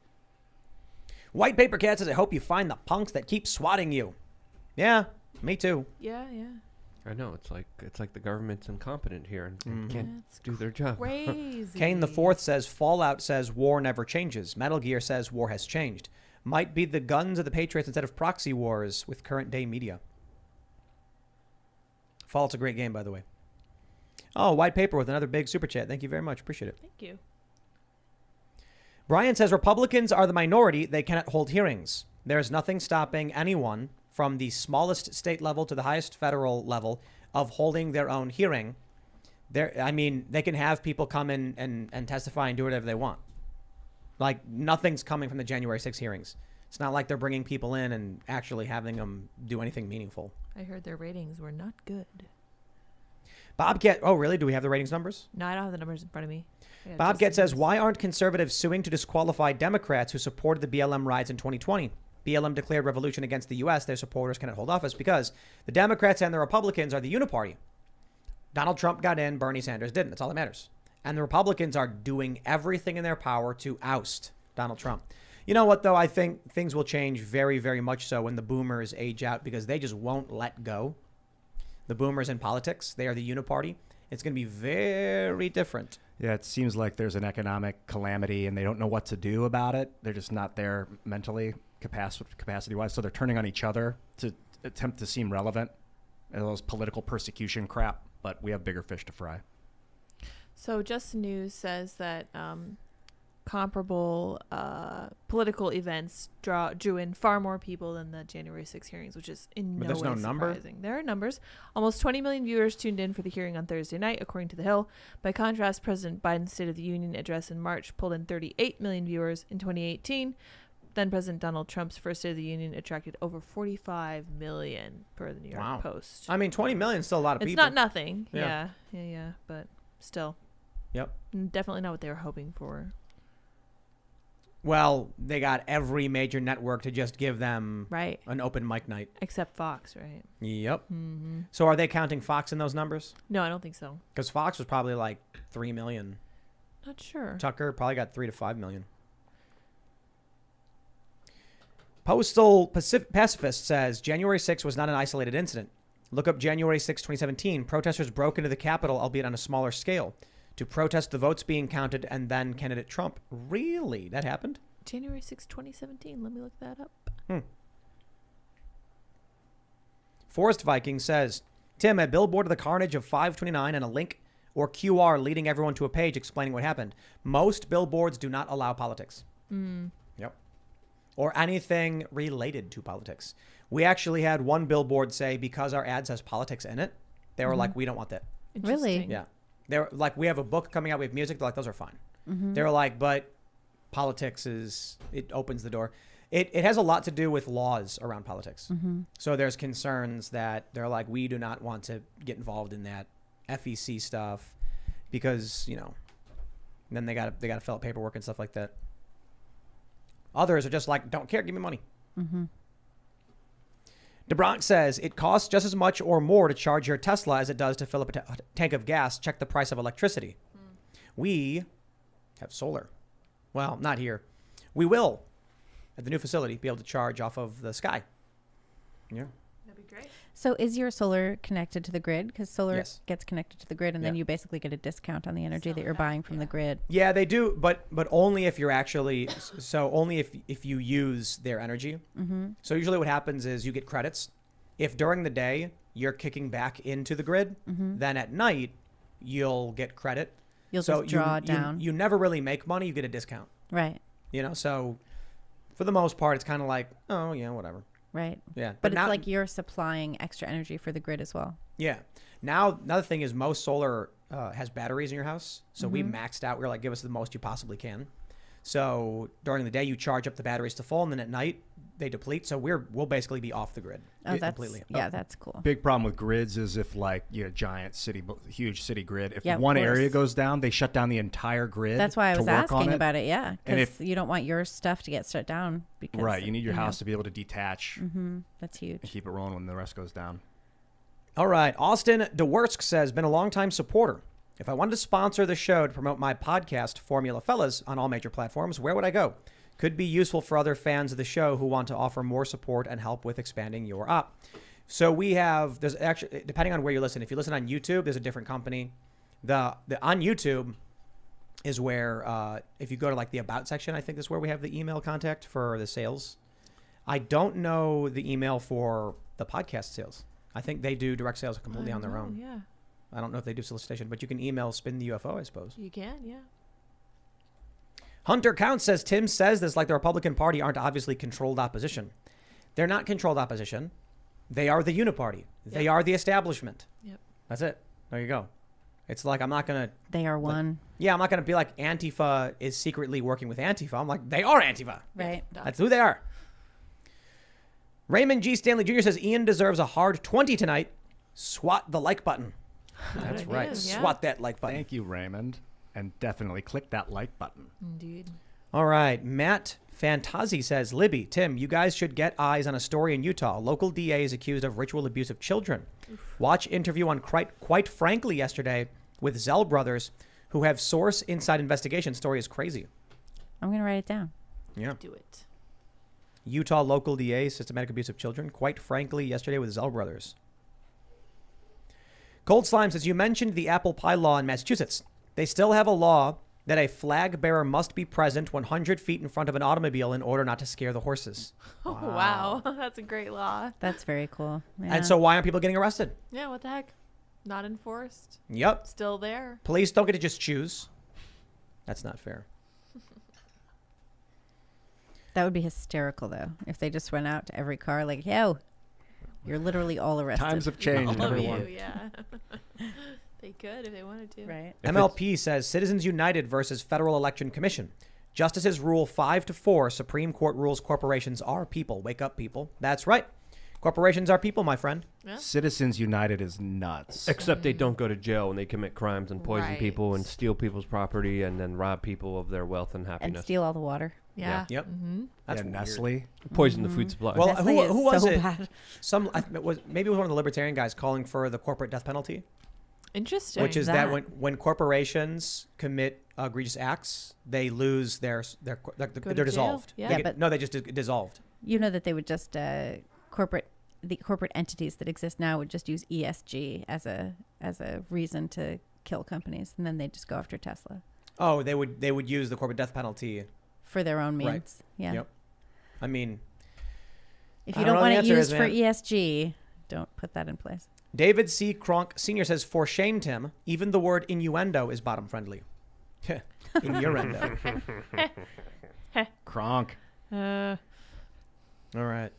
White Paper Cat says, I hope you find the punks that keep swatting you. Yeah, me too. Yeah. I know it's like the government's incompetent here and can't do their job. Crazy. Kane the Fourth says, Fallout says war never changes. Metal Gear says war has changed. Might be the guns of the Patriots instead of proxy wars with current day media. Fallout's a great game, by the way. Oh, White Paper with another big super chat. Thank you very much. Appreciate it. Thank you. Brian says, Republicans are the minority. They cannot hold hearings. There is nothing stopping anyone from the smallest state level to the highest federal level of holding their own hearing. They can have people come in and testify and do whatever they want. Like, nothing's coming from the January 6 hearings. It's not like they're bringing people in and actually having them do anything meaningful. I heard their ratings were not good. Bobcat, oh, really? Do we have the ratings numbers? No, I don't have the numbers in front of me. Bobcat says, why aren't conservatives suing to disqualify Democrats who supported the BLM riots in 2020? BLM declared revolution against the U.S. Their supporters cannot hold office because the Democrats and the Republicans are the uniparty. Donald Trump got in, Bernie Sanders didn't. That's all that matters. And the Republicans are doing everything in their power to oust Donald Trump. You know what, though? I think things will change very, very much so when the boomers age out because they just won't let go. The boomers in politics, they are the uniparty. It's going to be very different. Yeah, it seems like there's an economic calamity and they don't know what to do about it. They're just not there mentally, capacity-wise. So they're turning on each other to attempt to seem relevant. And those political persecution crap. But we have bigger fish to fry. So Just News says that comparable political events drew in far more people than the January 6 hearings, which is in no way surprising. There are numbers. Almost 20 million viewers tuned in for the hearing on Thursday night, according to The Hill. By contrast, President Biden's State of the Union address in March pulled in 38 million viewers in 2018. Then President Donald Trump's first State of the Union attracted over 45 million per the New York Post. I mean, 20 million is still a lot of people. It's not nothing. Yeah. Yeah, but still. Yep. Definitely not what they were hoping for. Well, they got every major network to just give them an open mic night. Except Fox, right? Yep. Mm-hmm. So are they counting Fox in those numbers? No, I don't think so. Because Fox was probably like 3 million. Not sure. Tucker probably got 3 to 5 million. Postal Pacifist says January 6 was not an isolated incident. Look up January 6, 2017. Protesters broke into the Capitol, albeit on a smaller scale, to protest the votes being counted and then candidate Trump. Really? That happened? January 6, 2017. Let me look that up. Forest Viking says, Tim, a billboard of the carnage of 529 and a link or QR leading everyone to a page explaining what happened. Most billboards do not allow politics. Yep. Or anything related to politics. We actually had one billboard say, because our ad says politics in it, they were like, we don't want that. Really? Yeah. They're like, we have a book coming out, we have music. They're like, those are fine. They were like, but politics it opens the door. It has a lot to do with laws around politics. So there's concerns that they're like, we do not want to get involved in that FEC stuff because, then they got to fill out paperwork and stuff like that. Others are just like, don't care, give me money. DeBronx says it costs just as much or more to charge your Tesla as it does to fill up a tank of gas. Check the price of electricity. We have solar. Well, not here. We will, at the new facility, be able to charge off of the sky. Yeah. That'd be great. So is your solar connected to the grid? Because solar Yes. gets connected to the grid, and then you basically get a discount on the energy that you're buying from the grid. Yeah, they do, but only if you're actually only if you use their energy. Mm-hmm. So usually what happens is you get credits. If during the day you're kicking back into the grid, then at night you'll get credit. You'll so just draw down. You never really make money. You get a discount. Right. So for the most part, it's kind of like, oh yeah, whatever. Right. Yeah, But it's now, like you're supplying extra energy for the grid as well. yeah. Now another thing is most solar has batteries in your house. So we maxed out. We were like, give us the most you possibly can. So during the day you charge up the batteries to full, and then at night they deplete. So we'll basically be off the grid completely. That's cool. Big problem with grids is if like you know giant huge city grid, if Yeah, of one course. area goes down, they shut down the entire grid. That's why I to was work on asking it. about it. Yeah, And because you don't want your stuff to get shut down. Because Right, you need your house to be able to detach That's and huge. keep it rolling when the rest goes down. All right. Austin DeWersk says, been a longtime supporter. If I wanted to sponsor the show to promote my podcast, Formula Fellas, on all major platforms, where would I go? Could be useful for other fans of the show who want to offer more support and help with expanding your op. So there's actually, depending on where you listen, if you listen on YouTube, there's a different company. The on YouTube is where, if you go to like the About section, I think that's where we have the email contact for the sales. I don't know the email for the podcast sales. I think they do direct sales completely on their own. Yeah. I don't know if they do solicitation, but you can email Spin the UFO, I suppose. You can, yeah. Hunter Count says, Tim says this like the Republican Party aren't obviously controlled opposition. They're not controlled opposition. They are the uniparty. They are the establishment. Yep. That's it. There you go. It's like, I'm not going to... They are one. Yeah, I'm not going to be like Antifa is secretly working with Antifa. I'm like, they are Antifa. Right. That's who they are. Raymond G. Stanley Jr. says, Ian deserves a hard 20 tonight. Swat the like button. That's right. Yeah. Swat that like button. Thank you, Raymond. And definitely click that like button. Indeed. All right. Matt Fantazi says, Libby, Tim, you guys should get eyes on a story in Utah. Local DA is accused of ritual abuse of children. Watch interview on Quite Frankly yesterday with Zell brothers who have source inside investigation. Story is crazy. I'm going to write it down. Yeah. Do it. Utah local DA, systematic abuse of children. Quite Frankly yesterday with Zell brothers. Cold Slime says, you mentioned the apple pie law in Massachusetts. They still have a law that a flag bearer must be present 100 feet in front of an automobile in order not to scare the horses. Oh, wow. That's a great law. That's very cool. Yeah. And so why aren't people getting arrested? Yeah, what the heck? Not enforced. Yep. Still there. Police don't get to just choose. That's not fair. That would be hysterical, though, if they just went out to every car like, yo, you're literally all arrested. Times have changed, All of everyone. you, yeah. They could if they wanted to. Right. MLP says Citizens United versus Federal Election Commission. Justices rule 5-4. Supreme Court rules corporations are people. Wake up, people. That's right. Corporations are people, my friend. Yeah. Citizens United is nuts. Except they don't go to jail when they commit crimes and poison Right. people and steal people's property and then rob people of their wealth and And happiness. steal all the water. Yeah. Yep. Mm-hmm. That's yeah, weird. Nestle. Poison the food supply. Well, Nestle is who was so it? bad. Maybe it was one of the libertarian guys calling for the corporate death penalty, Interesting. which is that? that when corporations commit egregious acts, they lose they're to dissolved. jail? Yeah. They Yeah, get- but- no, they just dissolved. You know that they would just the corporate entities that exist now would just use ESG as a reason to kill companies, and then they just go after Tesla Oh, they would use the corporate death penalty. for their own means. Right. Yeah. Yep. I mean, If I you don't don't know want the it answer used is, for man. ESG, don't put that in place. David C. Kronk Sr. says, for shame, Tim, even the word innuendo is bottom friendly. Innuendo. Kronk. All right.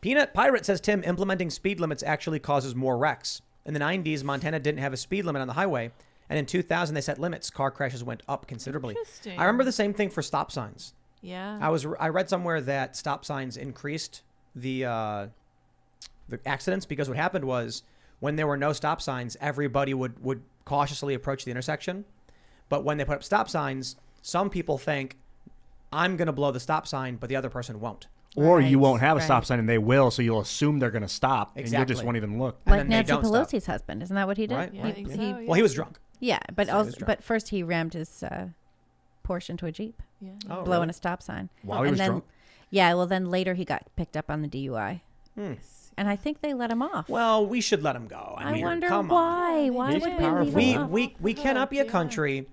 Peanut Pirate says, Tim, implementing speed limits actually causes more wrecks. In the 90s, Montana didn't have a speed limit on the highway. And in 2000, they set limits. Car crashes went up considerably. Interesting. I remember the same thing for stop signs. Yeah. I read somewhere that stop signs increased the accidents because what happened was when there were no stop signs, everybody would cautiously approach the intersection. But when they put up stop signs, some people think, I'm going to blow the stop sign, but the other person won't. Or you Right, won't have a right. stop sign and they will, so you'll assume they're going to stop and you just Exactly. won't even look. And Like then they Nancy don't stop. Pelosi's husband. Isn't that what he did? Right. Yeah, I think so, yeah. Well, he was drunk. Yeah, but So he was also, drunk. but first he rammed his Porsche into a Jeep, Yeah. Oh, blowing really? a stop sign. While he and was then, drunk? Yeah, well then later he got picked up on the DUI. And I think they let him off. Well, we should let him go. I I mean, wonder come on. why. Why He's would powerful. we leave him We off? we cannot be a Yeah. country.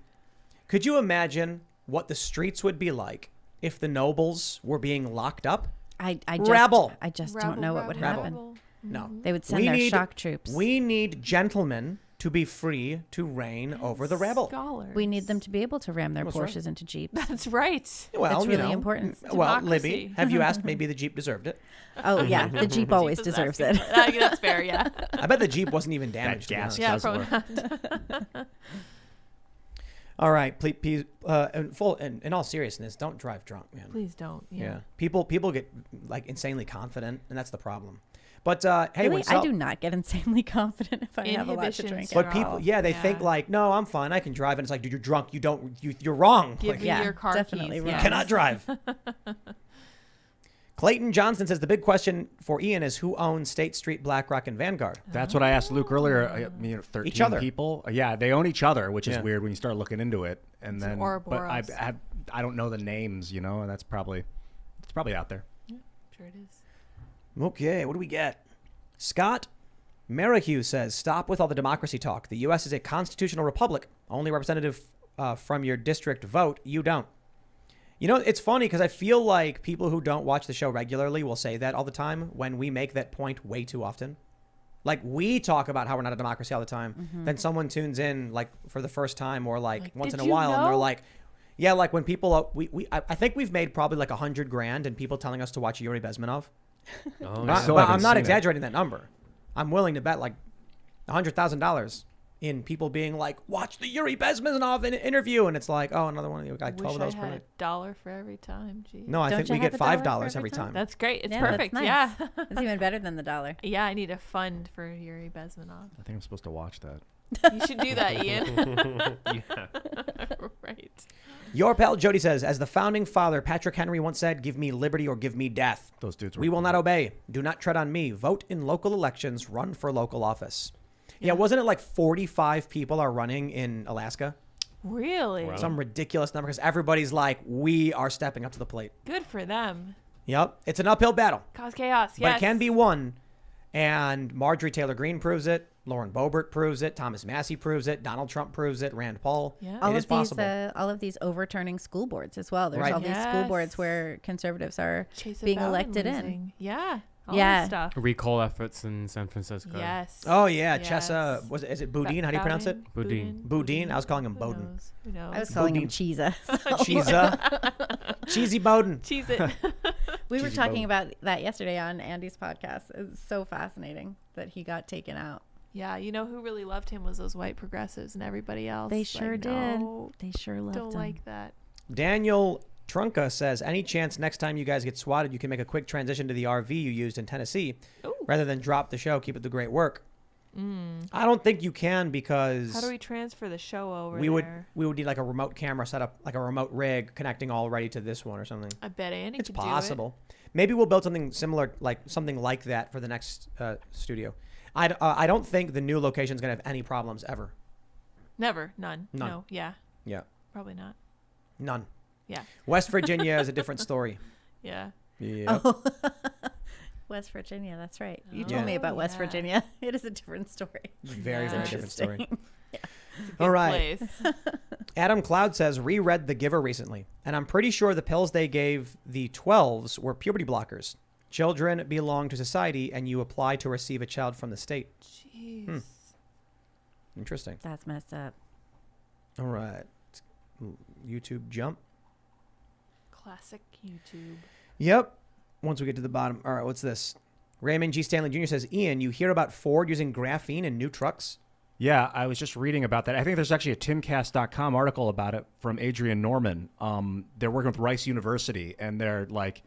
Could you imagine what the streets would be like if the nobles were being locked up? I just, Rabble. I just don't know what would Rabble. happen. No. They would send their shock troops. We need gentlemen to be free to reign over the rabble. Scholars. We need them to be able to ram their That's right. Porsches into Jeeps. That's right. Well, It's you really know, important. Well, Democracy. Libby, have you asked? Maybe the Jeep deserved it. Oh yeah, the Jeep always Jeep was deserves asking it. for it. That's fair, yeah. I bet the Jeep wasn't even damaged. to be gas honest. Yeah, Guzzler. probably not. All right, please. In all seriousness, don't drive drunk, man. Please don't. Yeah. People get like insanely confident, and that's the problem. But hey, Really, when I do not get insanely confident if I have a lot to Inhibitions drink. are But people, all- yeah, they think like, no, I'm fine, I can drive, and it's like, dude, you're drunk. You're wrong. Give Like, me Yeah, your car definitely keys. wrong. you yes. cannot drive. Clayton Johnson says the big question for Ian is who owns State Street, BlackRock, and Vanguard. That's what I asked Luke earlier. 13 Each other. people. Yeah, they own each other, which is Yeah. weird when you start looking into it. And It's an then, Ouroboros. but I don't know the names, and that's probably out there. Sure it is. Okay, what do we get? Scott Merrihew says, stop with all the democracy talk. The U.S. is a constitutional republic. Only representative from your district vote. You don't. It's funny because I feel like people who don't watch the show regularly will say that all the time when we make that point way too often. Like we talk about how we're not a democracy all the time. Then someone tunes in like for the first time or like once in "Did a you while and they're know?" like, yeah, like when people, I think we've made probably like $100,000 and people telling us to watch Yuri Bezmenov. Oh, But still haven't I'm not seen it. exaggerating that number. I'm willing to bet like $100,000 in people being like, watch the Yuri Bezmenov interview. And it's like, oh, another one of you got 12 Wish of I those per had night. $1 for every time. Gee. No, I Don't think you we have get $1 for $5 every every time. time? That's great. It's Yeah, that's perfect. nice. Yeah. It's even better than the dollar. Yeah, I need a fund for Yuri Bezmenov. I think I'm supposed to watch that. You should do that, Ian. yeah. Right. Your pal Jody says, as the founding father Patrick Henry once said, give me liberty or give me death. Those dudes were We will cool. not obey. Do not tread on me. Vote in local elections. Run for local office. Yeah, wasn't it like 45 people are running in Alaska? Really? Wow. Some ridiculous number because everybody's like, we are stepping up to the plate. Good for them. Yep. It's an uphill battle, Cause chaos. but Yes. it can be won. And Marjorie Taylor Greene proves it. Lauren Boebert proves it. Thomas Massey proves it. Donald Trump proves it. Rand Paul. Yeah. It is These, possible. all of these overturning school boards as well. There's Right. all these school boards Yes. where conservatives are Chase being Bowden elected in. losing. Yeah. All Yeah. that stuff. Recall efforts in San Francisco. Yes. Oh, yeah. Yes. Chessa, is it Boudin? How do you pronounce it? Boudin. Boudin? I was calling him Who Bowden. knows? Who knows? I was calling him Cheesa. Cheesy Bowden. Cheese it. We were Cheesy talking Bowden. about that yesterday on Andy's podcast. It's so fascinating that he got taken out. Yeah, you know who really loved him was those white progressives and everybody else. They Like, sure no, did. They sure loved don't him. like that. Daniel Trunka says, any chance next time you guys get swatted, you can make a quick transition to the RV you used in Tennessee Ooh. rather than drop the show, keep it the great work. I don't think you can because How do we transfer the show over we there? would need like a remote camera set up, like a remote rig connecting already to this one or something. I bet Andy It's could possible. Maybe we'll build something similar, like something like that for the next studio. I don't think the new location is going to have any problems ever. do it. Never. None. None. No. Yeah. Yeah. Probably not. None. Yeah. West Virginia is a different story. Yeah. Yeah. Oh. West Virginia, that's right. You told Yeah. me about West Yeah. Virginia. It is a different story. Very, Yeah. very different story. Interesting. All right. Place. Adam Cloud says, reread The Giver recently, and I'm pretty sure the pills they gave the 12s were puberty blockers. Children belong to society, and you apply to receive a child from the state. Jeez. Interesting. That's messed up. All right. YouTube jump. Classic YouTube. Yep. Once we get to the bottom. All right, what's this? Raymond G. Stanley Jr. says, Ian, you hear about Ford using graphene in new trucks? Yeah, I was just reading about that. I think there's actually a Timcast.com article about it from Adrian Norman. They're working with Rice University, and they're like,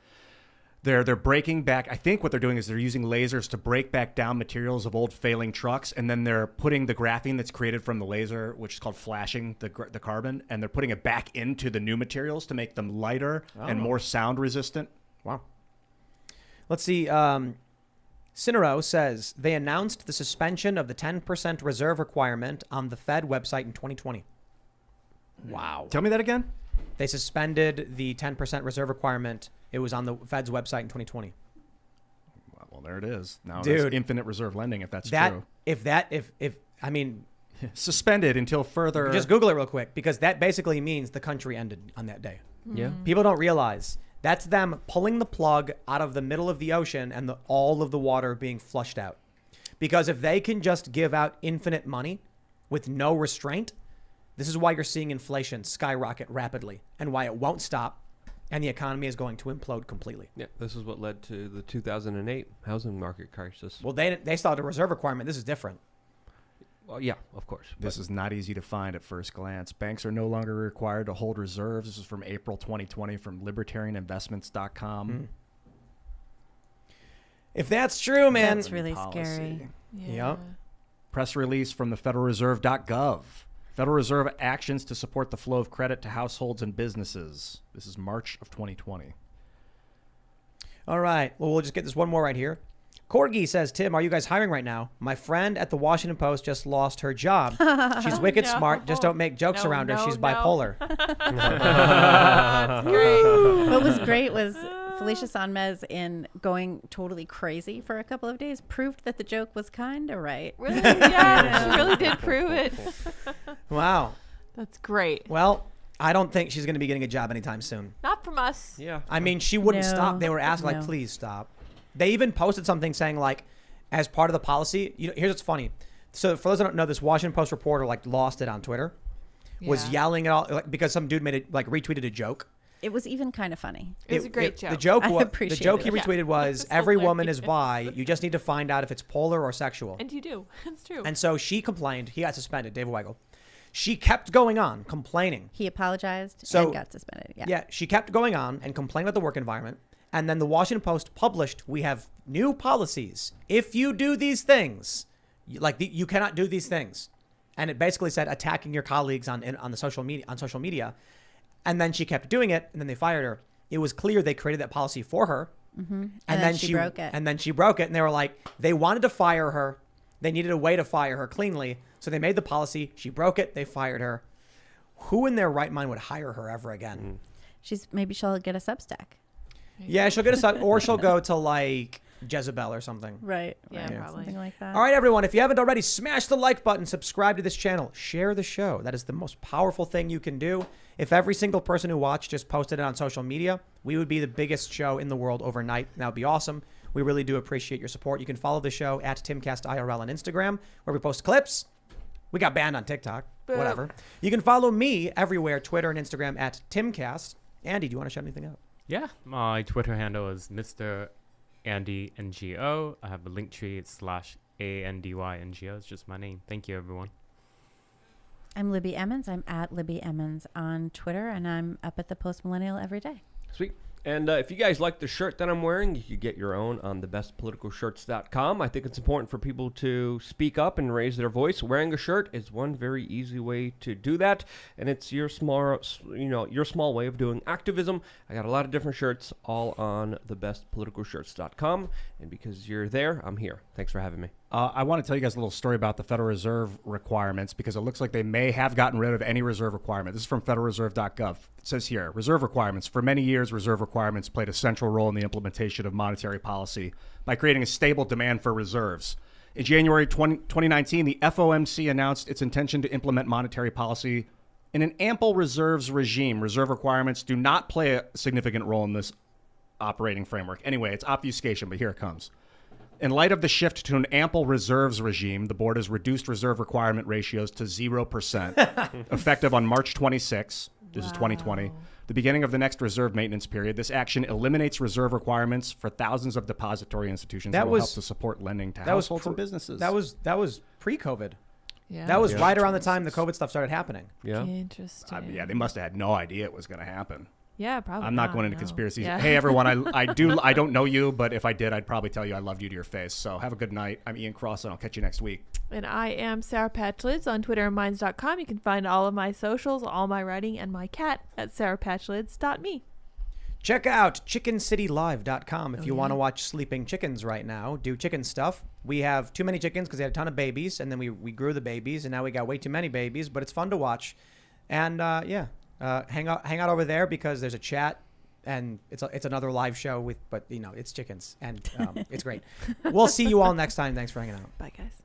they're breaking back. I think what they're doing is they're using lasers to break back down materials of old failing trucks, and then they're putting the graphene that's created from the laser, which is called flashing the carbon, and they're putting it back into the new materials to make them lighter and more sound resistant. Wow. Let's see. Cinero says they announced the suspension of the 10% reserve requirement on the Fed website in 2020. Wow. Tell me that again. They suspended the 10% reserve requirement. It was on the Fed's website in 2020. Well, there it is. Now Dude, that's infinite reserve lending, if that's true. I mean, suspended until further. just Google it real quick, because that basically means the country ended on that day. Yeah. People don't realize that's them pulling the plug out of the middle of the ocean and all of the water being flushed out. Because if they can just give out infinite money with no restraint, this is why you're seeing inflation skyrocket rapidly and why it won't stop, and the economy is going to implode completely. Yeah, this is what led to the 2008 housing market crisis. Well, they still had a reserve requirement. This is different. Well, yeah, of course. This is not easy to find at first glance. Banks are no longer required to hold reserves. This is from April 2020 from libertarianinvestments.com. Mm. If that's true, man. That's really Policy. scary. Yep. Press release from the federalreserve.gov. Federal Reserve actions to support the flow of credit to households and businesses. This is March of 2020. All right. Well, we'll just get this one more right here. Corgi says, Tim, are you guys hiring right now? My friend at the Washington Post just lost her job. She's wicked smart. Just don't make jokes around her. She's bipolar. That's great. What was great was Felicia Sanmez, in going totally crazy for a couple of days, proved that the joke was kind of right. Really? Yeah, she really did prove it. Wow. That's great. Well, I don't think she's going to be getting a job anytime soon. Not from us. Yeah. I mean, she wouldn't No. stop. They were asking, like, No. please stop. They even posted something saying, like, as part of the policy, here's what's funny. So for those that don't know, this Washington Post reporter, like, lost it on Twitter, was yelling at all, like, because some dude made it, like, retweeted a joke. It was even kind of funny. It was a great joke. The joke, I the appreciate joke he it. retweeted was, It's every woman is hilarious. bi. You just need to find out if it's polar or sexual. And you do. It's true. And so she complained. He got suspended, Dave Weigel. She kept going on, complaining. He apologized So- and got suspended. Yeah, she kept going on and complained about the work environment. And then the Washington Post published, we have new policies. If you do these things, you cannot do these things. And it basically said attacking your colleagues on the social media. And then she kept doing it, and then they fired her. It was clear they created that policy for her. Mm-hmm. And then she broke it. And then she broke it, and they were like, they wanted to fire her. They needed a way to fire her cleanly. So they made the policy. She broke it. They fired her. Who in their right mind would hire her ever again? Maybe she'll get a Substack. Yeah, she'll get a sub, or she'll go to like Jezebel or something. Right. Yeah, probably. Something like that. All right, everyone. If you haven't already, smash the like button, subscribe to this channel, share the show. That is the most powerful thing you can do. If every single person who watched just posted it on social media, we would be the biggest show in the world overnight. That would be awesome. We really do appreciate your support. You can follow the show at Timcast IRL on Instagram, where we post clips. We got banned on TikTok. Boo. Whatever. You can follow me everywhere, Twitter and Instagram at Timcast. Andy, do you want to shout anything out? Yeah, my Twitter handle is Mr. Andy NGO. I have a link tree. It's /ANDYNGO. It's just my name. Thank you, everyone. I'm Libby Emmons. I'm at Libby Emmons on Twitter, and I'm up at the Post Millennial every day. Sweet. And if you guys like the shirt that I'm wearing, you can get your own on thebestpoliticalshirts.com. I think it's important for people to speak up and raise their voice. Wearing a shirt is one very easy way to do that, and it's your small way of doing activism. I got a lot of different shirts all on thebestpoliticalshirts.com, and because you're there, I'm here. Thanks for having me. I want to tell you guys a little story about the Federal Reserve requirements, because it looks like they may have gotten rid of any reserve requirement. This is from federalreserve.gov. It says here, reserve requirements. For many years, reserve requirements played a central role in the implementation of monetary policy by creating a stable demand for reserves. In January 2019, the FOMC announced its intention to implement monetary policy in an ample reserves regime. Reserve requirements do not play a significant role in this operating framework. Anyway, it's obfuscation, but here it comes. In light of the shift to an ample reserves regime, the board has reduced reserve requirement ratios to 0%, effective on March 26. This is 2020, the beginning of the next reserve maintenance period. This action eliminates reserve requirements for thousands of depository institutions that will help to support lending to households and businesses. That was pre-COVID. Yeah. That was right around the time the COVID stuff started happening. Yeah. Interesting. Yeah, they must have had no idea it was going to happen. Yeah, probably. I'm not going into conspiracies. Yeah. Hey, everyone, I don't know you, but if I did, I'd probably tell you I loved you to your face. So have a good night. I'm Ian Cross, and I'll catch you next week. And I am Sarah Patchlids on Twitter and Minds.com. You can find all of my socials, all my writing, and my cat at sarahpatchlids.me. Check out chickencitylive.com if you want to watch sleeping chickens right now, do chicken stuff. We have too many chickens because they had a ton of babies, and then we grew the babies, and now we got way too many babies, but it's fun to watch. And hang out over there because there's a chat, and it's another live show but it's chickens, and it's great. We'll see you all next time. Thanks for hanging out. Bye, guys.